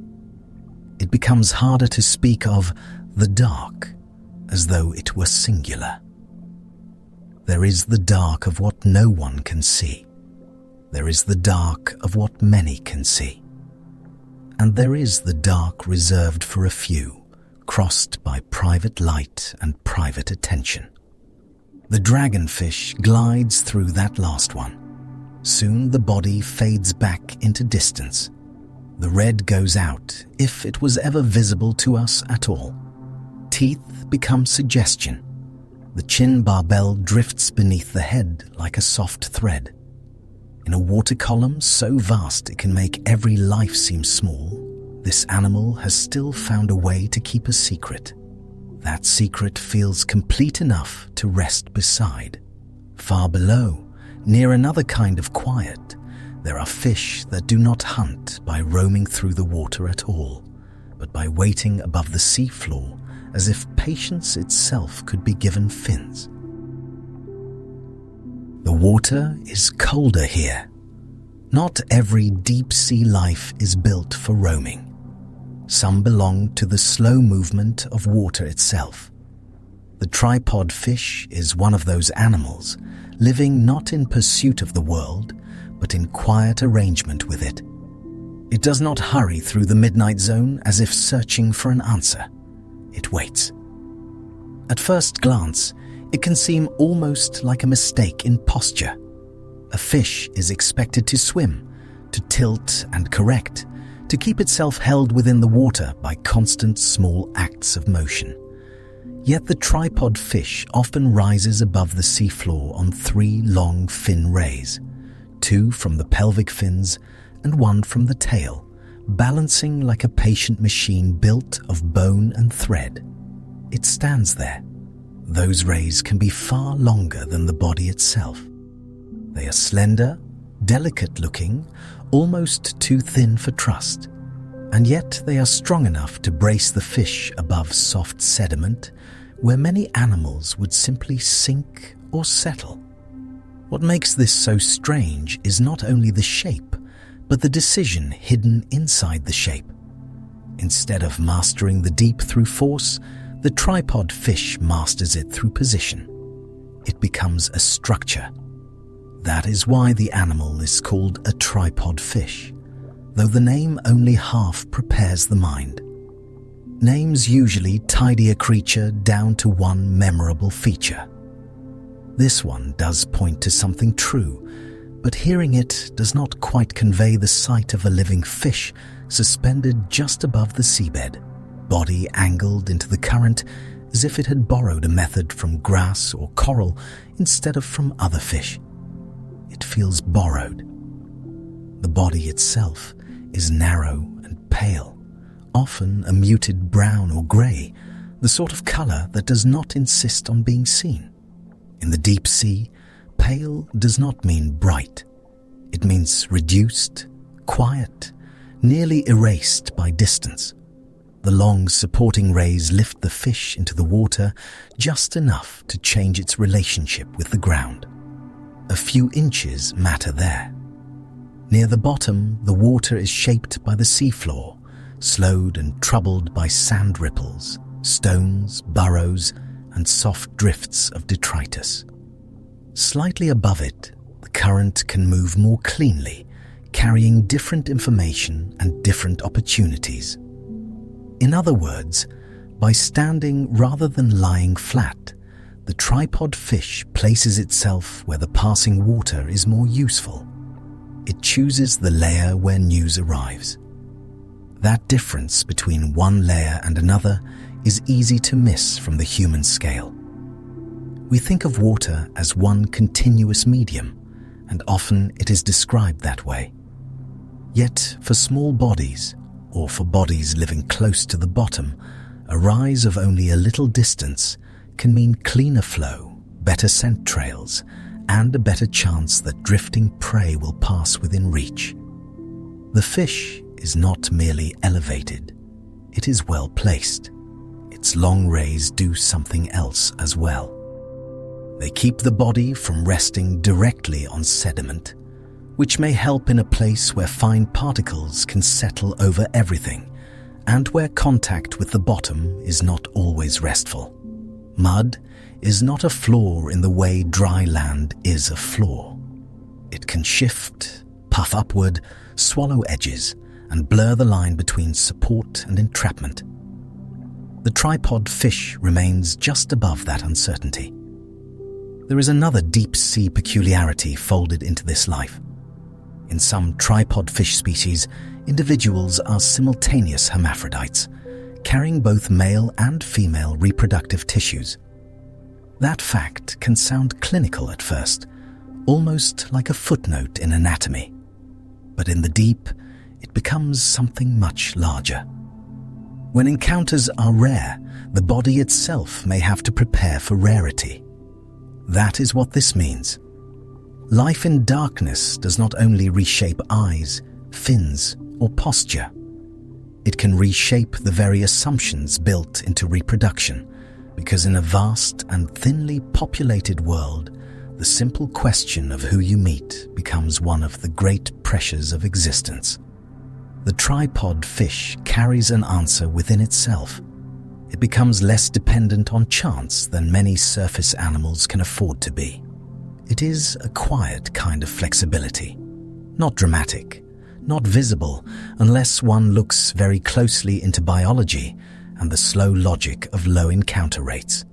Speaker 1: It becomes harder to speak of the dark as though it were singular. There is the dark of what no one can see. There is the dark of what many can see. And there is the dark reserved for a few, crossed by private light and private attention. The dragonfish glides through that last one. Soon the body fades back into distance. The red goes out, if it was ever visible to us at all. Teeth become suggestion. The chin barbell drifts beneath the head like a soft thread. In a water column so vast it can make every life seem small, this animal has still found a way to keep a secret. That secret feels complete enough to rest beside. Far below, near another kind of quiet, there are fish that do not hunt by roaming through the water at all, but by waiting above the sea floor as if patience itself could be given fins. The water is colder here. Not every deep-sea life is built for roaming. Some belong to the slow movement of water itself. The tripod fish is one of those animals, living not in pursuit of the world, but in quiet arrangement with it. It does not hurry through the midnight zone as if searching for an answer. It waits. At first glance, it can seem almost like a mistake in posture. A fish is expected to swim, to tilt and correct, to keep itself held within the water by constant small acts of motion. Yet the tripod fish often rises above the seafloor on 3 long fin rays, 2 from the pelvic fins and 1 from the tail, balancing like a patient machine built of bone and thread. It stands there. Those rays can be far longer than the body itself. They are slender, delicate-looking, almost too thin for trust, and yet they are strong enough to brace the fish above soft sediment where many animals would simply sink or settle. What makes this so strange is not only the shape, but the decision hidden inside the shape. Instead of mastering the deep through force, the tripod fish masters it through position. It becomes a structure. That is why the animal is called a tripod fish, though the name only half prepares the mind. Names usually tidy a creature down to one memorable feature. This one does point to something true, but hearing it does not quite convey the sight of a living fish suspended just above the seabed, body angled into the current as if it had borrowed a method from grass or coral instead of from other fish. It feels borrowed. The body itself is narrow and pale, often a muted brown or grey, the sort of colour that does not insist on being seen. In the deep sea, pale does not mean bright. It means reduced, quiet, nearly erased by distance. The long supporting rays lift the fish into the water just enough to change its relationship with the ground. A few inches matter there. Near the bottom, the water is shaped by the seafloor, slowed and troubled by sand ripples, stones, burrows, and soft drifts of detritus. Slightly above it, the current can move more cleanly, carrying different information and different opportunities. In other words, by standing rather than lying flat, the tripod fish places itself where the passing water is more useful. It chooses the layer where news arrives. That difference between one layer and another is easy to miss from the human scale. We think of water as one continuous medium, and often it is described that way. Yet, for small bodies, or for bodies living close to the bottom, a rise of only a little distance can mean cleaner flow, better scent trails, and a better chance that drifting prey will pass within reach. The fish is not merely elevated, it is well placed. Its long rays do something else as well. They keep the body from resting directly on sediment, which may help in a place where fine particles can settle over everything, and where contact with the bottom is not always restful. Mud is not a floor in the way dry land is a floor. It can shift, puff upward, swallow edges, and blur the line between support and entrapment. The tripod fish remains just above that uncertainty. There is another deep-sea peculiarity folded into this life. In some tripod fish species, individuals are simultaneous hermaphrodites, carrying both male and female reproductive tissues. That fact can sound clinical at first, almost like a footnote in anatomy. But in the deep, it becomes something much larger. When encounters are rare, the body itself may have to prepare for rarity. That is what this means. Life in darkness does not only reshape eyes, fins, or posture. It can reshape the very assumptions built into reproduction, because in a vast and thinly populated world, the simple question of who you meet becomes one of the great pressures of existence. The tripod fish carries an answer within itself. It becomes less dependent on chance than many surface animals can afford to be. It is a quiet kind of flexibility, not dramatic, not visible unless one looks very closely into biology and the slow logic of low encounter rates.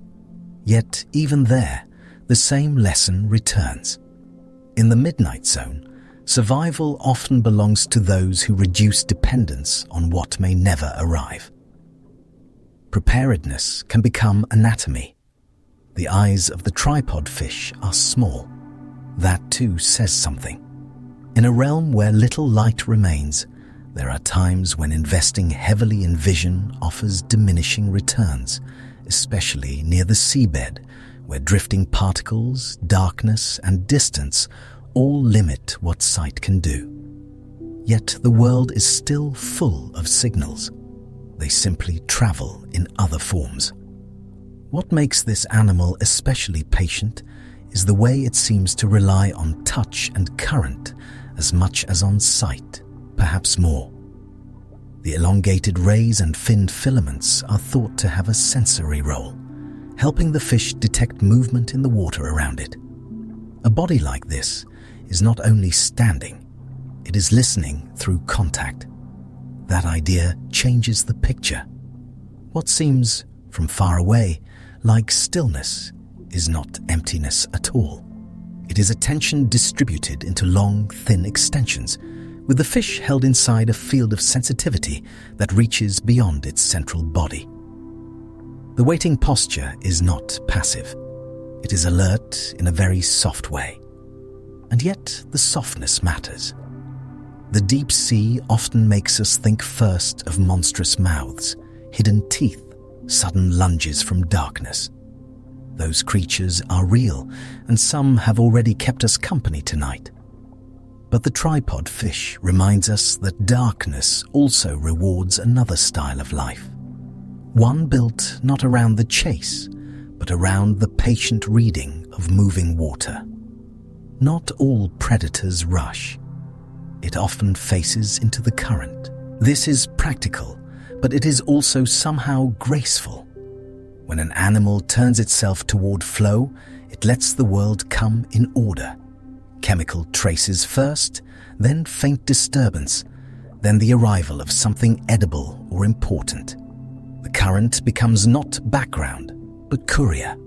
Speaker 1: Yet even there, the same lesson returns. In the midnight zone, survival often belongs to those who reduce dependence on what may never arrive. Preparedness can become anatomy. The eyes of the tripod fish are small. That too says something. In a realm where little light remains, there are times when investing heavily in vision offers diminishing returns, especially near the seabed, where drifting particles, darkness, and distance all limit what sight can do. Yet the world is still full of signals. They simply travel in other forms. What makes this animal especially patient is the way it seems to rely on touch and current as much as on sight, perhaps more. The elongated rays and finned filaments are thought to have a sensory role, helping the fish detect movement in the water around it. A body like this is not only standing, it is listening through contact. That idea changes the picture. What seems, from far away, like stillness is not emptiness at all. It is attention distributed into long, thin extensions, with the fish held inside a field of sensitivity that reaches beyond its central body. The waiting posture is not passive. It is alert in a very soft way. And yet the softness matters. The deep sea often makes us think first of monstrous mouths, hidden teeth, sudden lunges from darkness. Those creatures are real, and some have already kept us company tonight. But the tripod fish reminds us that darkness also rewards another style of life. One built not around the chase, but around the patient reading of moving water. Not all predators rush. It often faces into the current. This is practical, but it is also somehow graceful. When an animal turns itself toward flow, it lets the world come in order. Chemical traces first, then faint disturbance, then the arrival of something edible or important. The current becomes not background, but courier.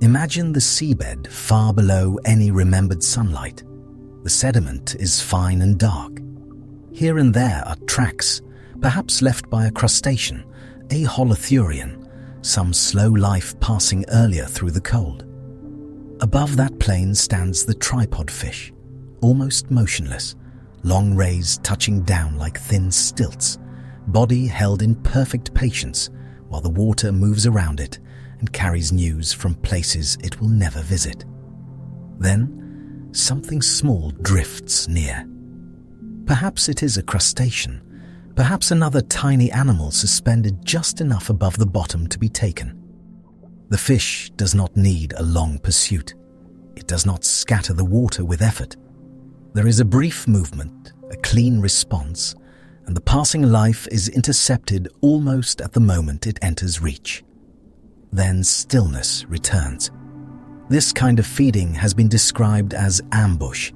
Speaker 1: Imagine the seabed far below any remembered sunlight. The sediment is fine and dark. Here and there are tracks, perhaps left by a crustacean, a holothurian, some slow life passing earlier through the cold. Above that plain stands the tripod fish, almost motionless, long rays touching down like thin stilts, body held in perfect patience while the water moves around it and carries news from places it will never visit. Then, something small drifts near. Perhaps it is a crustacean, perhaps another tiny animal suspended just enough above the bottom to be taken. The fish does not need a long pursuit. It does not scatter the water with effort. There is a brief movement, a clean response, and the passing life is intercepted almost at the moment it enters reach. Then stillness returns. This kind of feeding has been described as ambush,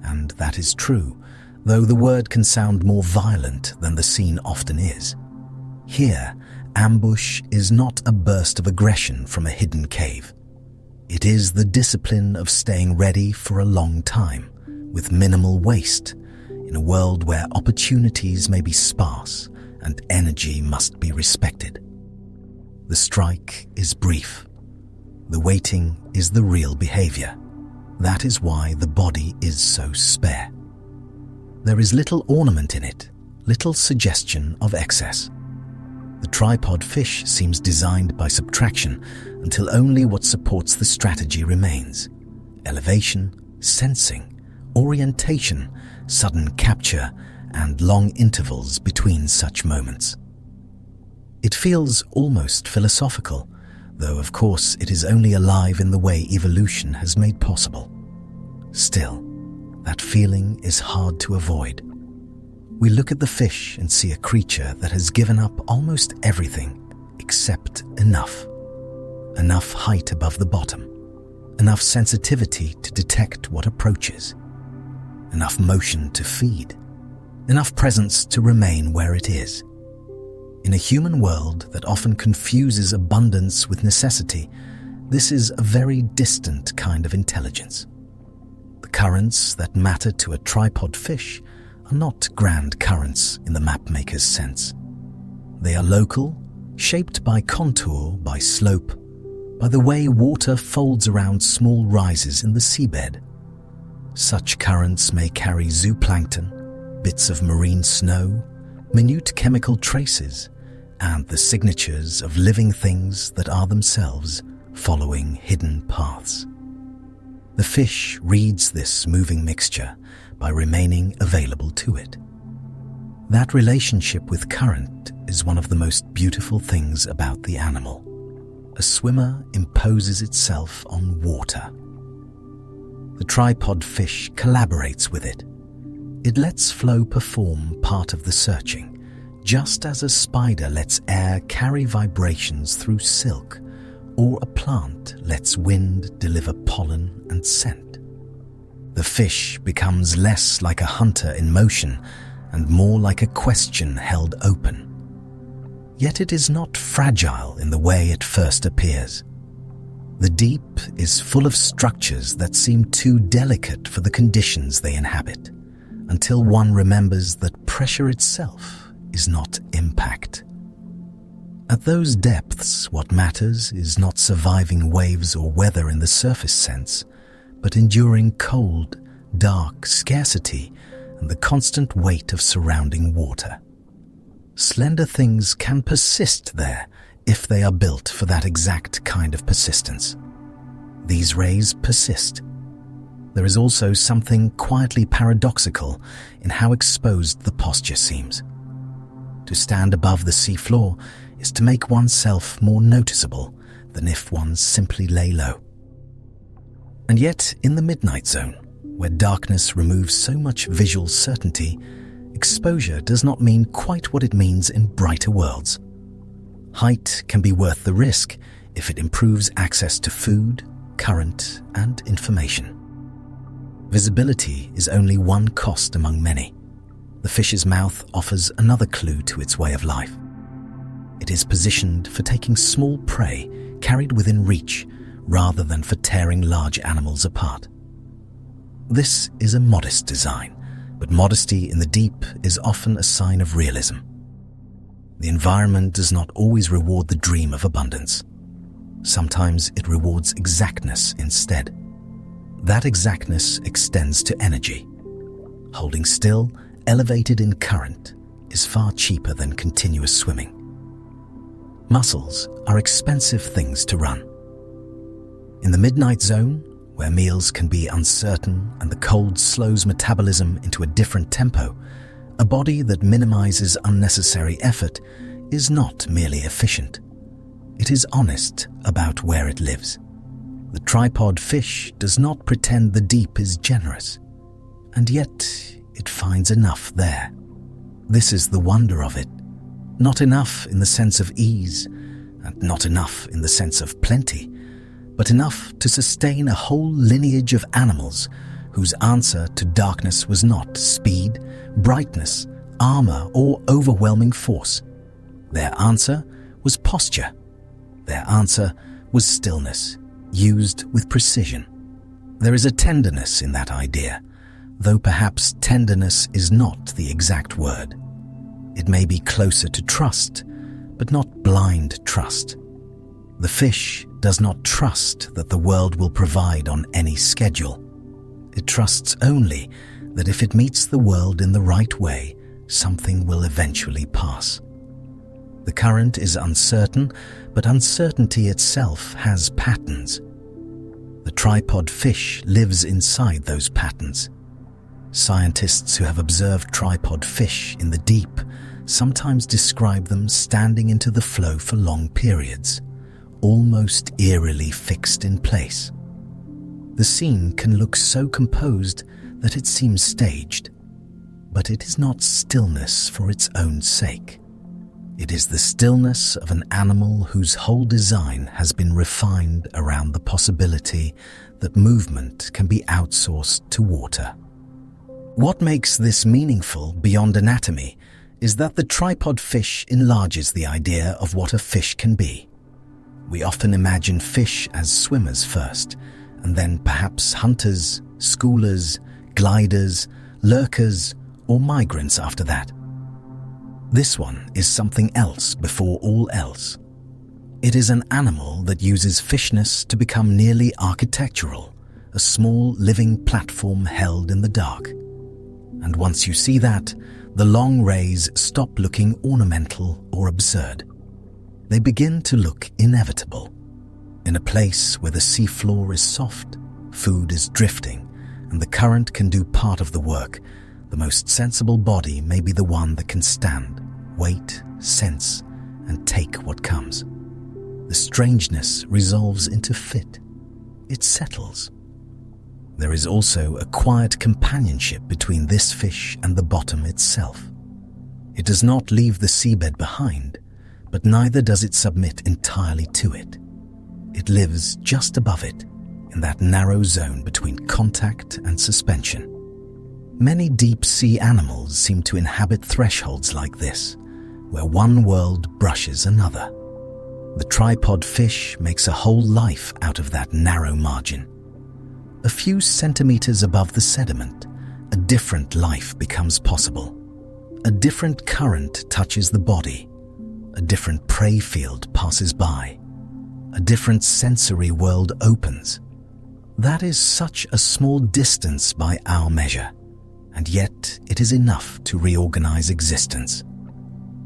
Speaker 1: and that is true, though the word can sound more violent than the scene often is. Here, ambush is not a burst of aggression from a hidden cave. It is the discipline of staying ready for a long time, with minimal waste, in a world where opportunities may be sparse and energy must be respected. The strike is brief. The waiting is the real behavior. That is why the body is so spare. There is little ornament in it, little suggestion of excess. The tripod fish seems designed by subtraction until only what supports the strategy remains. Elevation, sensing, orientation, sudden capture, and long intervals between such moments. It feels almost philosophical, though of course it is only alive in the way evolution has made possible. Still, that feeling is hard to avoid. We look at the fish and see a creature that has given up almost everything except enough. Enough height above the bottom, enough sensitivity to detect what approaches, enough motion to feed, enough presence to remain where it is. In a human world that often confuses abundance with necessity, this is a very distant kind of intelligence. The currents that matter to a tripod fish are not grand currents in the mapmaker's sense. They are local, shaped by contour, by slope, by the way water folds around small rises in the seabed. Such currents may carry zooplankton, bits of marine snow, minute chemical traces, and the signatures of living things that are themselves following hidden paths. The fish reads this moving mixture by remaining available to it. That relationship with current is one of the most beautiful things about the animal. A swimmer imposes itself on water. The tripod fish collaborates with it. It lets flow perform part of the searching, just as a spider lets air carry vibrations through silk, or a plant lets wind deliver pollen and scent. The fish becomes less like a hunter in motion and more like a question held open. Yet it is not fragile in the way it first appears. The deep is full of structures that seem too delicate for the conditions they inhabit, until one remembers that pressure itself is not impact. At those depths, what matters is not surviving waves or weather in the surface sense, but enduring cold, dark scarcity and the constant weight of surrounding water. Slender things can persist there if they are built for that exact kind of persistence. These rays persist. There is also something quietly paradoxical in how exposed the posture seems. To stand above the seafloor is to make oneself more noticeable than if one simply lay low. And yet, in the midnight zone, where darkness removes so much visual certainty, exposure does not mean quite what it means in brighter worlds. Height can be worth the risk if it improves access to food, current, and information. Visibility is only one cost among many. The fish's mouth offers another clue to its way of life. It is positioned for taking small prey carried within reach rather than for tearing large animals apart. This is a modest design, but modesty in the deep is often a sign of realism. The environment does not always reward the dream of abundance. Sometimes it rewards exactness instead. That exactness extends to energy. Holding still, elevated in current, is far cheaper than continuous swimming. Muscles are expensive things to run. In the midnight zone, where meals can be uncertain and the cold slows metabolism into a different tempo, a body that minimizes unnecessary effort is not merely efficient. It is honest about where it lives. The tripod fish does not pretend the deep is generous, and yet it finds enough there. This is the wonder of it. Not enough in the sense of ease, and not enough in the sense of plenty, but enough to sustain a whole lineage of animals whose answer to darkness was not speed, brightness, armor, or overwhelming force. Their answer was posture. Their answer was stillness, used with precision. There is a tenderness in that idea, though perhaps tenderness is not the exact word. It may be closer to trust, but not blind trust. The fish does not trust that the world will provide on any schedule. It trusts only that if it meets the world in the right way, something will eventually pass. The current is uncertain, but uncertainty itself has patterns. The tripod fish lives inside those patterns. Scientists who have observed tripod fish in the deep sometimes describe them standing into the flow for long periods, almost eerily fixed in place. The scene can look so composed that it seems staged, but it is not stillness for its own sake. It is the stillness of an animal whose whole design has been refined around the possibility that movement can be outsourced to water. What makes this meaningful beyond anatomy is that the tripod fish enlarges the idea of what a fish can be. We often imagine fish as swimmers first, and then perhaps hunters, schoolers, gliders, lurkers, or migrants after that. This one is something else before all else. It is an animal that uses fishness to become nearly architectural, a small living platform held in the dark. And once you see that, the long rays stop looking ornamental or absurd. They begin to look inevitable. In a place where the seafloor is soft, food is drifting, and the current can do part of the work, the most sensible body may be the one that can stand, wait, sense, and take what comes. The strangeness resolves into fit. It settles. There is also a quiet companionship between this fish and the bottom itself. It does not leave the seabed behind, but neither does it submit entirely to it. It lives just above it, in that narrow zone between contact and suspension. Many deep-sea animals seem to inhabit thresholds like this, where one world brushes another. The tripod fish makes a whole life out of that narrow margin. A few centimeters above the sediment, a different life becomes possible. A different current touches the body. A different prey field passes by. A different sensory world opens. That is such a small distance by our measure, and yet it is enough to reorganize existence.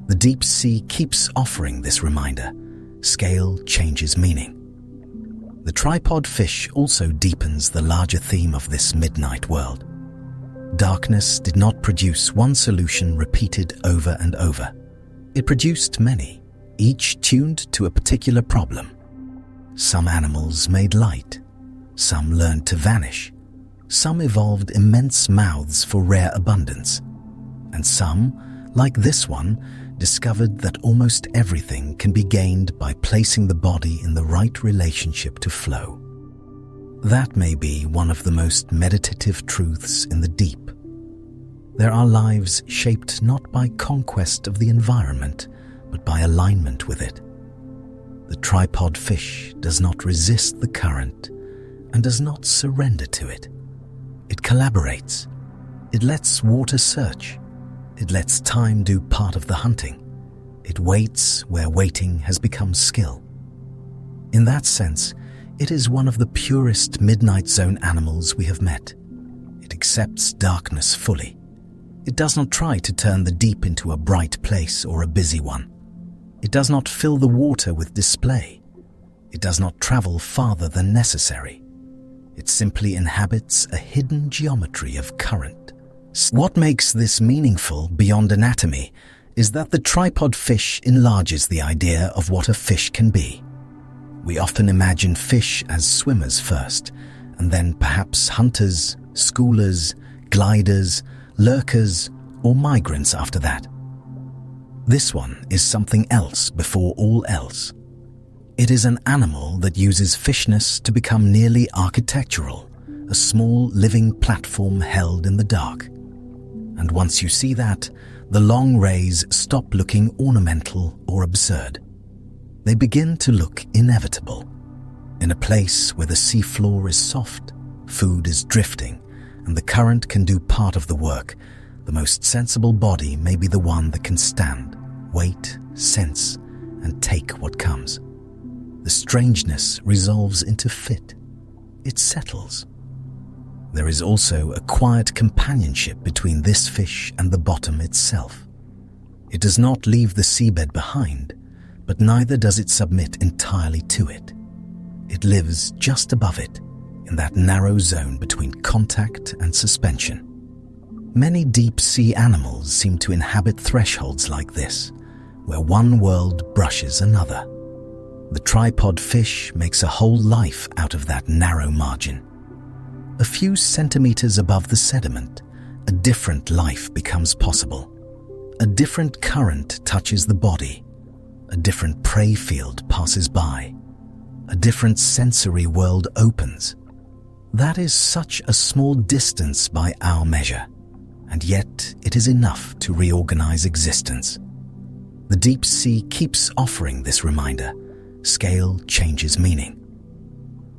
Speaker 1: The deep sea keeps offering this reminder. Scale changes meaning. The tripod fish also deepens the larger theme of this midnight world. Darkness did not produce one solution repeated over and over. It produced many, each tuned to a particular problem. Some animals made light. Some learned to vanish. Some evolved immense mouths for rare abundance. And some, like this one, discovered that almost everything can be gained by placing the body in the right relationship to flow. That may be one of the most meditative truths in the deep. There are lives shaped not by conquest of the environment, but by alignment with it. The tripod fish does not resist the current and does not surrender to it. It collaborates. It lets water search. It lets time do part of the hunting. It waits where waiting has become skill. In that sense, it is one of the purest midnight zone animals we have met. It accepts darkness fully. It does not try to turn the deep into a bright place or a busy one. It does not fill the water with display. It does not travel farther than necessary. It simply inhabits a hidden geometry of current. What makes this meaningful beyond anatomy is that the tripod fish enlarges the idea of what a fish can be. We often imagine fish as swimmers first, and then perhaps hunters, schoolers, gliders, lurkers, or migrants after that. This one is something else before all else. It is an animal that uses fishness to become nearly architectural, a small living platform held in the dark. And once you see that, the long rays stop looking ornamental or absurd. They begin to look inevitable. In a place where the seafloor is soft, food is drifting, and the current can do part of the work, the most sensible body may be the one that can stand, wait, sense, and take what comes. The strangeness resolves into fit. It settles. There is also a quiet companionship between this fish and the bottom itself. It does not leave the seabed behind, but neither does it submit entirely to it. It lives just above it, in that narrow zone between contact and suspension. Many deep-sea animals seem to inhabit thresholds like this, where one world brushes another. The tripod fish makes a whole life out of that narrow margin. A few centimeters above the sediment, a different life becomes possible. A different current touches the body. A different prey field passes by. A different sensory world opens. That is such a small distance by our measure, and yet it is enough to reorganize existence. The deep sea keeps offering this reminder. Scale changes meaning.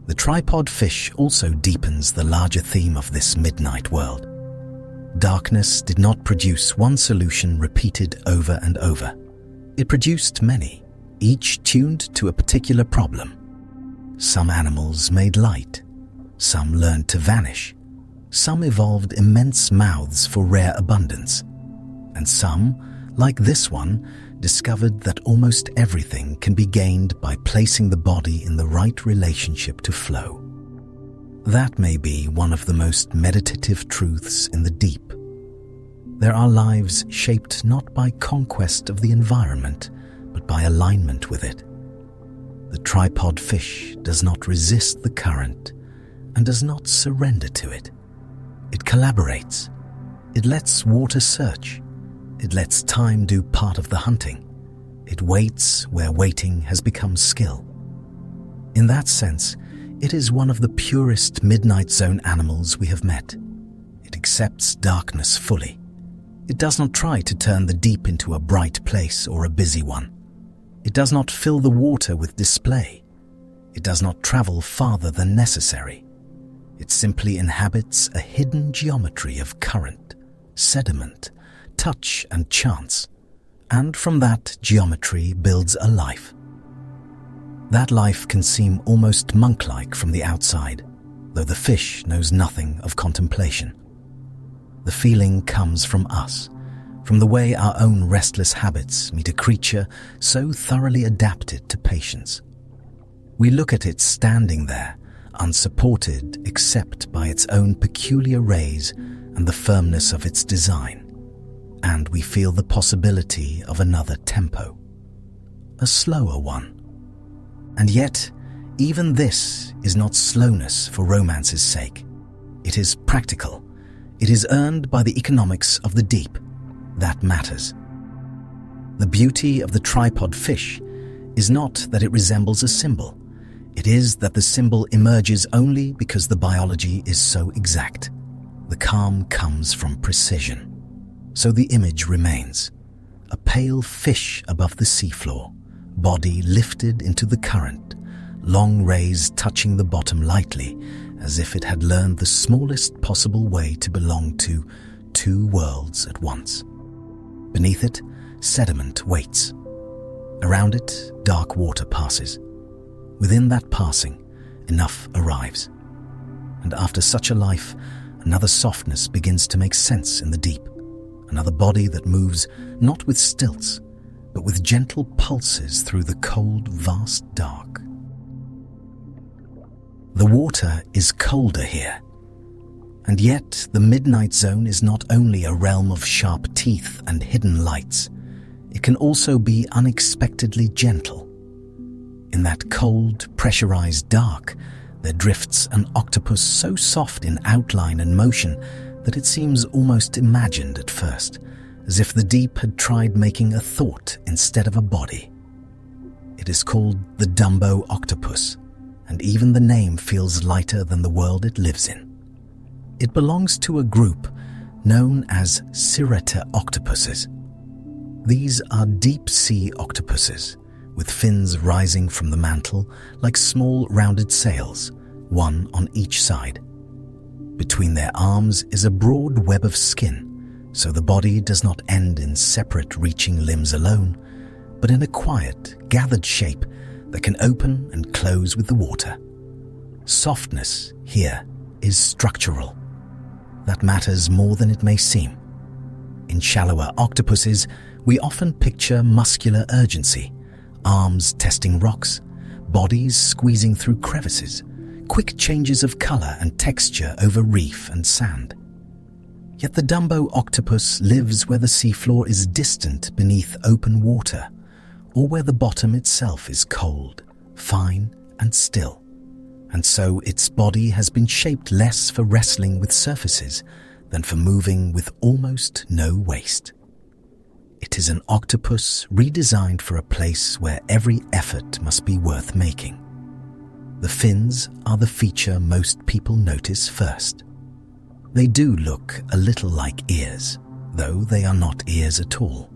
Speaker 1: The tripod fish also deepens the larger theme of this midnight world. Darkness did not produce one solution repeated over and over. It produced many, each tuned to a particular problem. Some animals made light. Some learned to vanish. Some evolved immense mouths for rare abundance. And some, like this one, discovered that almost everything can be gained by placing the body in the right relationship to flow. That may be one of the most meditative truths in the deep. There are lives shaped not by conquest of the environment, but by alignment with it. The tripod fish does not resist the current and does not surrender to it. It collaborates. It lets water search. It lets time do part of the hunting. It waits where waiting has become skill. In that sense, it is one of the purest midnight zone animals we have met. It accepts darkness fully. It does not try to turn the deep into a bright place or a busy one. It does not fill the water with display. It does not travel farther than necessary. It simply inhabits a hidden geometry of current, sediment, touch and chance, and from that geometry builds a life. That life can seem almost monk-like from the outside, though the fish knows nothing of contemplation. The feeling comes from us, from the way our own restless habits meet a creature so thoroughly adapted to patience. We look at it standing there, unsupported except by its own peculiar rays and the firmness of its design, and we feel the possibility of another tempo, a slower one. And yet, even this is not slowness for romance's sake. It is practical. It is earned by the economics of the deep. That matters. The beauty of the tripod fish is not that it resembles a symbol. It is that the symbol emerges only because the biology is so exact. The calm comes from precision. So the image remains. A pale fish above the seafloor, body lifted into the current, long rays touching the bottom lightly, as if it had learned the smallest possible way to belong to two worlds at once. Beneath it, sediment waits. Around it, dark water passes. Within that passing, enough arrives. And after such a life, another softness begins to make sense in the deep. Another body that moves not with stilts, but with gentle pulses through the cold, vast dark. The water is colder here. And yet the midnight zone is not only a realm of sharp teeth and hidden lights. It can also be unexpectedly gentle. In that cold, pressurized dark, there drifts an octopus so soft in outline and motion that it seems almost imagined at first, as if the deep had tried making a thought instead of a body. It is called the Dumbo octopus, and even the name feels lighter than the world it lives in. It belongs to a group known as cirrheta octopuses. These are deep-sea octopuses, with fins rising from the mantle like small rounded sails, one on each side. Between their arms is a broad web of skin, so the body does not end in separate reaching limbs alone, but in a quiet, gathered shape that can open and close with the water. Softness here is structural. That matters more than it may seem. In shallower octopuses, we often picture muscular urgency, arms testing rocks, bodies squeezing through crevices, quick changes of color and texture over reef and sand. Yet the Dumbo octopus lives where the seafloor is distant beneath open water, or where the bottom itself is cold, fine, and still. And so its body has been shaped less for wrestling with surfaces than for moving with almost no waste. It is an octopus redesigned for a place where every effort must be worth making. The fins are the feature most people notice first. They do look a little like ears, though they are not ears at all.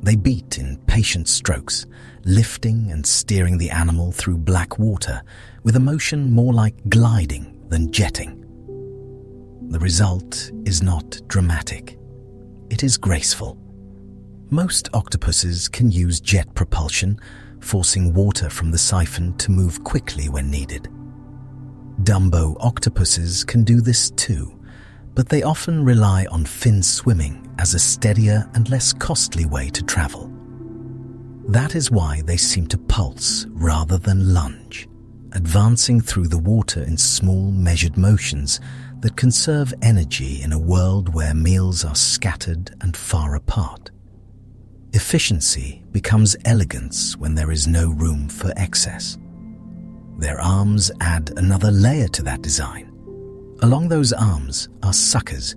Speaker 1: They beat in patient strokes, lifting and steering the animal through black water with a motion more like gliding than jetting. The result is not dramatic. It is graceful. Most octopuses can use jet propulsion, forcing water from the siphon to move quickly when needed. Dumbo octopuses can do this too, but they often rely on fin swimming as a steadier and less costly way to travel. That is why they seem to pulse rather than lunge, advancing through the water in small, measured motions that conserve energy in a world where meals are scattered and far apart. Efficiency becomes elegance when there is no room for excess. Their arms add another layer to that design. Along those arms are suckers,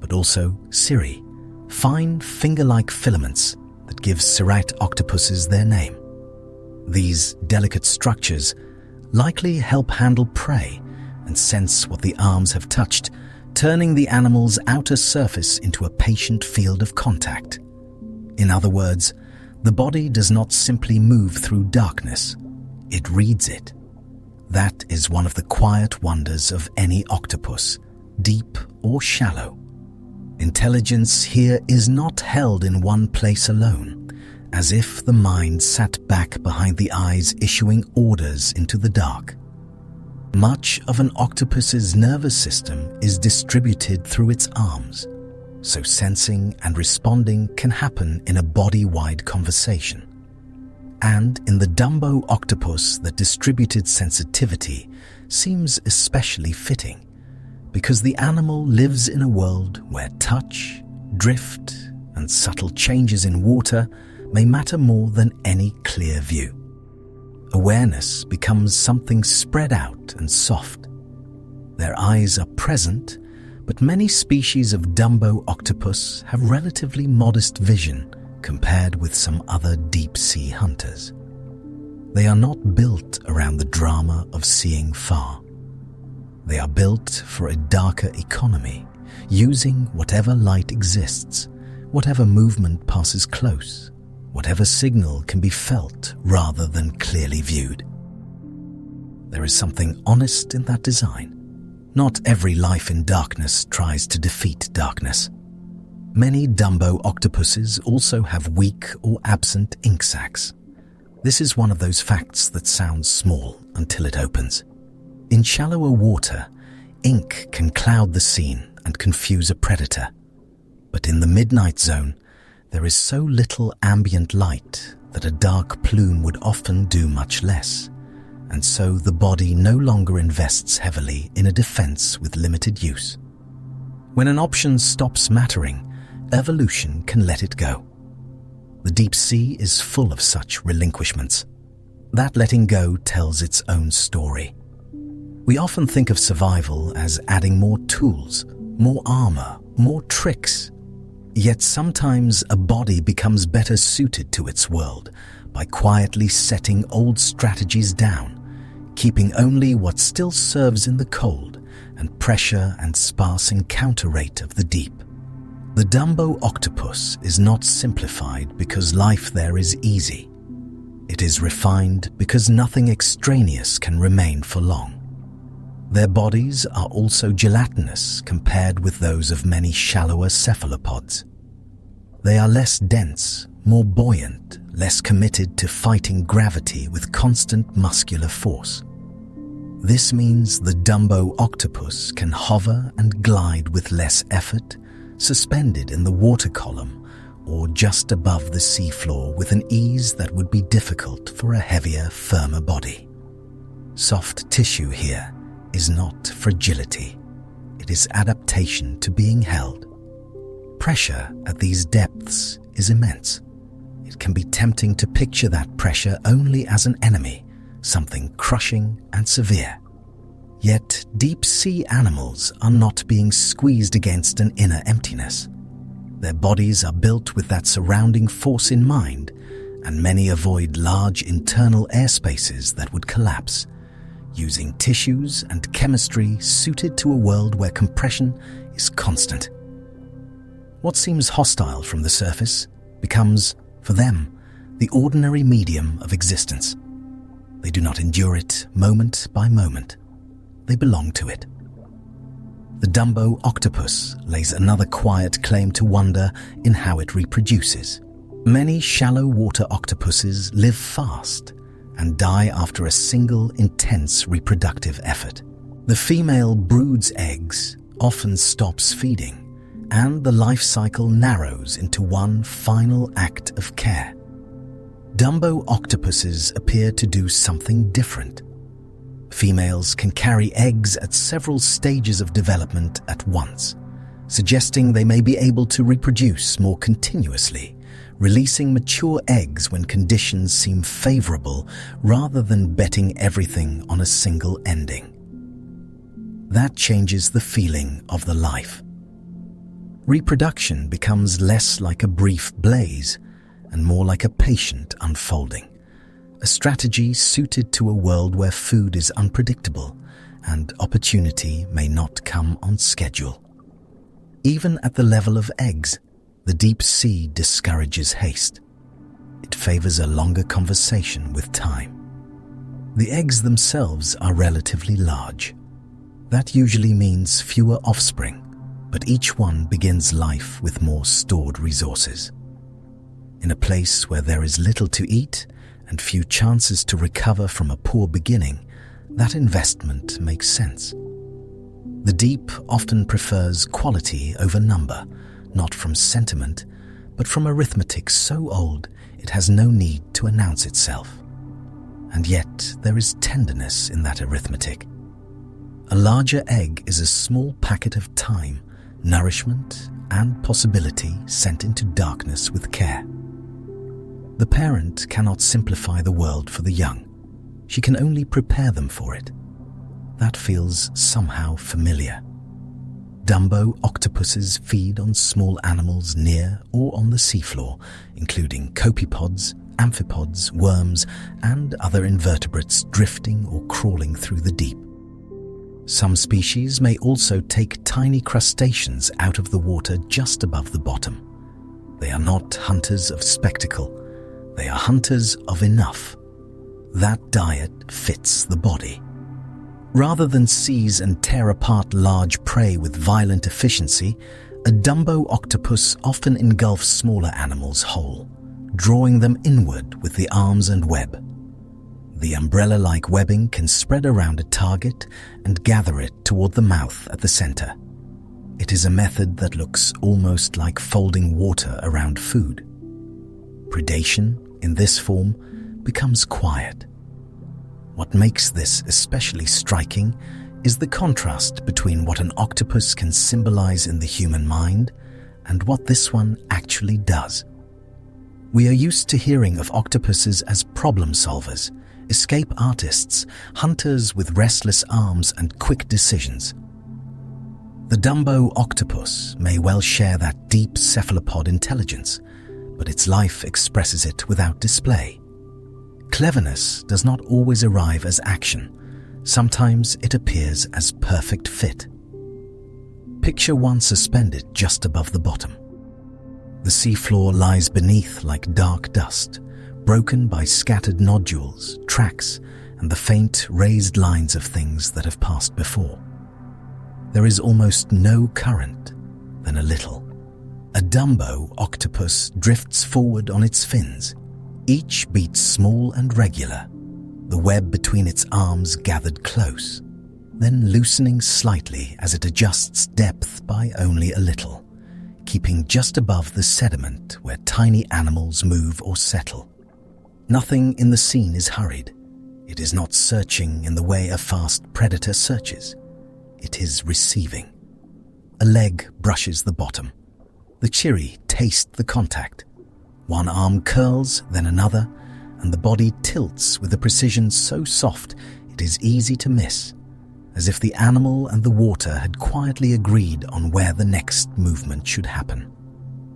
Speaker 1: but also cirri, fine finger-like filaments that give serrate octopuses their name. These delicate structures likely help handle prey and sense what the arms have touched, turning the animal's outer surface into a patient field of contact. In other words, the body does not simply move through darkness, it reads it. That is one of the quiet wonders of any octopus, deep or shallow. Intelligence here is not held in one place alone, as if the mind sat back behind the eyes issuing orders into the dark. Much of an octopus's nervous system is distributed through its arms, so sensing and responding can happen in a body-wide conversation. And in the Dumbo octopus, that distributed sensitivity seems especially fitting, because the animal lives in a world where touch, drift, and subtle changes in water may matter more than any clear view. Awareness becomes something spread out and soft. Their eyes are present, but many species of Dumbo octopus have relatively modest vision compared with some other deep-sea hunters. They are not built around the drama of seeing far. They are built for a darker economy, using whatever light exists, whatever movement passes close, whatever signal can be felt rather than clearly viewed. There is something honest in that design. Not every life in darkness tries to defeat darkness. Many Dumbo octopuses also have weak or absent ink sacs. This is one of those facts that sounds small until it opens. In shallower water, ink can cloud the scene and confuse a predator. But in the midnight zone, there is so little ambient light that a dark plume would often do much less, and so the body no longer invests heavily in a defense with limited use. When an option stops mattering, evolution can let it go. The deep sea is full of such relinquishments. That letting go tells its own story. We often think of survival as adding more tools, more armor, more tricks. Yet sometimes a body becomes better suited to its world by quietly setting old strategies down, keeping only what still serves in the cold and pressure and sparse encounter rate of the deep. The Dumbo octopus is not simplified because life there is easy. It is refined because nothing extraneous can remain for long. Their bodies are also gelatinous compared with those of many shallower cephalopods. They are less dense, more buoyant, less committed to fighting gravity with constant muscular force. This means the Dumbo octopus can hover and glide with less effort, suspended in the water column or just above the seafloor with an ease that would be difficult for a heavier, firmer body. Soft tissue here is not fragility. It is adaptation to being held. Pressure at these depths is immense. It can be tempting to picture that pressure only as an enemy, something crushing and severe. Yet deep-sea animals are not being squeezed against an inner emptiness. Their bodies are built with that surrounding force in mind, and many avoid large internal airspaces that would collapse, using tissues and chemistry suited to a world where compression is constant. What seems hostile from the surface becomes, for them, the ordinary medium of existence. They do not endure it moment by moment. They belong to it. The Dumbo octopus lays another quiet claim to wonder in how it reproduces. Many shallow water octopuses live fast and die after a single intense reproductive effort. The female broods eggs, often stops feeding, and the life cycle narrows into one final act of care. Dumbo octopuses appear to do something different. Females can carry eggs at several stages of development at once, suggesting they may be able to reproduce more continuously, releasing mature eggs when conditions seem favorable rather than betting everything on a single ending. That changes the feeling of the life. Reproduction becomes less like a brief blaze and more like a patient unfolding, a strategy suited to a world where food is unpredictable and opportunity may not come on schedule. Even at the level of eggs, the deep sea discourages haste. It favors a longer conversation with time. The eggs themselves are relatively large. That usually means fewer offspring, but each one begins life with more stored resources. In a place where there is little to eat and few chances to recover from a poor beginning, that investment makes sense. The deep often prefers quality over number, not from sentiment, but from arithmetic so old it has no need to announce itself. And yet there is tenderness in that arithmetic. A larger egg is a small packet of time, nourishment, and possibility sent into darkness with care. The parent cannot simplify the world for the young. She can only prepare them for it. That feels somehow familiar. Dumbo octopuses feed on small animals near or on the seafloor, including copepods, amphipods, worms, and other invertebrates drifting or crawling through the deep. Some species may also take tiny crustaceans out of the water just above the bottom. They are not hunters of spectacle. They are hunters of enough. That diet fits the body. Rather than seize and tear apart large prey with violent efficiency, a Dumbo octopus often engulfs smaller animals whole, drawing them inward with the arms and web. The umbrella-like webbing can spread around a target and gather it toward the mouth at the center. It is a method that looks almost like folding water around food. Predation, in this form, becomes quiet. What makes this especially striking is the contrast between what an octopus can symbolize in the human mind and what this one actually does. We are used to hearing of octopuses as problem solvers, escape artists, hunters with restless arms and quick decisions. The Dumbo octopus may well share that deep cephalopod intelligence, but its life expresses it without display. Cleverness does not always arrive as action. Sometimes it appears as perfect fit. Picture one suspended just above the bottom. The seafloor lies beneath like dark dust, broken by scattered nodules, tracks, and the faint, raised lines of things that have passed before. There is almost no current, then a little. A Dumbo octopus drifts forward on its fins, each beat small and regular, the web between its arms gathered close, then loosening slightly as it adjusts depth by only a little, keeping just above the sediment where tiny animals move or settle. Nothing in the scene is hurried. It is not searching in the way a fast predator searches. It is receiving. A leg brushes the bottom. The chiri taste the contact. One arm curls, then another, and the body tilts with a precision so soft it is easy to miss, as if the animal and the water had quietly agreed on where the next movement should happen.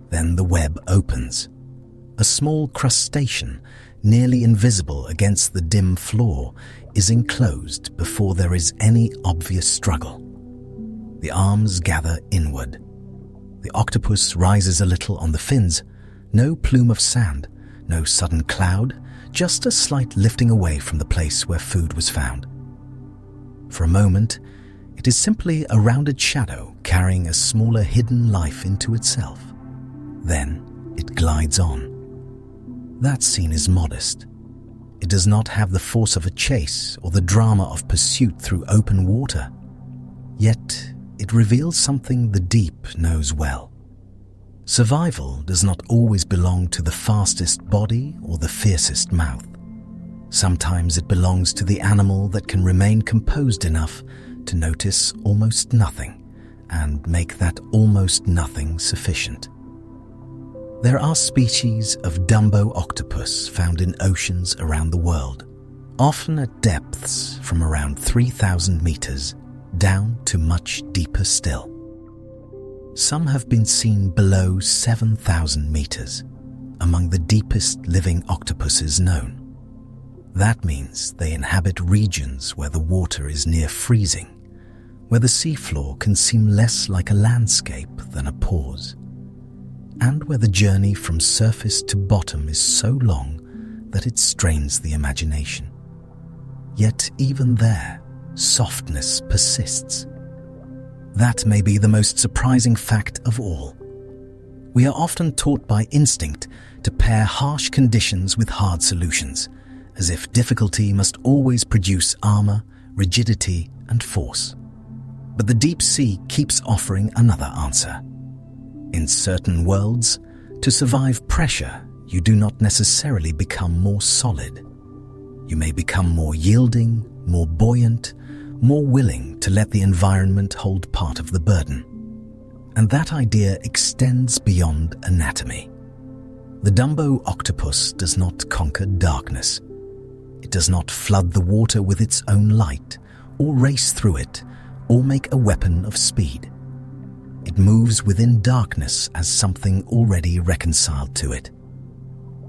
Speaker 1: Then the web opens. A small crustacean, nearly invisible against the dim floor, is enclosed before there is any obvious struggle. The arms gather inward. The octopus rises a little on the fins. No plume of sand, no sudden cloud, just a slight lifting away from the place where food was found. For a moment, it is simply a rounded shadow carrying a smaller hidden life into itself. Then it glides on. That scene is modest. It does not have the force of a chase or the drama of pursuit through open water. Yet it reveals something the deep knows well. Survival does not always belong to the fastest body or the fiercest mouth. Sometimes it belongs to the animal that can remain composed enough to notice almost nothing and make that almost nothing sufficient. There are species of Dumbo octopus found in oceans around the world, often at depths from around 3,000 meters down to much deeper still. Some have been seen below 7,000 meters, among the deepest living octopuses known. That means they inhabit regions where the water is near freezing, where the seafloor can seem less like a landscape than a pause, and where the journey from surface to bottom is so long that it strains the imagination. Yet even there, softness persists. That may be the most surprising fact of all. We are often taught by instinct to pair harsh conditions with hard solutions, as if difficulty must always produce armor, rigidity, and force. But the deep sea keeps offering another answer. In certain worlds, to survive pressure, you do not necessarily become more solid. You may become more yielding, more buoyant, more willing to let the environment hold part of the burden. And that idea extends beyond anatomy. The Dumbo octopus does not conquer darkness. It does not flood the water with its own light, or race through it, or make a weapon of speed. It moves within darkness as something already reconciled to it.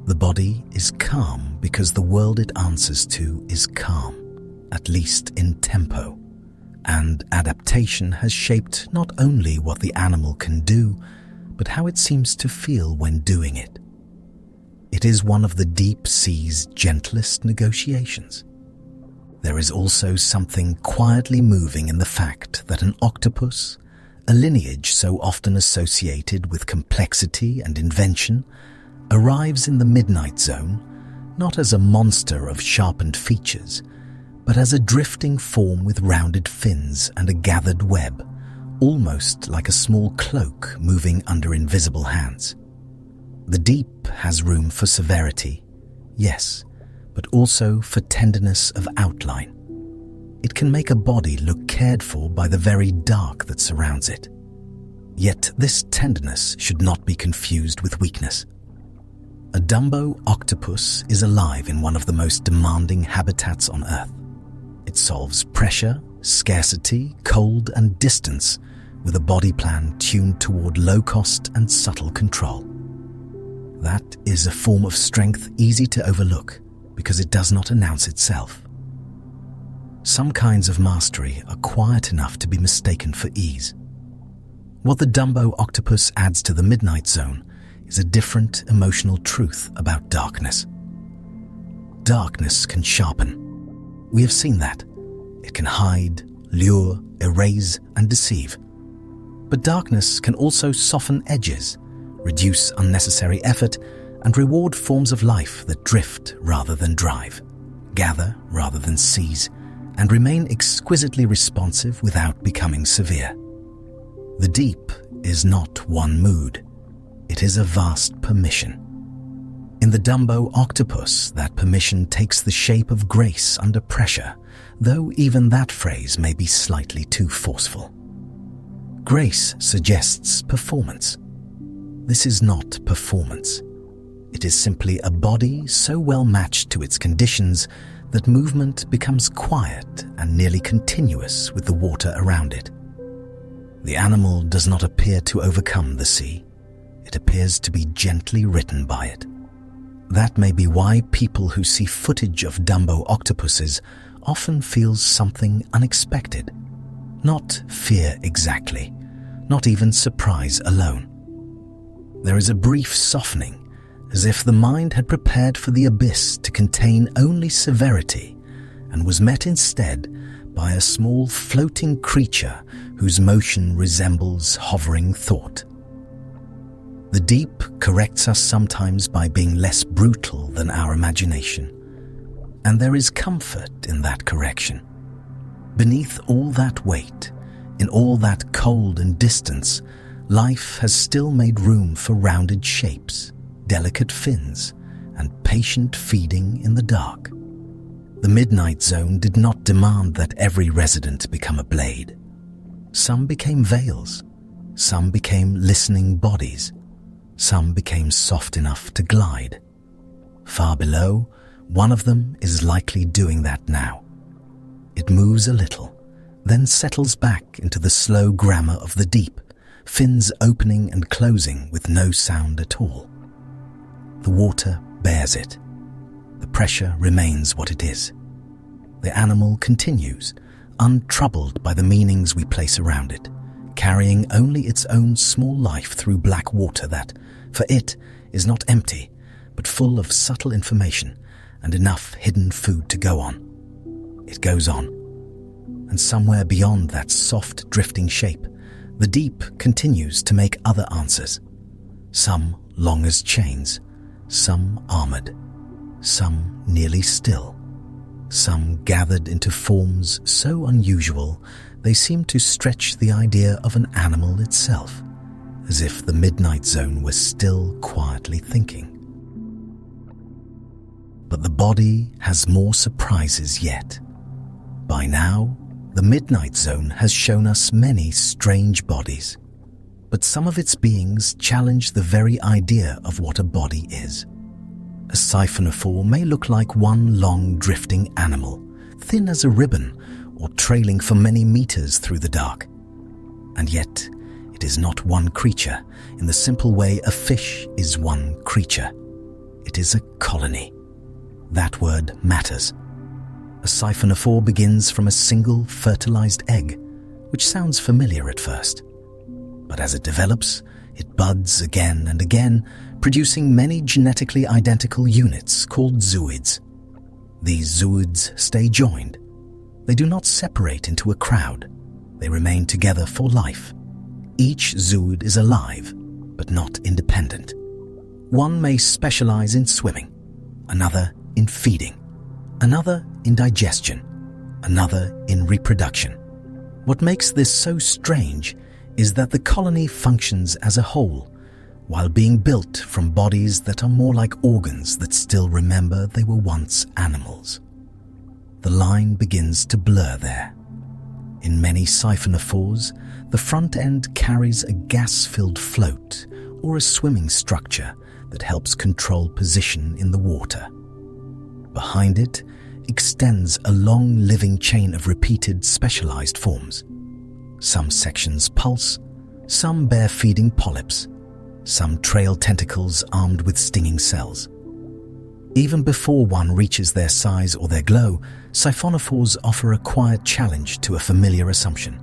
Speaker 1: The body is calm because the world it answers to is calm, at least in tempo, and adaptation has shaped not only what the animal can do, but how it seems to feel when doing it. It is one of the deep sea's gentlest negotiations. There is also something quietly moving in the fact that an octopus, a lineage so often associated with complexity and invention, arrives in the midnight zone not as a monster of sharpened features, but as a drifting form with rounded fins and a gathered web, almost like a small cloak moving under invisible hands. The deep has room for severity, yes, but also for tenderness of outline. It can make a body look cared for by the very dark that surrounds it. Yet this tenderness should not be confused with weakness. A Dumbo octopus is alive in one of the most demanding habitats on Earth. It solves pressure, scarcity, cold, and distance with a body plan tuned toward low cost and subtle control. That is a form of strength easy to overlook because it does not announce itself. Some kinds of mastery are quiet enough to be mistaken for ease. What the Dumbo octopus adds to the midnight zone is a different emotional truth about darkness. Darkness can sharpen. We have seen that. It can hide, lure, erase, and deceive. But darkness can also soften edges, reduce unnecessary effort, and reward forms of life that drift rather than drive, gather rather than seize, and remain exquisitely responsive without becoming severe. The deep is not one mood. It is a vast permission. In the Dumbo octopus, that permission takes the shape of grace under pressure, though even that phrase may be slightly too forceful. Grace suggests performance. This is not performance. It is simply a body so well matched to its conditions that movement becomes quiet and nearly continuous with the water around it. The animal does not appear to overcome the sea. It appears to be gently written by it. That may be why people who see footage of Dumbo octopuses often feel something unexpected. Not fear exactly, not even surprise alone. There is a brief softening, as if the mind had prepared for the abyss to contain only severity and was met instead by a small floating creature whose motion resembles hovering thought. The deep corrects us sometimes by being less brutal than our imagination, and there is comfort in that correction. Beneath all that weight, in all that cold and distance, life has still made room for rounded shapes, delicate fins, and patient feeding in the dark. The midnight zone did not demand that every resident become a blade. Some became veils, some became listening bodies, some became soft enough to glide. Far below, one of them is likely doing that now. It moves a little, then settles back into the slow grammar of the deep, fins opening and closing with no sound at all. The water bears it. The pressure remains what it is. The animal continues, untroubled by the meanings we place around it, carrying only its own small life through black water that, for it, is not empty, but full of subtle information and enough hidden food to go on. It goes on, and somewhere beyond that soft drifting shape, the deep continues to make other answers, some long as chains, some armored, some nearly still, some gathered into forms so unusual they seem to stretch the idea of an animal itself, as if the midnight zone was still quietly thinking. But the body has more surprises yet. By now, the midnight zone has shown us many strange bodies, but some of its beings challenge the very idea of what a body is. A siphonophore may look like one long drifting animal, thin as a ribbon or trailing for many meters through the dark. And yet, it is not one creature in the simple way a fish is one creature. It is a colony. That word matters. A siphonophore begins from a single fertilized egg, which sounds familiar at first. But as it develops, it buds again and again, producing many genetically identical units called zooids. These zooids stay joined. They do not separate into a crowd. They remain together for life. Each zooid is alive, but not independent. One may specialize in swimming, another in feeding, another in digestion, another in reproduction. What makes this so strange is that the colony functions as a whole, while being built from bodies that are more like organs that still remember they were once animals. The line begins to blur there. In many siphonophores, the front end carries a gas-filled float or a swimming structure that helps control position in the water. Behind it extends a long living chain of repeated specialized forms. Some sections pulse, some bear feeding polyps, some trail tentacles armed with stinging cells. Even before one reaches their size or their glow, siphonophores offer a quiet challenge to a familiar assumption,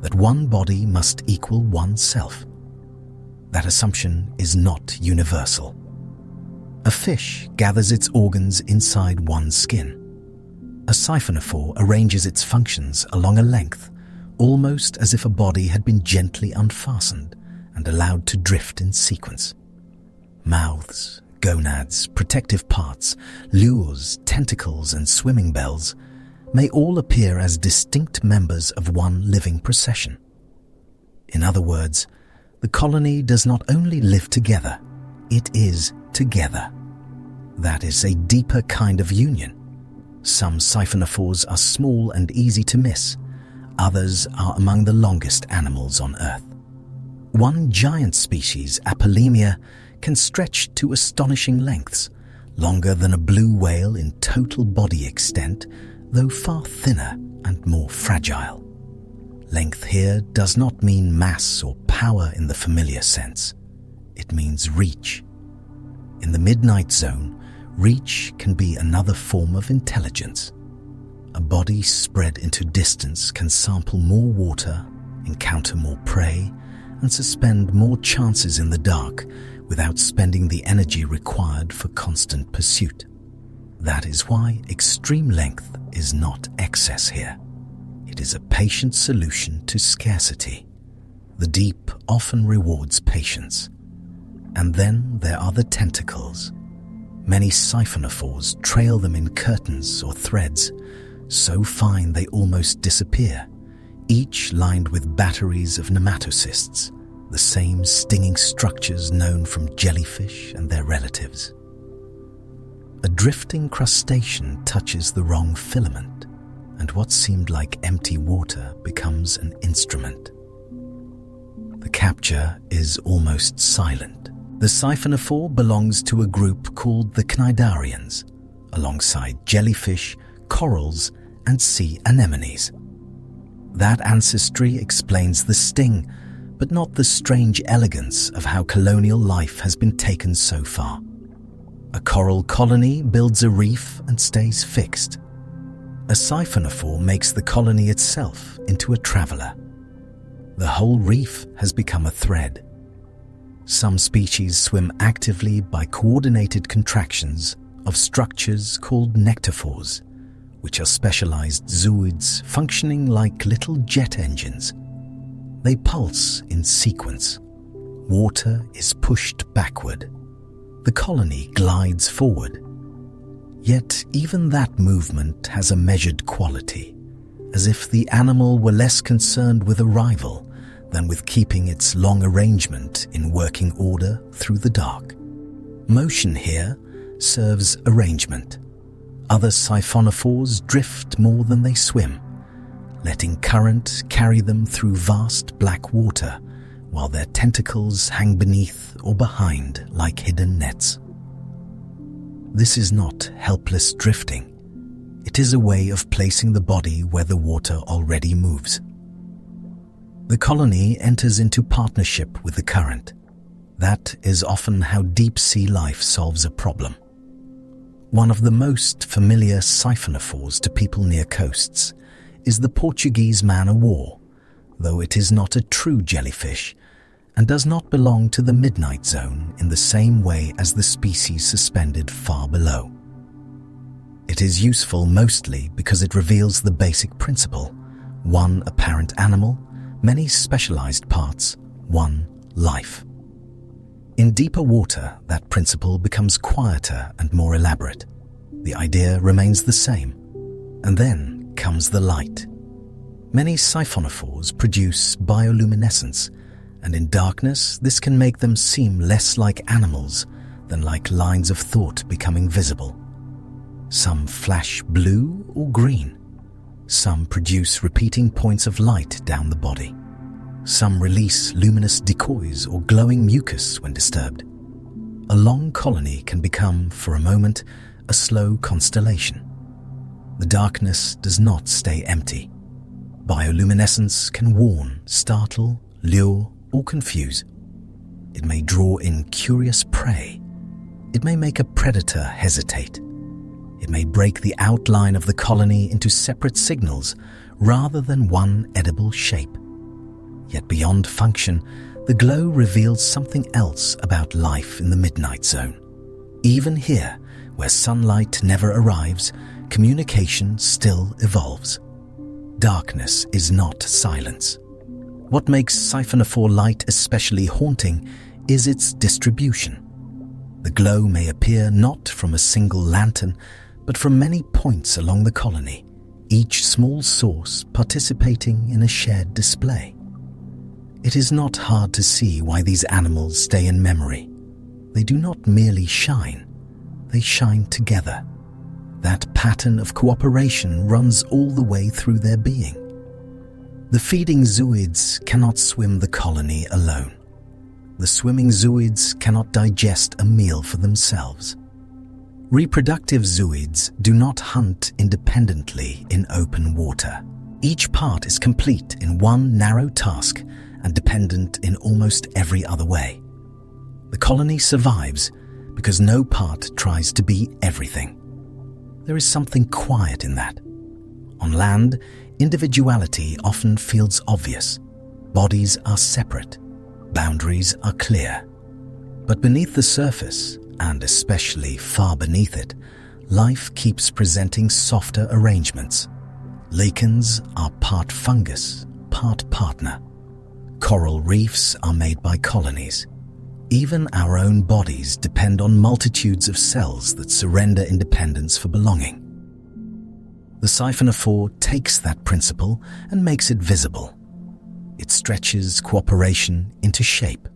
Speaker 1: that one body must equal one self. That assumption is not universal. A fish gathers its organs inside one skin. A siphonophore arranges its functions along a length, almost as if a body had been gently unfastened and allowed to drift in sequence. Mouths, gonads, protective parts, lures, tentacles, and swimming bells may all appear as distinct members of one living procession. In other words, the colony does not only live together, it is together. That is a deeper kind of union. Some siphonophores are small and easy to miss. Others are among the longest animals on Earth. One giant species, Apolemia, can stretch to astonishing lengths, longer than a blue whale in total body extent, though far thinner and more fragile. Length here does not mean mass or power in the familiar sense. It means reach. In the midnight zone, reach can be another form of intelligence. A body spread into distance can sample more water, encounter more prey, and suspend more chances in the dark without spending the energy required for constant pursuit. That is why extreme length is not excess here. It is a patient solution to scarcity. The deep often rewards patience. And then there are the tentacles. Many siphonophores trail them in curtains or threads, so fine they almost disappear, each lined with batteries of nematocysts, the same stinging structures known from jellyfish and their relatives. A drifting crustacean touches the wrong filament, and what seemed like empty water becomes an instrument. The capture is almost silent. The siphonophore belongs to a group called the cnidarians, alongside jellyfish, corals, and sea anemones. That ancestry explains the sting, but not the strange elegance of how colonial life has been taken so far. A coral colony builds a reef and stays fixed. A siphonophore makes the colony itself into a traveler. The whole reef has become a thread. Some species swim actively by coordinated contractions of structures called nectophores, which are specialized zooids functioning like little jet engines. They pulse in sequence. Water is pushed backward. The colony glides forward. Yet even that movement has a measured quality, as if the animal were less concerned with arrival than with keeping its long arrangement in working order through the dark. Motion here serves arrangement. Other siphonophores drift more than they swim, letting current carry them through vast black water, while their tentacles hang beneath or behind like hidden nets. This is not helpless drifting. It is a way of placing the body where the water already moves. The colony enters into partnership with the current. That is often how deep-sea life solves a problem. One of the most familiar siphonophores to people near coasts is the Portuguese man-o'-war, though it is not a true jellyfish and does not belong to the midnight zone in the same way as the species suspended far below. It is useful mostly because it reveals the basic principle: one apparent animal, many specialized parts, one life. In deeper water, that principle becomes quieter and more elaborate. The idea remains the same. And then comes the light. Many siphonophores produce bioluminescence, and in darkness this can make them seem less like animals than like lines of thought becoming visible. Some flash blue or green. Some produce repeating points of light down the body. Some release luminous decoys or glowing mucus when disturbed. A long colony can become, for a moment, a slow constellation. The darkness does not stay empty. Bioluminescence can warn, startle, lure, or confuse. It may draw in curious prey. It may make a predator hesitate. It may break the outline of the colony into separate signals rather than one edible shape. Yet beyond function, the glow reveals something else about life in the midnight zone. Even here, where sunlight never arrives, communication still evolves. Darkness is not silence. What makes siphonophore light especially haunting is its distribution. The glow may appear not from a single lantern, but from many points along the colony, each small source participating in a shared display. It is not hard to see why these animals stay in memory. They do not merely shine, they shine together. That pattern of cooperation runs all the way through their being. The feeding zooids cannot swim the colony alone. The swimming zooids cannot digest a meal for themselves. Reproductive zooids do not hunt independently in open water. Each part is complete in one narrow task and dependent in almost every other way. The colony survives because no part tries to be everything. There is something quiet in that. On land, individuality often feels obvious. Bodies are separate. Boundaries are clear. But beneath the surface, and especially far beneath it, life keeps presenting softer arrangements. Lichens are part fungus, part partner. Coral reefs are made by colonies. Even our own bodies depend on multitudes of cells that surrender independence for belonging. The siphonophore takes that principle and makes it visible. It stretches cooperation into shape.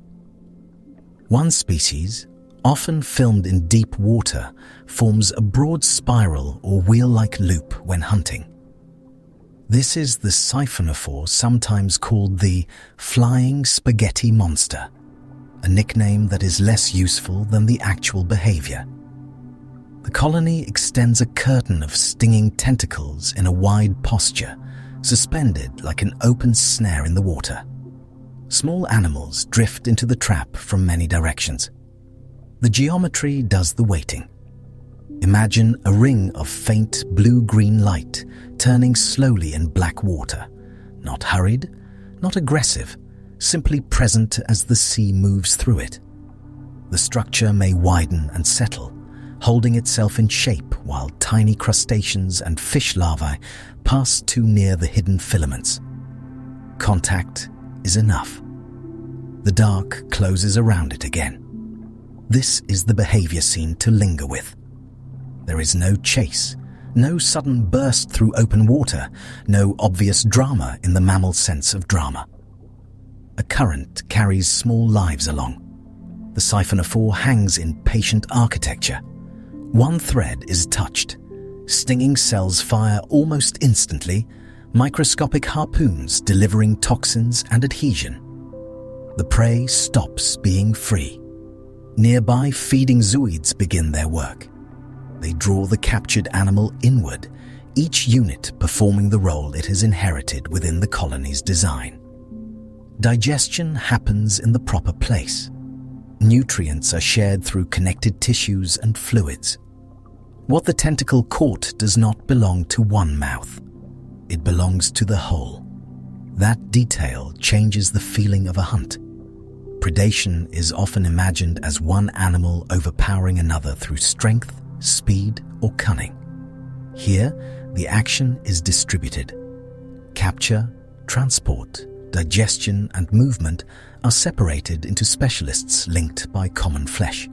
Speaker 1: One species, often filmed in deep water, forms a broad spiral or wheel-like loop when hunting. This is the siphonophore, sometimes called the flying spaghetti monster, a nickname that is less useful than the actual behavior. The colony extends a curtain of stinging tentacles in a wide posture, suspended like an open snare in the water. Small animals drift into the trap from many directions. The geometry does the waiting. Imagine a ring of faint blue-green light turning slowly in black water, not hurried, not aggressive, simply present as the sea moves through it. The structure may widen and settle, holding itself in shape while tiny crustaceans and fish larvae pass too near the hidden filaments. Contact is enough. The dark closes around it again. This is the behavior scene to linger with. There is no chase, no sudden burst through open water, no obvious drama in the mammal sense of drama. A current carries small lives along. The siphonophore hangs in patient architecture. One thread is touched. Stinging cells fire almost instantly, microscopic harpoons delivering toxins and adhesion. The prey stops being free. Nearby feeding zooids begin their work. They draw the captured animal inward, each unit performing the role it has inherited within the colony's design. Digestion happens in the proper place. Nutrients are shared through connected tissues and fluids. What the tentacle caught does not belong to one mouth. It belongs to the whole. That detail changes the feeling of a hunt. Predation is often imagined as one animal overpowering another through strength, speed, or cunning. Here, the action is distributed. Capture, transport, digestion, and movement are separated into specialists linked by common flesh.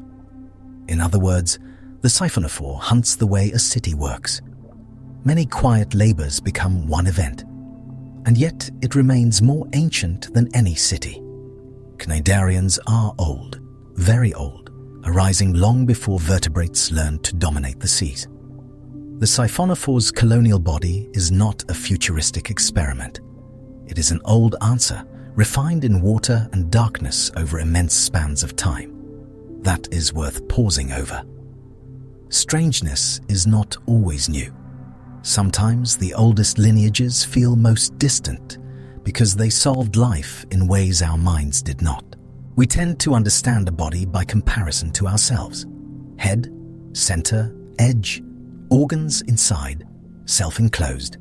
Speaker 1: In other words, the siphonophore hunts the way a city works. Many quiet labors become one event, and yet it remains more ancient than any city. Cnidarians are old, very old, arising long before vertebrates learned to dominate the seas. The siphonophore's colonial body is not a futuristic experiment. It is an old answer, refined in water and darkness over immense spans of time. That is worth pausing over. Strangeness is not always new. Sometimes the oldest lineages feel most distant because they solved life in ways our minds did not. We tend to understand a body by comparison to ourselves. Head, center, edge, organs inside, self-enclosed.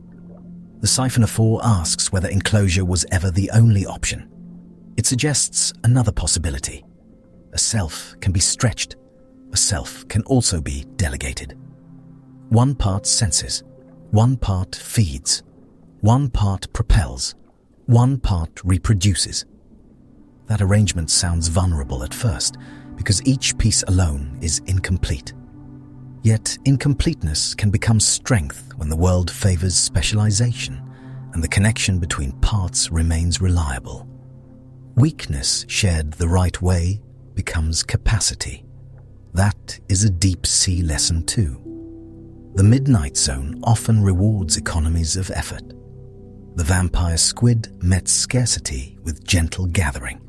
Speaker 1: The siphonophore asks whether enclosure was ever the only option. It suggests another possibility. A self can be stretched. A self can also be delegated. One part senses, one part feeds, one part propels, one part reproduces. That arrangement sounds vulnerable at first because each piece alone is incomplete. Yet incompleteness can become strength when the world favors specialization and the connection between parts remains reliable. Weakness shared the right way becomes capacity. That is a deep sea lesson too. The midnight zone often rewards economies of effort. The vampire squid met scarcity with gentle gathering.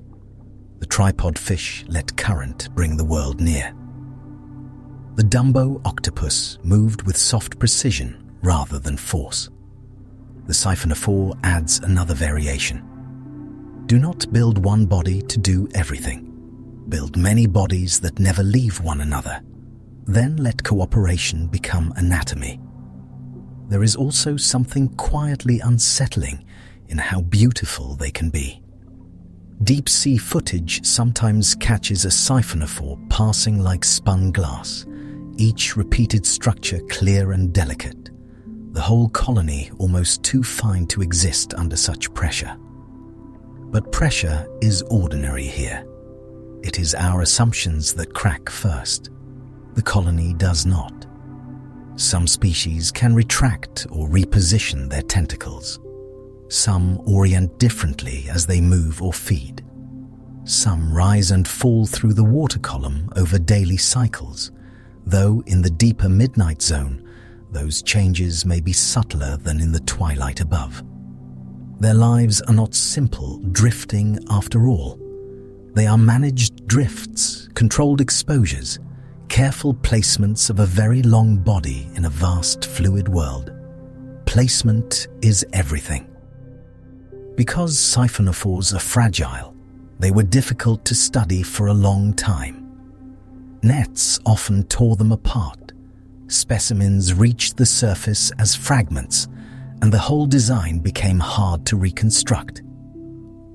Speaker 1: The tripod fish let current bring the world near. The Dumbo octopus moved with soft precision rather than force. The siphonophore adds another variation. Do not build one body to do everything. Build many bodies that never leave one another. Then let cooperation become anatomy. There is also something quietly unsettling in how beautiful they can be. Deep-sea footage sometimes catches a siphonophore passing like spun glass, each repeated structure clear and delicate, the whole colony almost too fine to exist under such pressure. But pressure is ordinary here. It is our assumptions that crack first. The colony does not. Some species can retract or reposition their tentacles. Some orient differently as they move or feed. Some rise and fall through the water column over daily cycles, though in the deeper midnight zone, those changes may be subtler than in the twilight above. Their lives are not simple drifting after all. They are managed drifts, controlled exposures, careful placements of a very long body in a vast fluid world. Placement is everything. Because siphonophores are fragile, they were difficult to study for a long time. Nets often tore them apart. Specimens reached the surface as fragments, and the whole design became hard to reconstruct.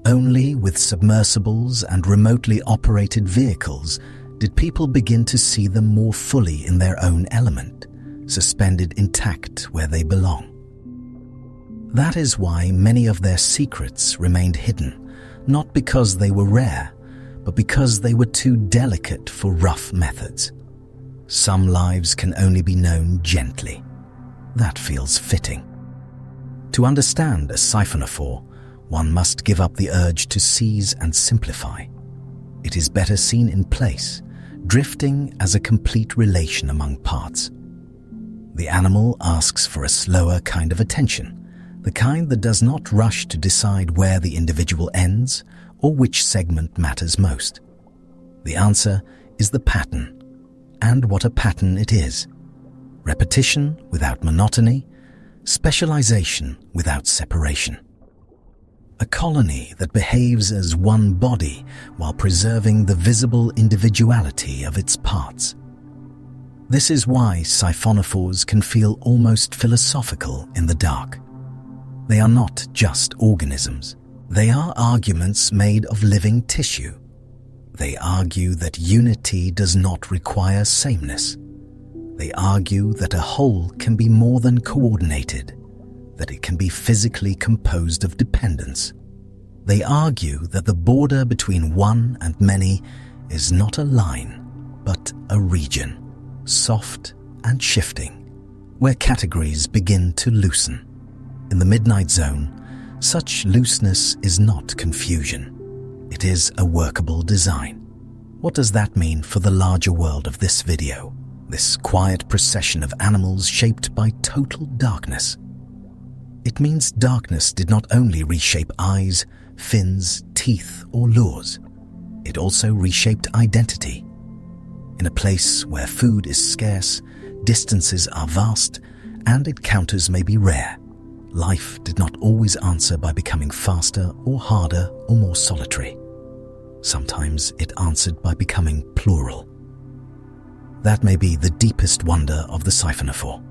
Speaker 1: Only with submersibles and remotely operated vehicles did people begin to see them more fully in their own element, suspended intact where they belong. That is why many of their secrets remained hidden, not because they were rare, but because they were too delicate for rough methods. Some lives can only be known gently. That feels fitting. To understand a siphonophore, one must give up the urge to seize and simplify. It is better seen in place, drifting as a complete relation among parts. The animal asks for a slower kind of attention, the kind that does not rush to decide where the individual ends or which segment matters most. The answer is the pattern, and what a pattern it is. Repetition without monotony, specialization without separation. A colony that behaves as one body while preserving the visible individuality of its parts. This is why siphonophores can feel almost philosophical in the dark. They are not just organisms. They are arguments made of living tissue. They argue that unity does not require sameness. They argue that a whole can be more than coordinated, that it can be physically composed of dependence. They argue that the border between one and many is not a line, but a region, soft and shifting, where categories begin to loosen. In the midnight zone, such looseness is not confusion. It is a workable design. What does that mean for the larger world of this video? This quiet procession of animals shaped by total darkness. It means darkness did not only reshape eyes, fins, teeth, or lures. It also reshaped identity. In a place where food is scarce, distances are vast, and encounters may be rare, life did not always answer by becoming faster or harder or more solitary. Sometimes it answered by becoming plural. That may be the deepest wonder of the siphonophore.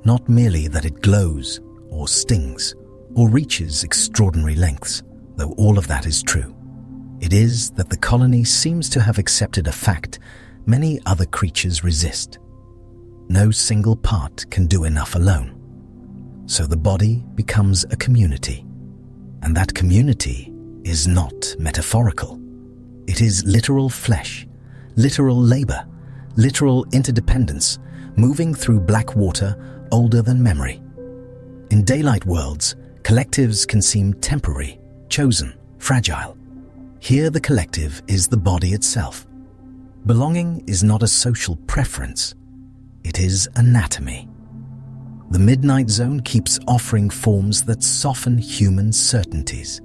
Speaker 1: Not merely that it glows, or stings, or reaches extraordinary lengths, though all of that is true. It is that the colony seems to have accepted a fact many other creatures resist. No single part can do enough alone. So the body becomes a community. And that community is not metaphorical. It is literal flesh, literal labor, literal interdependence, moving through black water older than memory. In daylight worlds, collectives can seem temporary, chosen, fragile. Here the collective is the body itself. Belonging is not a social preference. It is anatomy. The midnight zone keeps offering forms that soften human certainties.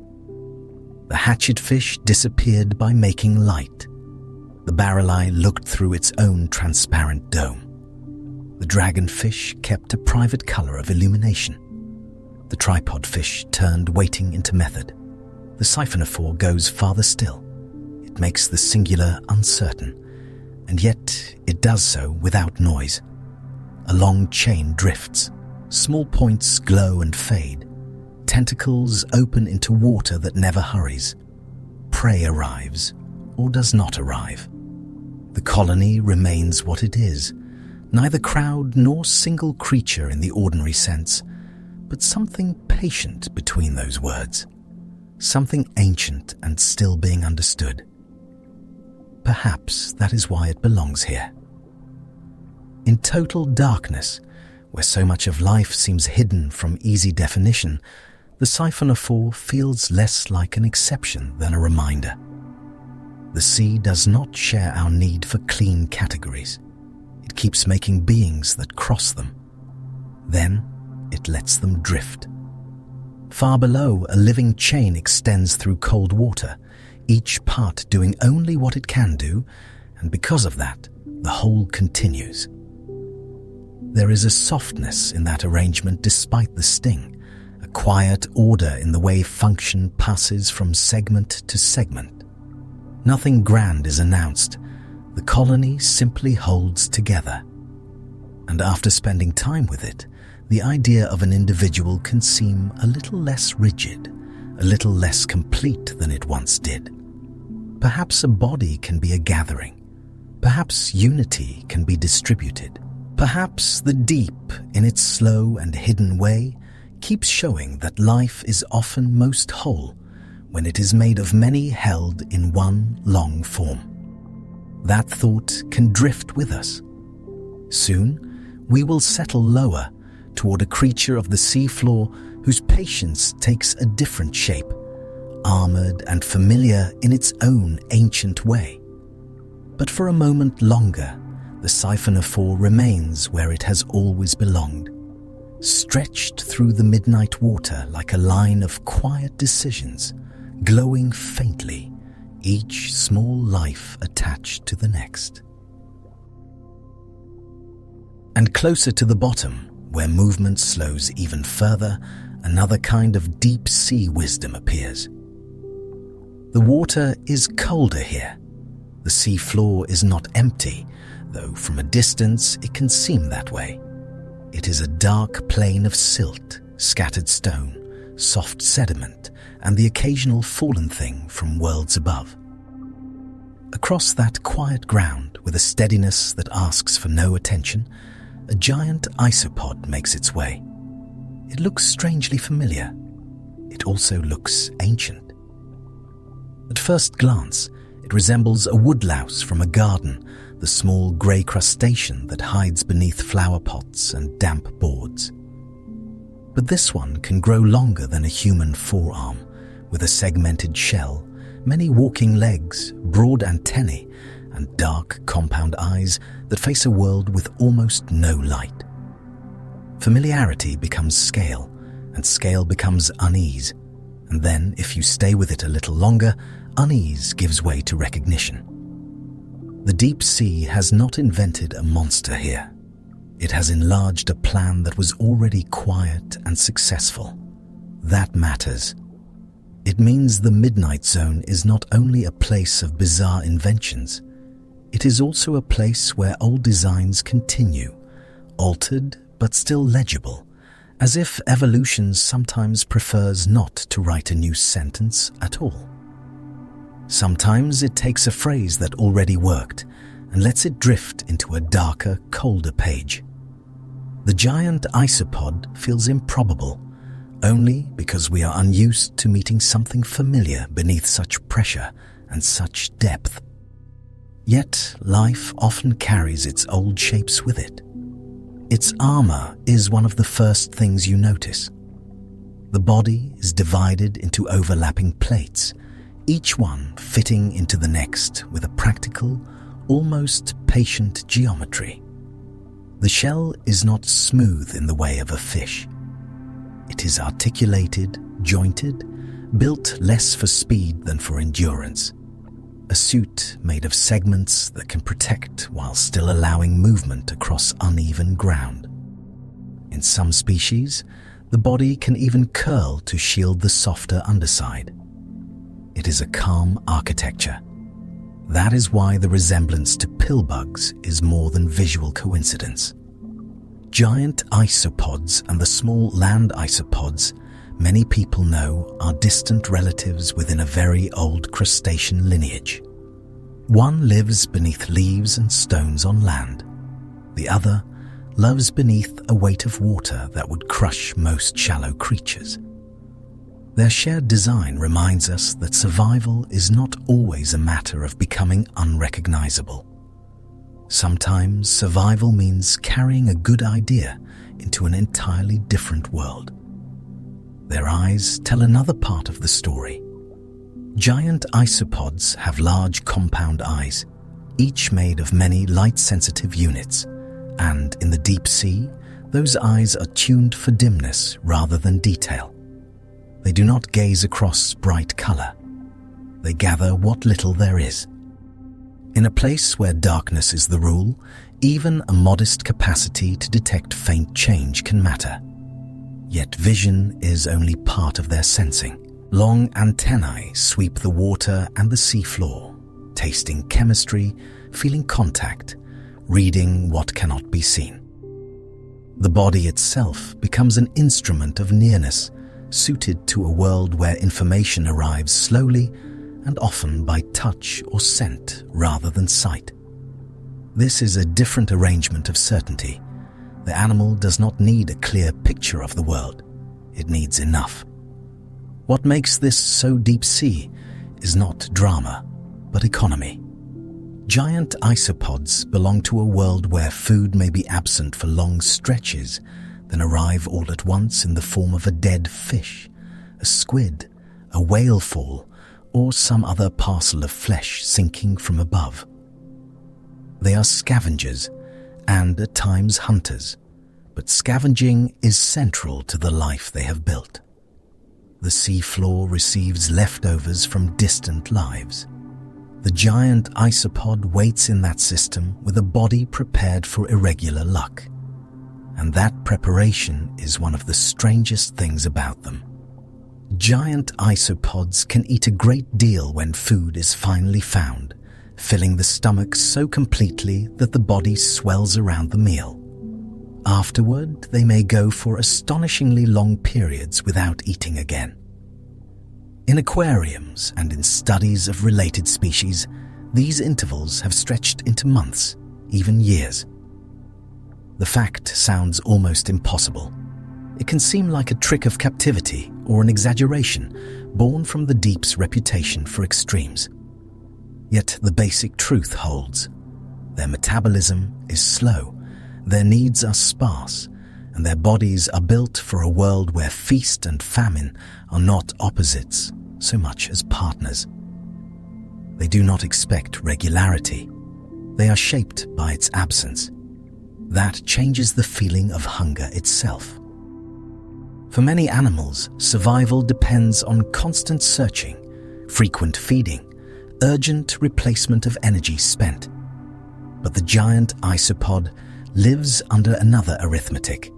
Speaker 1: The hatchetfish disappeared by making light. The barreleye looked through its own transparent dome. The dragonfish kept a private color of illumination. The tripod fish turned waiting into method. The siphonophore goes farther still. It makes the singular uncertain, and yet it does so without noise. A long chain drifts. Small points glow and fade. Tentacles open into water that never hurries. Prey arrives, or does not arrive. The colony remains what it is, neither crowd nor single creature in the ordinary sense, but something patient between those words, something ancient and still being understood. Perhaps that is why it belongs here. In total darkness, where so much of life seems hidden from easy definition, the siphonophore feels less like an exception than a reminder. The sea does not share our need for clean categories. It keeps making beings that cross them. Then it lets them drift. Far below, a living chain extends through cold water, each part doing only what it can do, and because of that, the whole continues. There is a softness in that arrangement despite the sting, a quiet order in the way function passes from segment to segment. Nothing grand is announced. The colony simply holds together. And after spending time with it, the idea of an individual can seem a little less rigid, a little less complete than it once did. Perhaps a body can be a gathering. Perhaps unity can be distributed. Perhaps the deep, in its slow and hidden way, keeps showing that life is often most whole when it is made of many held in one long form. That thought can drift with us. Soon, we will settle lower toward a creature of the seafloor whose patience takes a different shape, armored and familiar in its own ancient way. But for a moment longer, the siphonophore remains where it has always belonged, stretched through the midnight water like a line of quiet decisions, glowing faintly, each small life attached to the next. And closer to the bottom, where movement slows even further, another kind of deep sea wisdom appears. The water is colder here. The sea floor is not empty, though from a distance it can seem that way. It is a dark plain of silt, scattered stone, soft sediment, and the occasional fallen thing from worlds above. Across that quiet ground, with a steadiness that asks for no attention, a giant isopod makes its way. It looks strangely familiar. It also looks ancient. At first glance, it resembles a woodlouse from a garden, the small grey crustacean that hides beneath flower pots and damp boards. But this one can grow longer than a human forearm, with a segmented shell, many walking legs, broad antennae, and dark compound eyes that face a world with almost no light. Familiarity becomes scale, and scale becomes unease, and then, if you stay with it a little longer, unease gives way to recognition. The deep sea has not invented a monster here. It has enlarged a plan that was already quiet and successful. That matters. It means the midnight zone is not only a place of bizarre inventions, it is also a place where old designs continue, altered but still legible, as if evolution sometimes prefers not to write a new sentence at all. Sometimes it takes a phrase that already worked and lets it drift into a darker, colder page. The giant isopod feels improbable only because we are unused to meeting something familiar beneath such pressure and such depth. Yet life often carries its old shapes with it. Its armor is one of the first things you notice. The body is divided into overlapping plates, each one fitting into the next with a practical, almost patient geometry. The shell is not smooth in the way of a fish. It is articulated, jointed, built less for speed than for endurance. A suit made of segments that can protect while still allowing movement across uneven ground. In some species, the body can even curl to shield the softer underside. It is a calm architecture. That is why the resemblance to pillbugs is more than visual coincidence. Giant isopods and the small land isopods many people know are distant relatives within a very old crustacean lineage. One lives beneath leaves and stones on land. The other lives beneath a weight of water that would crush most shallow creatures. Their shared design reminds us that survival is not always a matter of becoming unrecognizable. Sometimes survival means carrying a good idea into an entirely different world. Their eyes tell another part of the story. Giant isopods have large compound eyes, each made of many light-sensitive units, and in the deep sea, those eyes are tuned for dimness rather than detail. They do not gaze across bright color. They gather what little there is. In a place where darkness is the rule, even a modest capacity to detect faint change can matter. Yet vision is only part of their sensing. Long antennae sweep the water and the seafloor, tasting chemistry, feeling contact, reading what cannot be seen. The body itself becomes an instrument of nearness, suited to a world where information arrives slowly and often by touch or scent rather than sight. This is a different arrangement of certainty. The animal does not need a clear picture of the world. It needs enough. What makes this so deep sea is not drama, but economy. Giant isopods belong to a world where food may be absent for long stretches, then arrive all at once in the form of a dead fish, a squid, a whale fall, or some other parcel of flesh sinking from above. They are scavengers and at times hunters, but scavenging is central to the life they have built. The seafloor receives leftovers from distant lives. The giant isopod waits in that system with a body prepared for irregular luck. And that preparation is one of the strangest things about them. Giant isopods can eat a great deal when food is finally found, filling the stomach so completely that the body swells around the meal. Afterward, they may go for astonishingly long periods without eating again. In aquariums and in studies of related species, these intervals have stretched into months, even years. The fact sounds almost impossible. It can seem like a trick of captivity or an exaggeration born from the deep's reputation for extremes. Yet the basic truth holds. Their metabolism is slow, their needs are sparse, and their bodies are built for a world where feast and famine are not opposites so much as partners. They do not expect regularity. They are shaped by its absence. That changes the feeling of hunger itself. For many animals, survival depends on constant searching, frequent feeding, urgent replacement of energy spent. But the giant isopod lives under another arithmetic.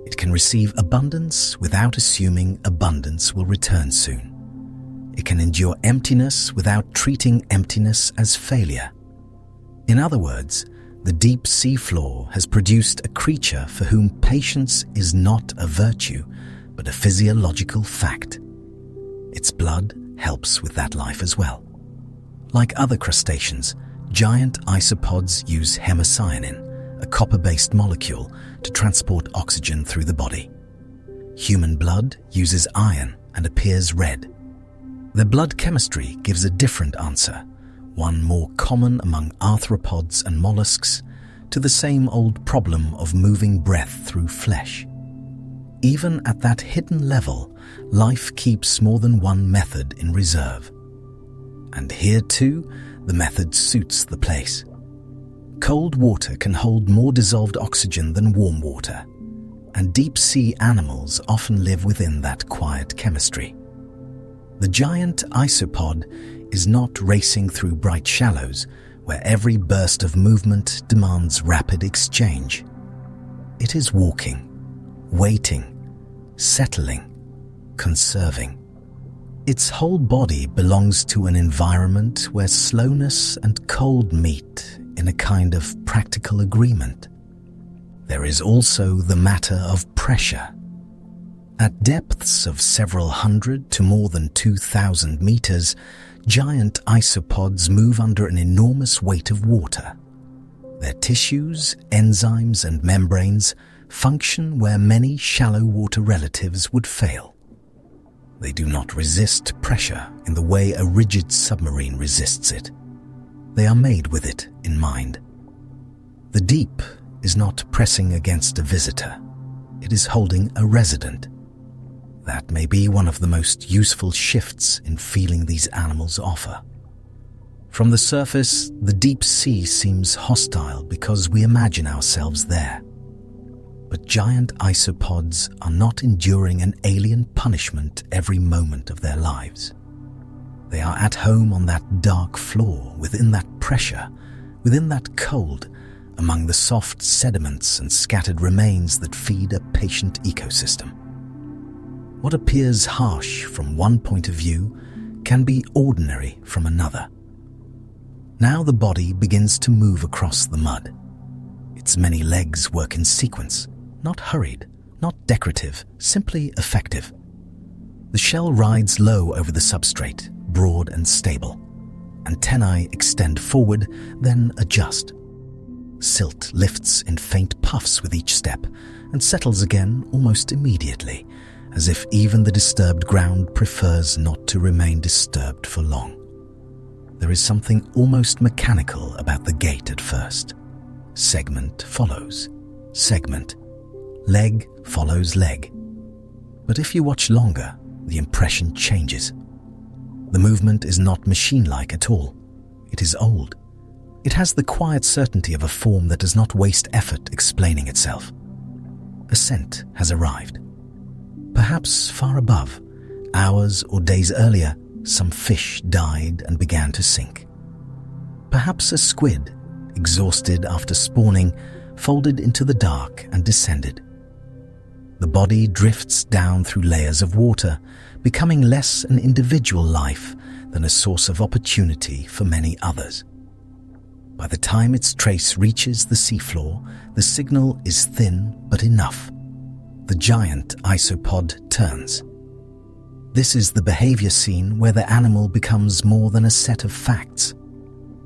Speaker 1: It can receive abundance without assuming abundance will return soon. It can endure emptiness without treating emptiness as failure. In other words, the deep seafloor has produced a creature for whom patience is not a virtue, but a physiological fact. Its blood helps with that life as well. Like other crustaceans, giant isopods use hemocyanin, a copper-based molecule to transport oxygen through the body. Human blood uses iron and appears red. The blood chemistry gives a different answer, one more common among arthropods and mollusks, to the same old problem of moving breath through flesh. Even at that hidden level, life keeps more than one method in reserve. And here too, the method suits the place. Cold water can hold more dissolved oxygen than warm water, and deep-sea animals often live within that quiet chemistry. The giant isopod is not racing through bright shallows where every burst of movement demands rapid exchange. It is walking, waiting, settling, conserving. Its whole body belongs to an environment where slowness and cold meet in a kind of practical agreement. There is also the matter of pressure. At depths of several hundred to more than 2,000 meters, giant isopods move under an enormous weight of water. Their tissues, enzymes, and membranes function where many shallow water relatives would fail. They do not resist pressure in the way a rigid submarine resists it. They are made with it in mind. The deep is not pressing against a visitor. It is holding a resident. That may be one of the most useful shifts in feeling these animals offer. From the surface, the deep sea seems hostile because we imagine ourselves there. But giant isopods are not enduring an alien punishment every moment of their lives. They are at home on that dark floor, within that pressure, within that cold, among the soft sediments and scattered remains that feed a patient ecosystem. What appears harsh from one point of view can be ordinary from another. Now the body begins to move across the mud. Its many legs work in sequence, not hurried, not decorative, simply effective. The shell rides low over the substrate, broad and stable. Antennae extend forward, then adjust. Silt lifts in faint puffs with each step and settles again almost immediately, as if even the disturbed ground prefers not to remain disturbed for long. There is something almost mechanical about the gait at first. Segment follows segment. Leg follows leg. But if you watch longer, the impression changes. The movement is not machine-like at all. It is old. It has the quiet certainty of a form that does not waste effort explaining itself. A scent has arrived. Perhaps far above, hours or days earlier, some fish died and began to sink. Perhaps a squid, exhausted after spawning, folded into the dark and descended. The body drifts down through layers of water, becoming less an individual life than a source of opportunity for many others. By the time its trace reaches the seafloor, the signal is thin but enough. The giant isopod turns. This is the behavior scene where the animal becomes more than a set of facts.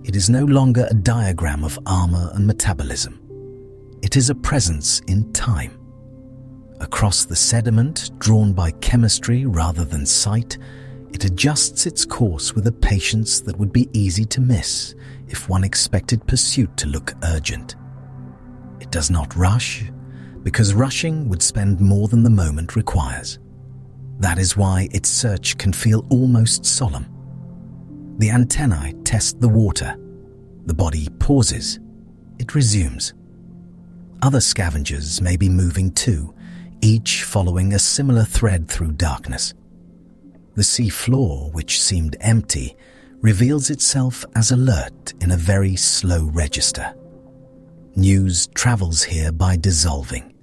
Speaker 1: It is no longer a diagram of armor and metabolism. It is a presence in time. Across the sediment, drawn by chemistry rather than sight, it adjusts its course with a patience that would be easy to miss if one expected pursuit to look urgent. It does not rush, because rushing would spend more than the moment requires. That is why its search can feel almost solemn. The antennae test the water. The body pauses. It resumes. Other scavengers may be moving too, each following a similar thread through darkness. The sea floor, which seemed empty, reveals itself as alert in a very slow register. News travels here by dissolving.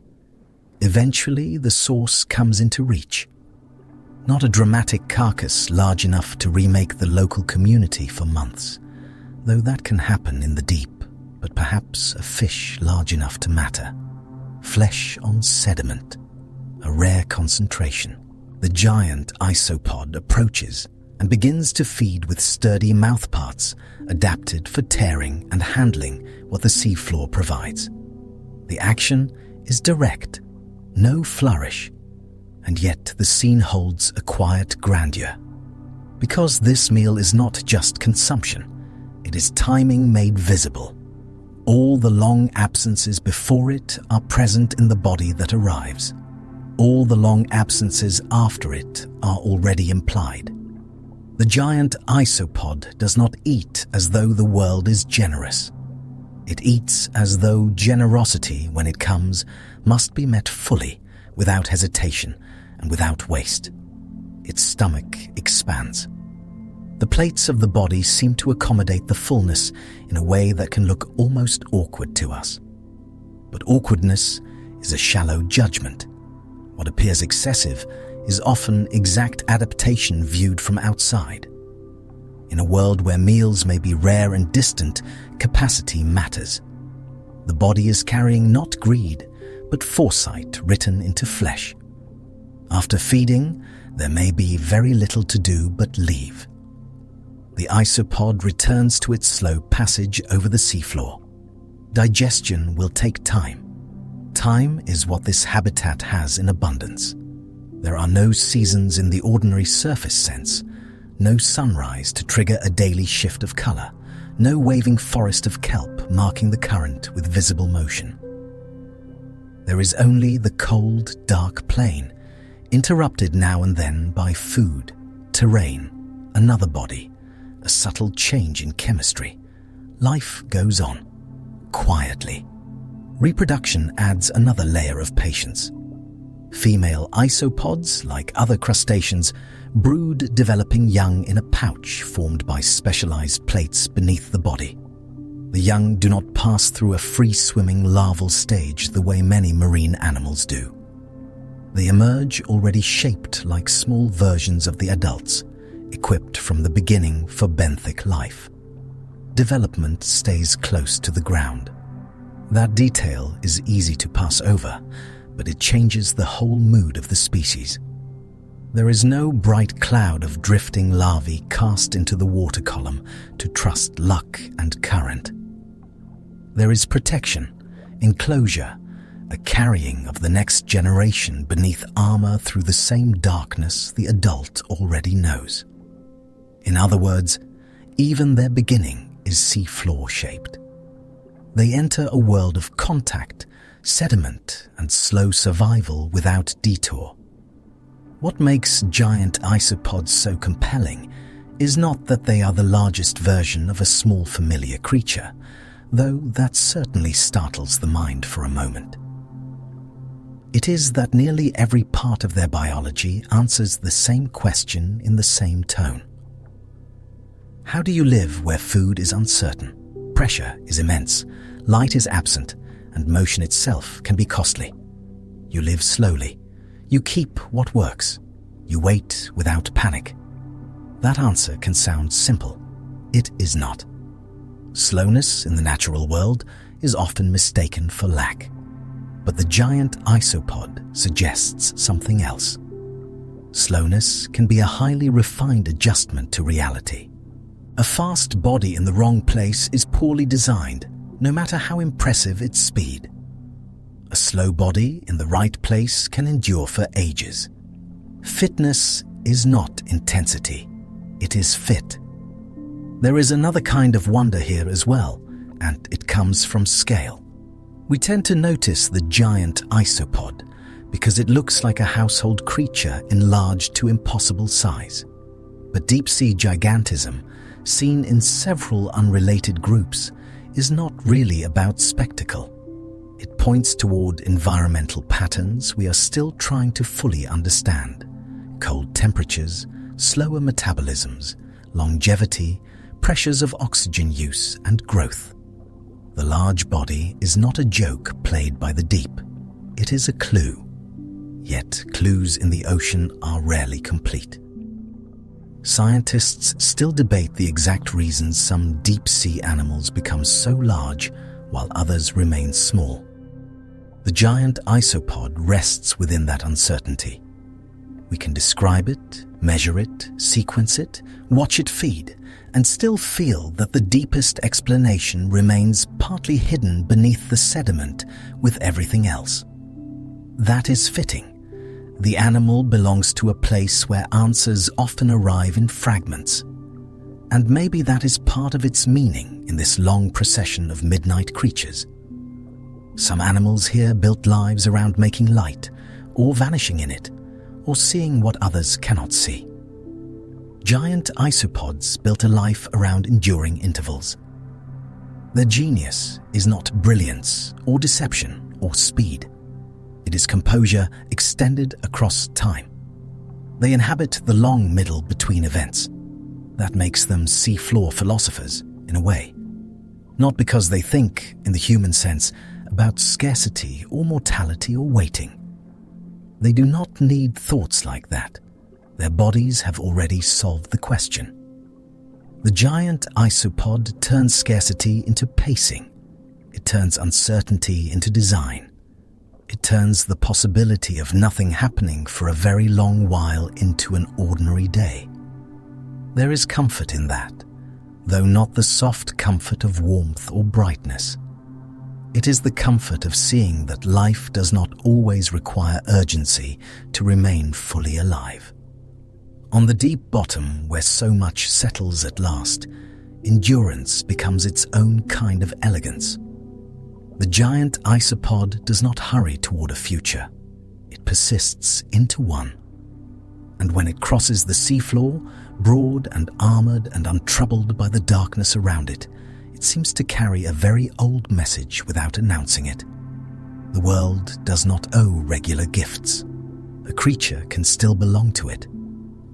Speaker 1: Eventually, the source comes into reach. Not a dramatic carcass large enough to remake the local community for months, though that can happen in the deep, but perhaps a fish large enough to matter. Flesh on sediment, a rare concentration. The giant isopod approaches and begins to feed with sturdy mouthparts adapted for tearing and handling what the seafloor provides. The action is direct, no flourish, and yet the scene holds a quiet grandeur. Because this meal is not just consumption, it is timing made visible. All the long absences before it are present in the body that arrives. All the long absences after it are already implied. The giant isopod does not eat as though the world is generous. It eats as though generosity, when it comes, must be met fully, without hesitation and without waste. Its stomach expands. The plates of the body seem to accommodate the fullness in a way that can look almost awkward to us. But awkwardness is a shallow judgment. What appears excessive is often exact adaptation viewed from outside. In a world where meals may be rare and distant, capacity matters. The body is carrying not greed, but foresight written into flesh. After feeding, there may be very little to do but leave. The isopod returns to its slow passage over the seafloor. Digestion will take time. Time is what this habitat has in abundance. There are no seasons in the ordinary surface sense, no sunrise to trigger a daily shift of color, no waving forest of kelp marking the current with visible motion. There is only the cold, dark plain, interrupted now and then by food, terrain, another body, a subtle change in chemistry. Life goes on, quietly. Reproduction adds another layer of patience. Female isopods, like other crustaceans, brood, developing young in a pouch formed by specialized plates beneath the body. The young do not pass through a free-swimming larval stage the way many marine animals do. They emerge already shaped like small versions of the adults, equipped from the beginning for benthic life. Development stays close to the ground. That detail is easy to pass over, but it changes the whole mood of the species. There is no bright cloud of drifting larvae cast into the water column to trust luck and current. There is protection, enclosure, a carrying of the next generation beneath armor through the same darkness the adult already knows. In other words, even their beginning is seafloor shaped. They enter a world of contact, sediment, and slow survival without detour. What makes giant isopods so compelling is not that they are the largest version of a small familiar creature, though that certainly startles the mind for a moment. It is that nearly every part of their biology answers the same question in the same tone. How do you live where food is uncertain, pressure is immense, light is absent, and motion itself can be costly? You live slowly. You keep what works. You wait without panic. That answer can sound simple. It is not. Slowness in the natural world is often mistaken for lack. But the giant isopod suggests something else. Slowness can be a highly refined adjustment to reality. A fast body in the wrong place is poorly designed, no matter how impressive its speed. A slow body in the right place can endure for ages. Fitness is not intensity, it is fit. There is another kind of wonder here as well, and it comes from scale. We tend to notice the giant isopod because it looks like a household creature enlarged to impossible size. But deep-sea gigantism, seen in several unrelated groups, is not really about spectacle. It points toward environmental patterns we are still trying to fully understand. Cold temperatures, slower metabolisms, longevity, pressures of oxygen use, and growth. The large body is not a joke played by the deep. It is a clue. Yet clues in the ocean are rarely complete. Scientists still debate the exact reasons some deep-sea animals become so large while others remain small. The giant isopod rests within that uncertainty. We can describe it, measure it, sequence it, watch it feed, and still feel that the deepest explanation remains partly hidden beneath the sediment with everything else. That is fitting. The animal belongs to a place where answers often arrive in fragments. And maybe that is part of its meaning in this long procession of midnight creatures. Some animals here built lives around making light, or vanishing in it, or seeing what others cannot see. Giant isopods built a life around enduring intervals. Their genius is not brilliance or deception or speed. It is composure extended across time. They inhabit the long middle between events. That makes them seafloor philosophers, in a way. Not because they think, in the human sense, about scarcity or mortality or waiting. They do not need thoughts like that. Their bodies have already solved the question. The giant isopod turns scarcity into pacing. It turns uncertainty into design. It turns the possibility of nothing happening for a very long while into an ordinary day. There is comfort in that, though not the soft comfort of warmth or brightness. It is the comfort of seeing that life does not always require urgency to remain fully alive. On the deep bottom where so much settles at last, endurance becomes its own kind of elegance. The giant isopod does not hurry toward a future. It persists into one. And when it crosses the seafloor, broad and armored and untroubled by the darkness around it, it seems to carry a very old message without announcing it. The world does not owe regular gifts. A creature can still belong to it.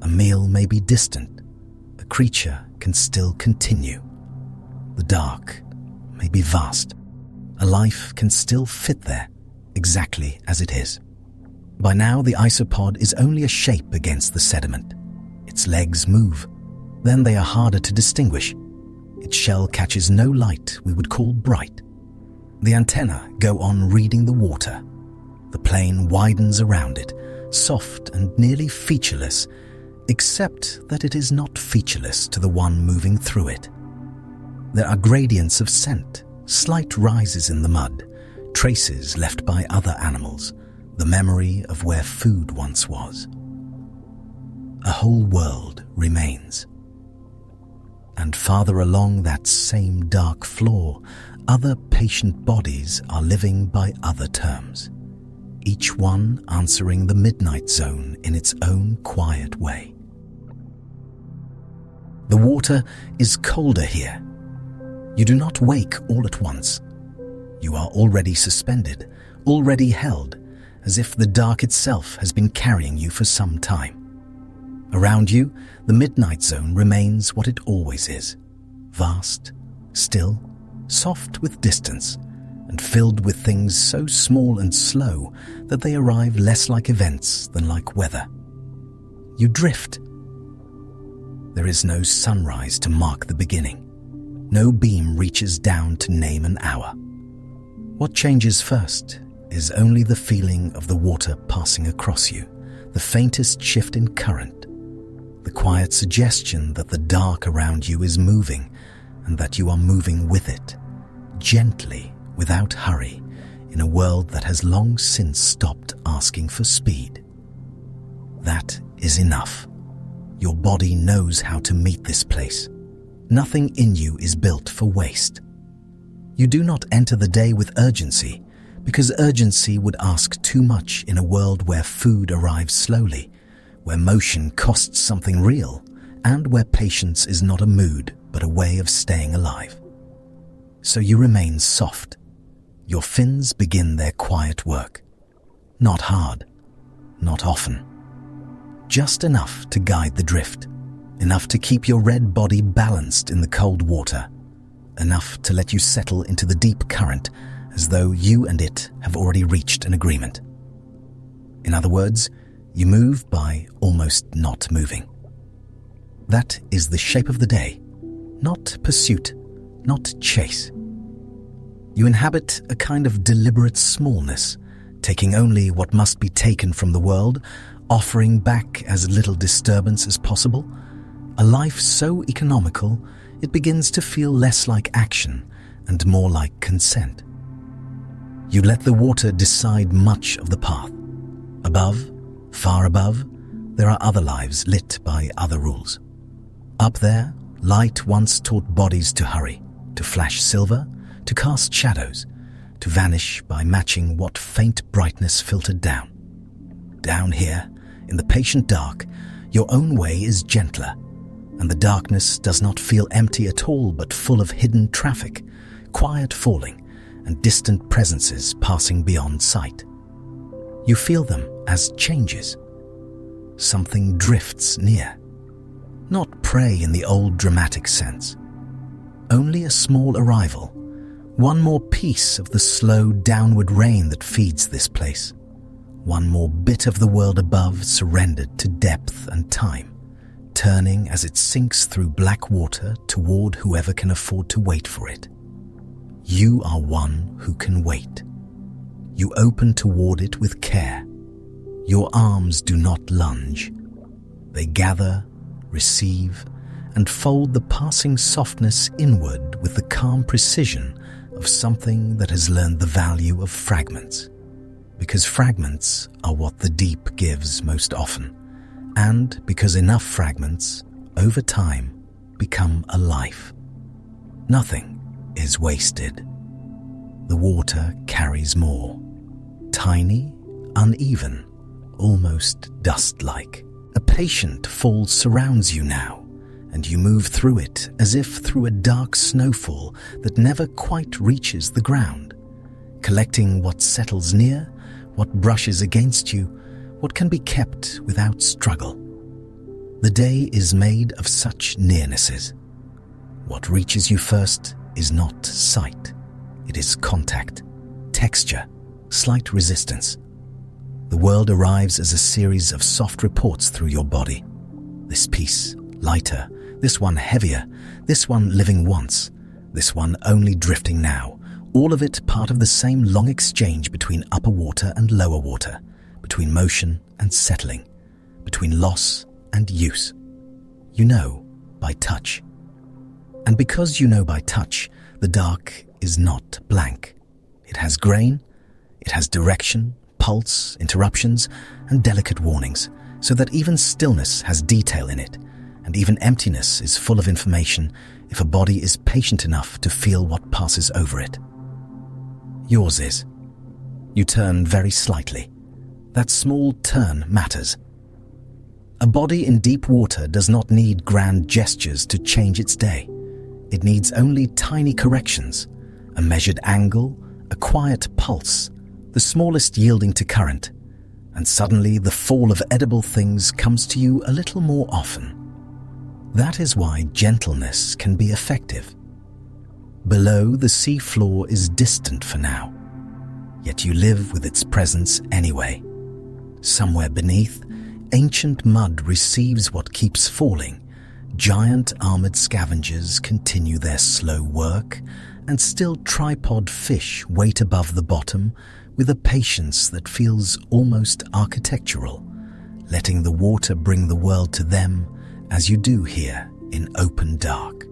Speaker 1: A meal may be distant. A creature can still continue. The dark may be vast. A life can still fit there, exactly as it is. By now, the isopod is only a shape against the sediment. Its legs move. Then they are harder to distinguish. Its shell catches no light we would call bright. The antennae go on reading the water. The plain widens around it, soft and nearly featureless, except that it is not featureless to the one moving through it. There are gradients of scent, slight rises in the mud, traces left by other animals, the memory of where food once was. A whole world remains. And farther along that same dark floor, other patient bodies are living by other terms, each one answering the midnight zone in its own quiet way. The water is colder here. You do not wake all at once. You are already suspended, already held, as if the dark itself has been carrying you for some time. Around you, the midnight zone remains what it always is, vast, still, soft with distance, and filled with things so small and slow that they arrive less like events than like weather. You drift. There is no sunrise to mark the beginning. No beam reaches down to name an hour. What changes first is only the feeling of the water passing across you, the faintest shift in current, the quiet suggestion that the dark around you is moving and that you are moving with it, gently, without hurry, in a world that has long since stopped asking for speed. That is enough. Your body knows how to meet this place. Nothing in you is built for waste. You do not enter the day with urgency, because urgency would ask too much in a world where food arrives slowly, where motion costs something real, and where patience is not a mood but a way of staying alive. So you remain soft. Your fins begin their quiet work. Not hard, not often. Just enough to guide the drift, enough to keep your red body balanced in the cold water, enough to let you settle into the deep current as though you and it have already reached an agreement. In other words, you move by almost not moving. That is the shape of the day, not pursuit, not chase. You inhabit a kind of deliberate smallness, taking only what must be taken from the world, offering back as little disturbance as possible, A life so economical, it begins to feel less like action and more like consent. You let the water decide much of the path. Above, far above, there are other lives lit by other rules. Up there, light once taught bodies to hurry, to flash silver, to cast shadows, to vanish by matching what faint brightness filtered down. Down here, in the patient dark, your own way is gentler, and the darkness does not feel empty at all but full of hidden traffic, quiet falling, and distant presences passing beyond sight. You feel them as changes. Something drifts near. Not prey in the old dramatic sense. Only a small arrival, one more piece of the slow downward rain that feeds this place. One more bit of the world above surrendered to depth and time, turning as it sinks through black water toward whoever can afford to wait for it. You are one who can wait. You open toward it with care. Your arms do not lunge. They gather, receive, and fold the passing softness inward with the calm precision of something that has learned the value of fragments. Because fragments are what the deep gives most often, and because enough fragments, over time, become a life. Nothing is wasted. The water carries more. Tiny, uneven, almost dust-like. A patient fall surrounds you now, and you move through it as if through a dark snowfall that never quite reaches the ground, collecting what settles near, what brushes against you, what can be kept without struggle. The day is made of such nearnesses. What reaches you first is not sight. It is contact, texture, slight resistance. The world arrives as a series of soft reports through your body. This piece, lighter, this one heavier, this one living once, this one only drifting now, all of it part of the same long exchange between upper water and lower water, between motion and settling, between loss and use. You know by touch. And because you know by touch, the dark is not blank. It has grain, it has direction, pulse, interruptions, and delicate warnings, so that even stillness has detail in it, and even emptiness is full of information if a body is patient enough to feel what passes over it. Yours is. You turn very slightly. That small turn matters. A body in deep water does not need grand gestures to change its day. It needs only tiny corrections, a measured angle, a quiet pulse, the smallest yielding to current, and suddenly the fall of edible things comes to you a little more often. That is why gentleness can be effective. Below, the sea floor is distant for now, yet you live with its presence anyway. Somewhere beneath, ancient mud receives what keeps falling. Giant armored scavengers continue their slow work, and still tripod fish wait above the bottom with a patience that feels almost architectural, letting the water bring the world to them as you do here in open dark.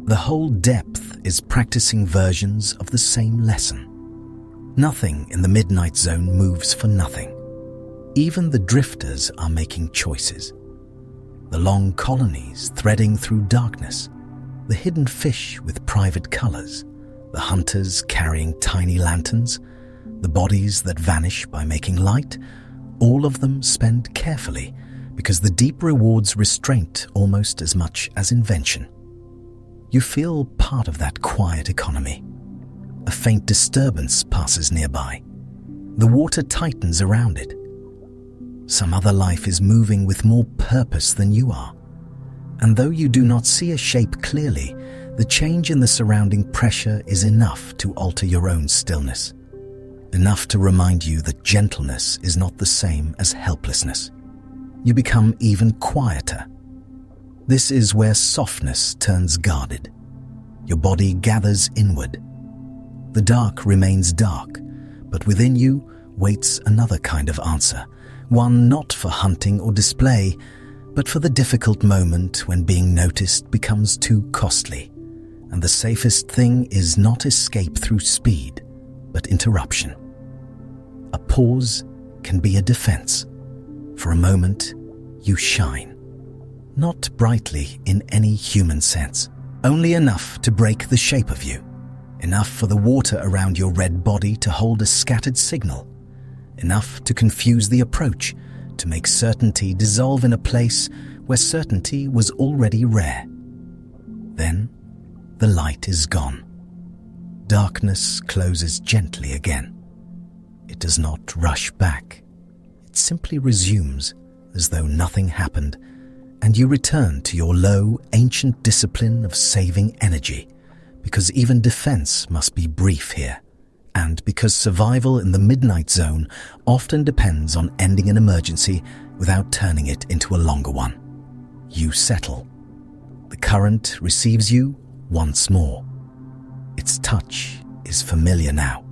Speaker 1: The whole depth is practicing versions of the same lesson. Nothing in the midnight zone moves for nothing. Even the drifters are making choices. The long colonies threading through darkness, the hidden fish with private colors, the hunters carrying tiny lanterns, the bodies that vanish by making light, all of them spend carefully because the deep rewards restraint almost as much as invention. You feel part of that quiet economy. A faint disturbance passes nearby. The water tightens around it. Some other life is moving with more purpose than you are. And though you do not see a shape clearly, the change in the surrounding pressure is enough to alter your own stillness. Enough to remind you that gentleness is not the same as helplessness. You become even quieter. This is where softness turns guarded. Your body gathers inward. The dark remains dark, but within you waits another kind of answer, one not for hunting or display, but for the difficult moment when being noticed becomes too costly, and the safest thing is not escape through speed, but interruption. A pause can be a defense. For a moment, you shine. Not brightly in any human sense, only enough to break the shape of you, enough for the water around your red body to hold a scattered signal, enough to confuse the approach, to make certainty dissolve in a place where certainty was already rare. Then, the light is gone. Darkness closes gently again. It does not rush back. It simply resumes as though nothing happened, and you return to your low, ancient discipline of saving energy, because even defense must be brief here, and because survival in the midnight zone often depends on ending an emergency without turning it into a longer one. You settle. The current receives you once more. Its touch is familiar now.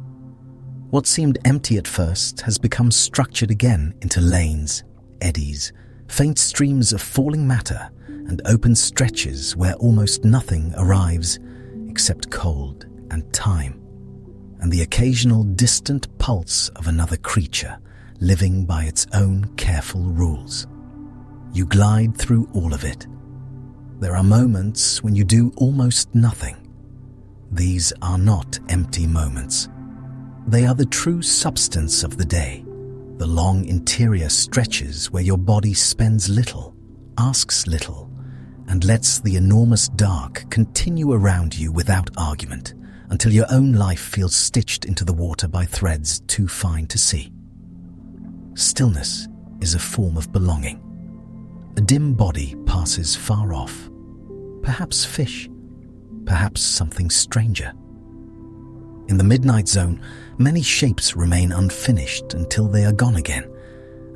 Speaker 1: What seemed empty at first has become structured again into lanes, eddies, faint streams of falling matter, and open stretches where almost nothing arrives except cold and time, and the occasional distant pulse of another creature living by its own careful rules. You glide through all of it. There are moments when you do almost nothing. These are not empty moments. They are the true substance of the day, the long interior stretches where your body spends little, asks little, and lets the enormous dark continue around you without argument until your own life feels stitched into the water by threads too fine to see. Stillness is a form of belonging. A dim body passes far off, perhaps fish, perhaps something stranger. In the midnight zone, many shapes remain unfinished until they are gone again,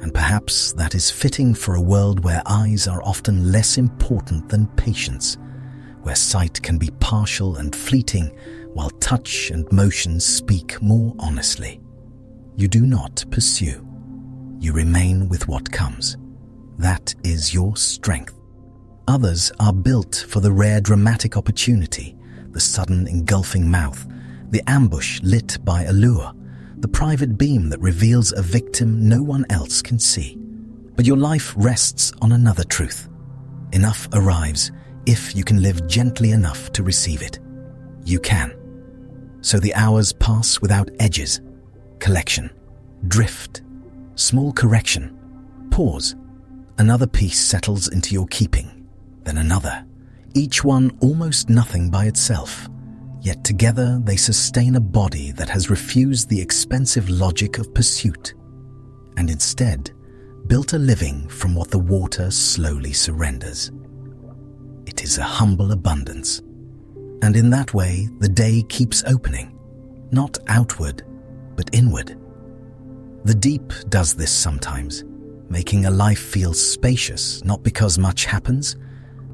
Speaker 1: and perhaps that is fitting for a world where eyes are often less important than patience, where sight can be partial and fleeting, while touch and motion speak more honestly. You do not pursue. You remain with what comes. That is your strength. Others are built for the rare dramatic opportunity, the sudden engulfing mouth, the ambush lit by a lure, the private beam that reveals a victim no one else can see. But your life rests on another truth. Enough arrives if you can live gently enough to receive it. You can. So the hours pass without edges, collection, drift, small correction, pause. Another piece settles into your keeping, then another, each one almost nothing by itself. Yet together they sustain a body that has refused the expensive logic of pursuit, and instead built a living from what the water slowly surrenders. It is a humble abundance, and in that way the day keeps opening, not outward, but inward. The deep does this sometimes, making a life feel spacious not because much happens,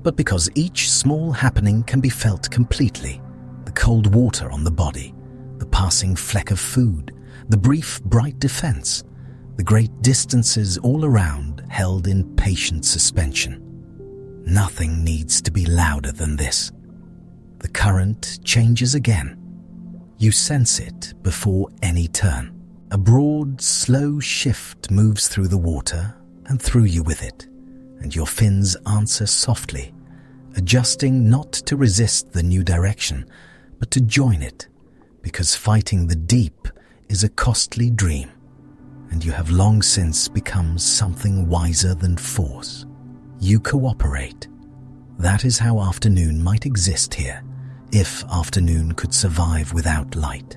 Speaker 1: but because each small happening can be felt completely. The cold water on the body, the passing fleck of food, the brief bright defense, the great distances all around held in patient suspension. Nothing needs to be louder than this. The current changes again. You sense it before any turn. A broad, slow shift moves through the water and through you with it, and your fins answer softly, adjusting not to resist the new direction, but to join it, because fighting the deep is a costly dream, and you have long since become something wiser than force. You cooperate. That is how afternoon might exist here, if afternoon could survive without light.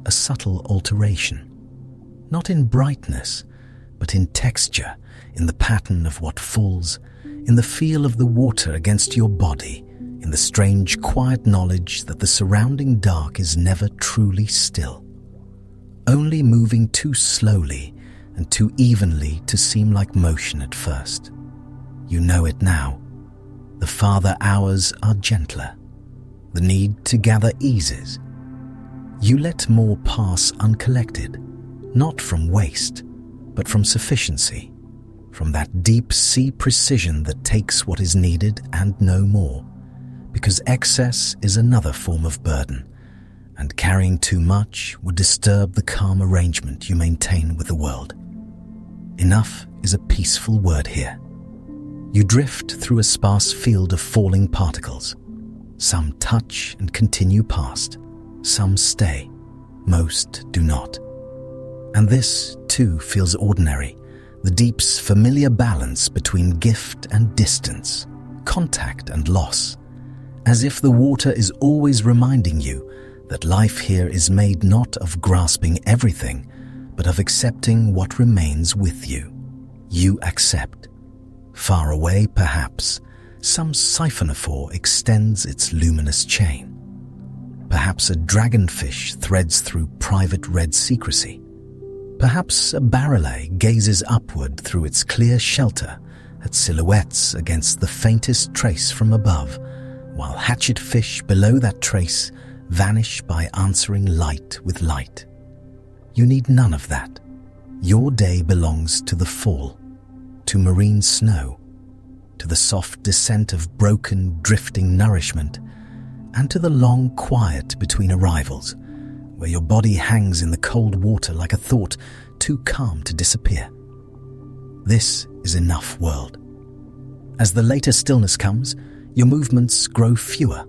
Speaker 1: A subtle alteration, not in brightness, but in texture, in the pattern of what falls, in the feel of the water against your body, in the strange quiet knowledge that the surrounding dark is never truly still, only moving too slowly and too evenly to seem like motion at first. You know it now. The farther hours are gentler. The need to gather eases. You let more pass uncollected, not from waste, but from sufficiency. from that deep sea precision that takes what is needed and no more, because excess is another form of burden, and carrying too much would disturb the calm arrangement you maintain with the world. Enough is a peaceful word here. You drift through a sparse field of falling particles. Some touch and continue past. Some stay. Most do not. And this, too, feels ordinary. The deep's familiar balance between gift and distance, contact and loss, as if the water is always reminding you that life here is made not of grasping everything, but of accepting what remains with you. You accept. Far away, perhaps, some siphonophore extends its luminous chain. Perhaps a dragonfish threads through private red secrecy. Perhaps a barreleye gazes upward through its clear shelter at silhouettes against the faintest trace from above, while hatchetfish below that trace vanish by answering light with light. You need none of that. Your day belongs to the fall, to marine snow, to the soft descent of broken, drifting nourishment, and to the long quiet between arrivals, where your body hangs in the cold water like a thought too calm to disappear. This is enough, world. As the later stillness comes, your movements grow fewer.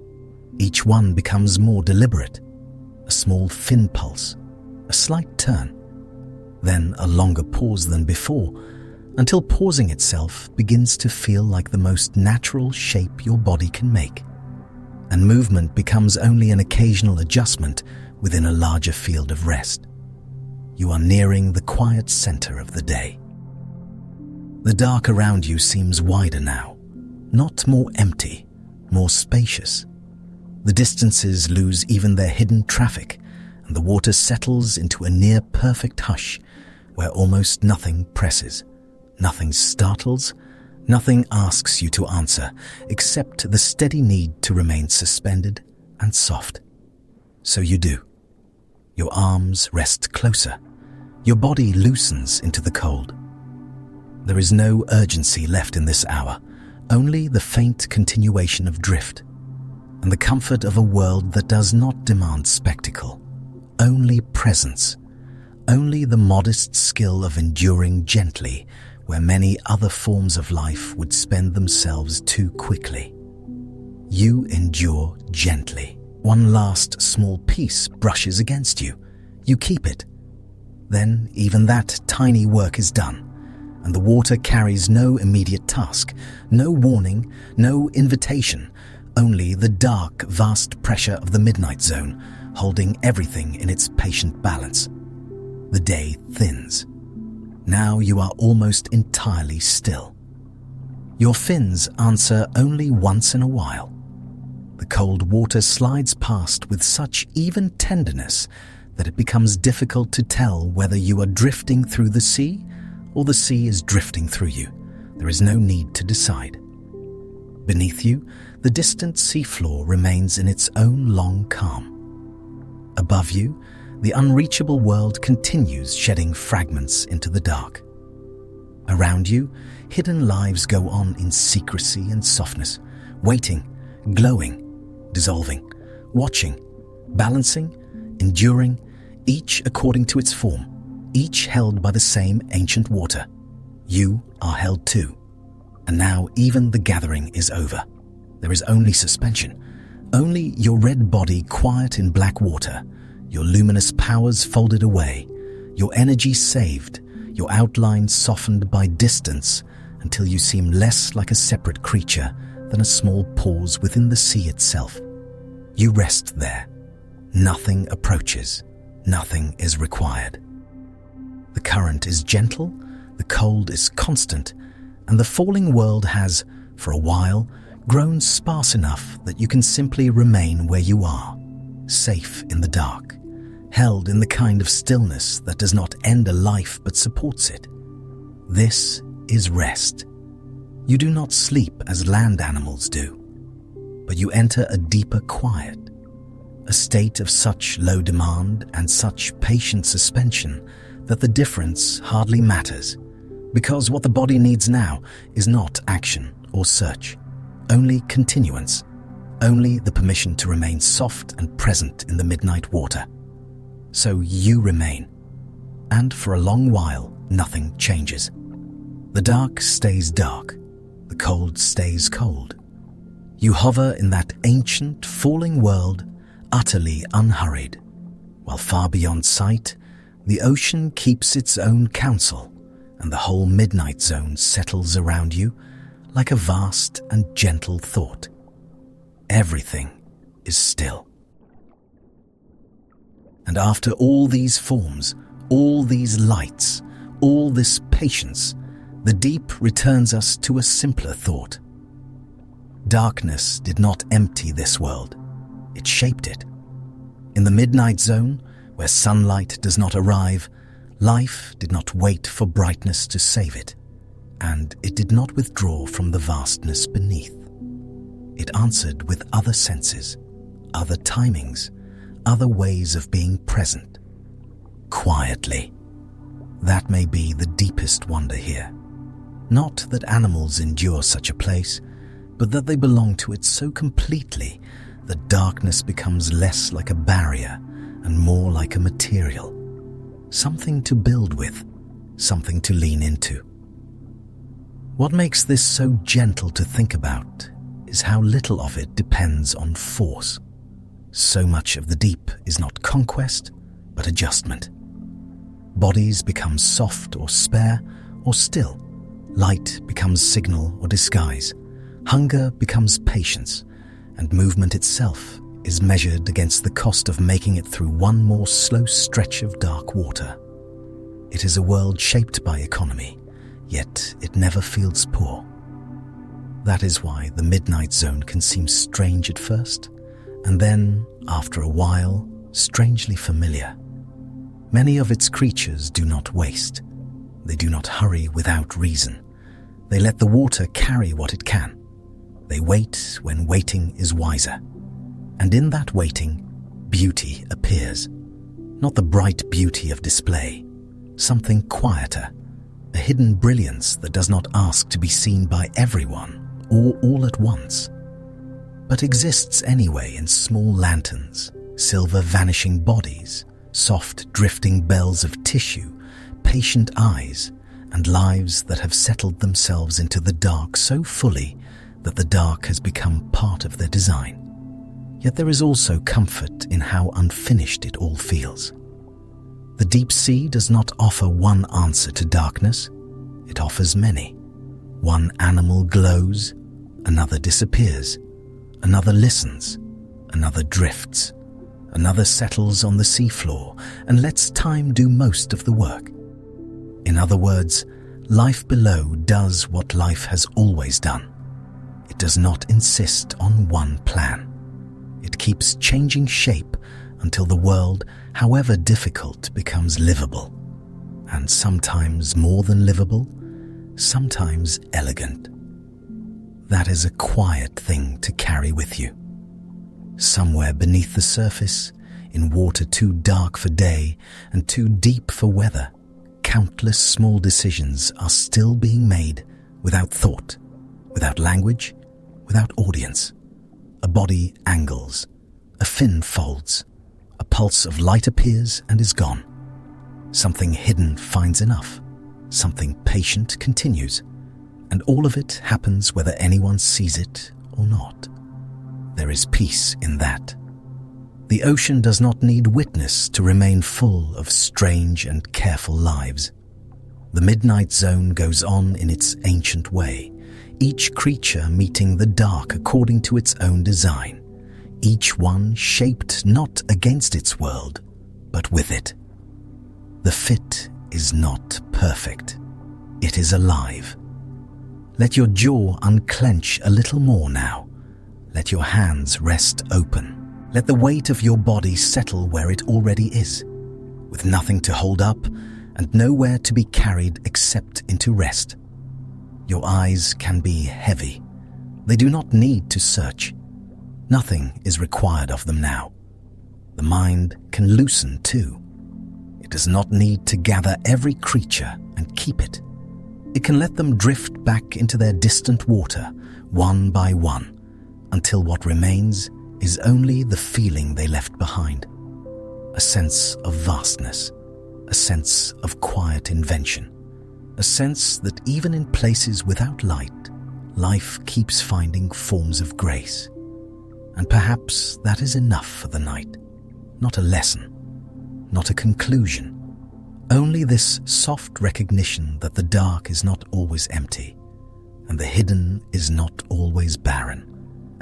Speaker 1: Each one becomes more deliberate. A small fin pulse, a slight turn, then a longer pause than before, until pausing itself begins to feel like the most natural shape your body can make. And movement becomes only an occasional adjustment within a larger field of rest. You are nearing the quiet center of the day. The dark around you seems wider now, not more empty, more spacious. The distances lose even their hidden traffic, and the water settles into a near-perfect hush where almost nothing presses, nothing startles, nothing asks you to answer except the steady need to remain suspended and soft. So you do. Your arms rest closer. Your body loosens into the cold. There is no urgency left in this hour, only the faint continuation of drift, and the comfort of a world that does not demand spectacle, only presence, only the modest skill of enduring gently where many other forms of life would spend themselves too quickly. You endure gently. One last small piece brushes against you. You keep it. Then even that tiny work is done, and the water carries no immediate task, no warning, no invitation, only the dark, vast pressure of the midnight zone, holding everything in its patient balance. The day thins. Now you are almost entirely still. Your fins answer only once in a while. The cold water slides past with such even tenderness that it becomes difficult to tell whether you are drifting through the sea or the sea is drifting through you. There is no need to decide. Beneath you, the distant seafloor remains in its own long calm. Above you, the unreachable world continues shedding fragments into the dark. Around you, hidden lives go on in secrecy and softness, waiting, glowing, dissolving, watching, balancing, enduring, each according to its form, each held by the same ancient water. You are held too. And now even the gathering is over. There is only suspension, only your red body quiet in black water, your luminous powers folded away, your energy saved, your outline softened by distance until you seem less like a separate creature than a small pause within the sea itself. You rest there. Nothing approaches. Nothing is required. The current is gentle, the cold is constant, and the falling world has, for a while, grown sparse enough that you can simply remain where you are, safe in the dark, held in the kind of stillness that does not end a life but supports it. This is rest. You do not sleep as land animals do, but you enter a deeper quiet, a state of such low demand and such patient suspension that the difference hardly matters, Because what the body needs now is not action or search, only continuance, only the permission to remain soft and present in the midnight water. So you remain, and for a long while nothing changes. The dark stays dark, the cold stays cold. You hover in that ancient, falling world, utterly unhurried, while far beyond sight, the ocean keeps its own counsel, and the whole midnight zone settles around you like a vast and gentle thought. Everything is still. And after all these forms, all these lights, all this patience, the deep returns us to a simpler thought. Darkness did not empty this world, it shaped it. In the midnight zone, where sunlight does not arrive, life did not wait for brightness to save it, and it did not withdraw from the vastness beneath. It answered with other senses, other timings, other ways of being present. Quietly. That may be the deepest wonder here. Not that animals endure such a place, but that they belong to it so completely that darkness becomes less like a barrier and more like a material. Something to build with, something to lean into. What makes this so gentle to think about is how little of it depends on force. So much of the deep is not conquest, but adjustment. Bodies become soft or spare or still. Light becomes signal or disguise. Hunger becomes patience, and movement itself is measured against the cost of making it through one more slow stretch of dark water. It is a world shaped by economy, yet it never feels poor. That is why the midnight zone can seem strange at first, and then, after a while, strangely familiar. Many of its creatures do not waste. They do not hurry without reason. They let the water carry what it can. They wait when waiting is wiser. And in that waiting, beauty appears. Not the bright beauty of display, something quieter, a hidden brilliance that does not ask to be seen by everyone or all at once, but exists anyway in small lanterns, silver vanishing bodies, soft drifting bells of tissue, patient eyes, and lives that have settled themselves into the dark so fully that the dark has become part of their design. Yet there is also comfort in how unfinished it all feels. The deep sea does not offer one answer to darkness, it offers many. One animal glows, another disappears, another listens, another drifts, another settles on the seafloor and lets time do most of the work. In other words, life below does what life has always done. It does not insist on one plan. It keeps changing shape until the world, however difficult, becomes livable. And sometimes more than livable, sometimes elegant. That is a quiet thing to carry with you. Somewhere beneath the surface, in water too dark for day and too deep for weather, countless small decisions are still being made without thought, without language, without audience. A body angles, a fin folds, a pulse of light appears and is gone. Something hidden finds enough, something patient continues, and all of it happens whether anyone sees it or not. There is peace in that. The ocean does not need witness to remain full of strange and careful lives. The midnight zone goes on in its ancient way, each creature meeting the dark according to its own design, each one shaped not against its world, but with it. The fit is not perfect. It is alive. Let your jaw unclench a little more now. Let your hands rest open. Let the weight of your body settle where it already is, with nothing to hold up and nowhere to be carried except into rest. Your eyes can be heavy. They do not need to search. Nothing is required of them now. The mind can loosen too. It does not need to gather every creature and keep it. It can let them drift back into their distant water, one by one, until what remains is only the feeling they left behind. A sense of vastness, a sense of quiet invention, a sense that even in places without light, life keeps finding forms of grace. And perhaps that is enough for the night. Not a lesson, not a conclusion, only this soft recognition that the dark is not always empty, and the hidden is not always barren.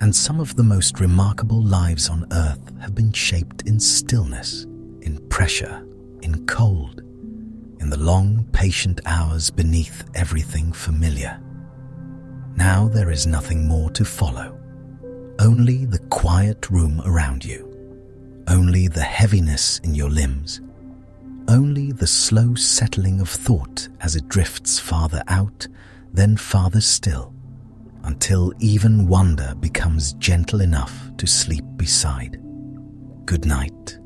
Speaker 1: And some of the most remarkable lives on Earth have been shaped in stillness, in pressure, in cold, in the long, patient hours beneath everything familiar. Now there is nothing more to follow, only the quiet room around you, only the heaviness in your limbs, only the slow settling of thought as it drifts farther out, then farther still, until even wonder becomes gentle enough to sleep beside. Good night.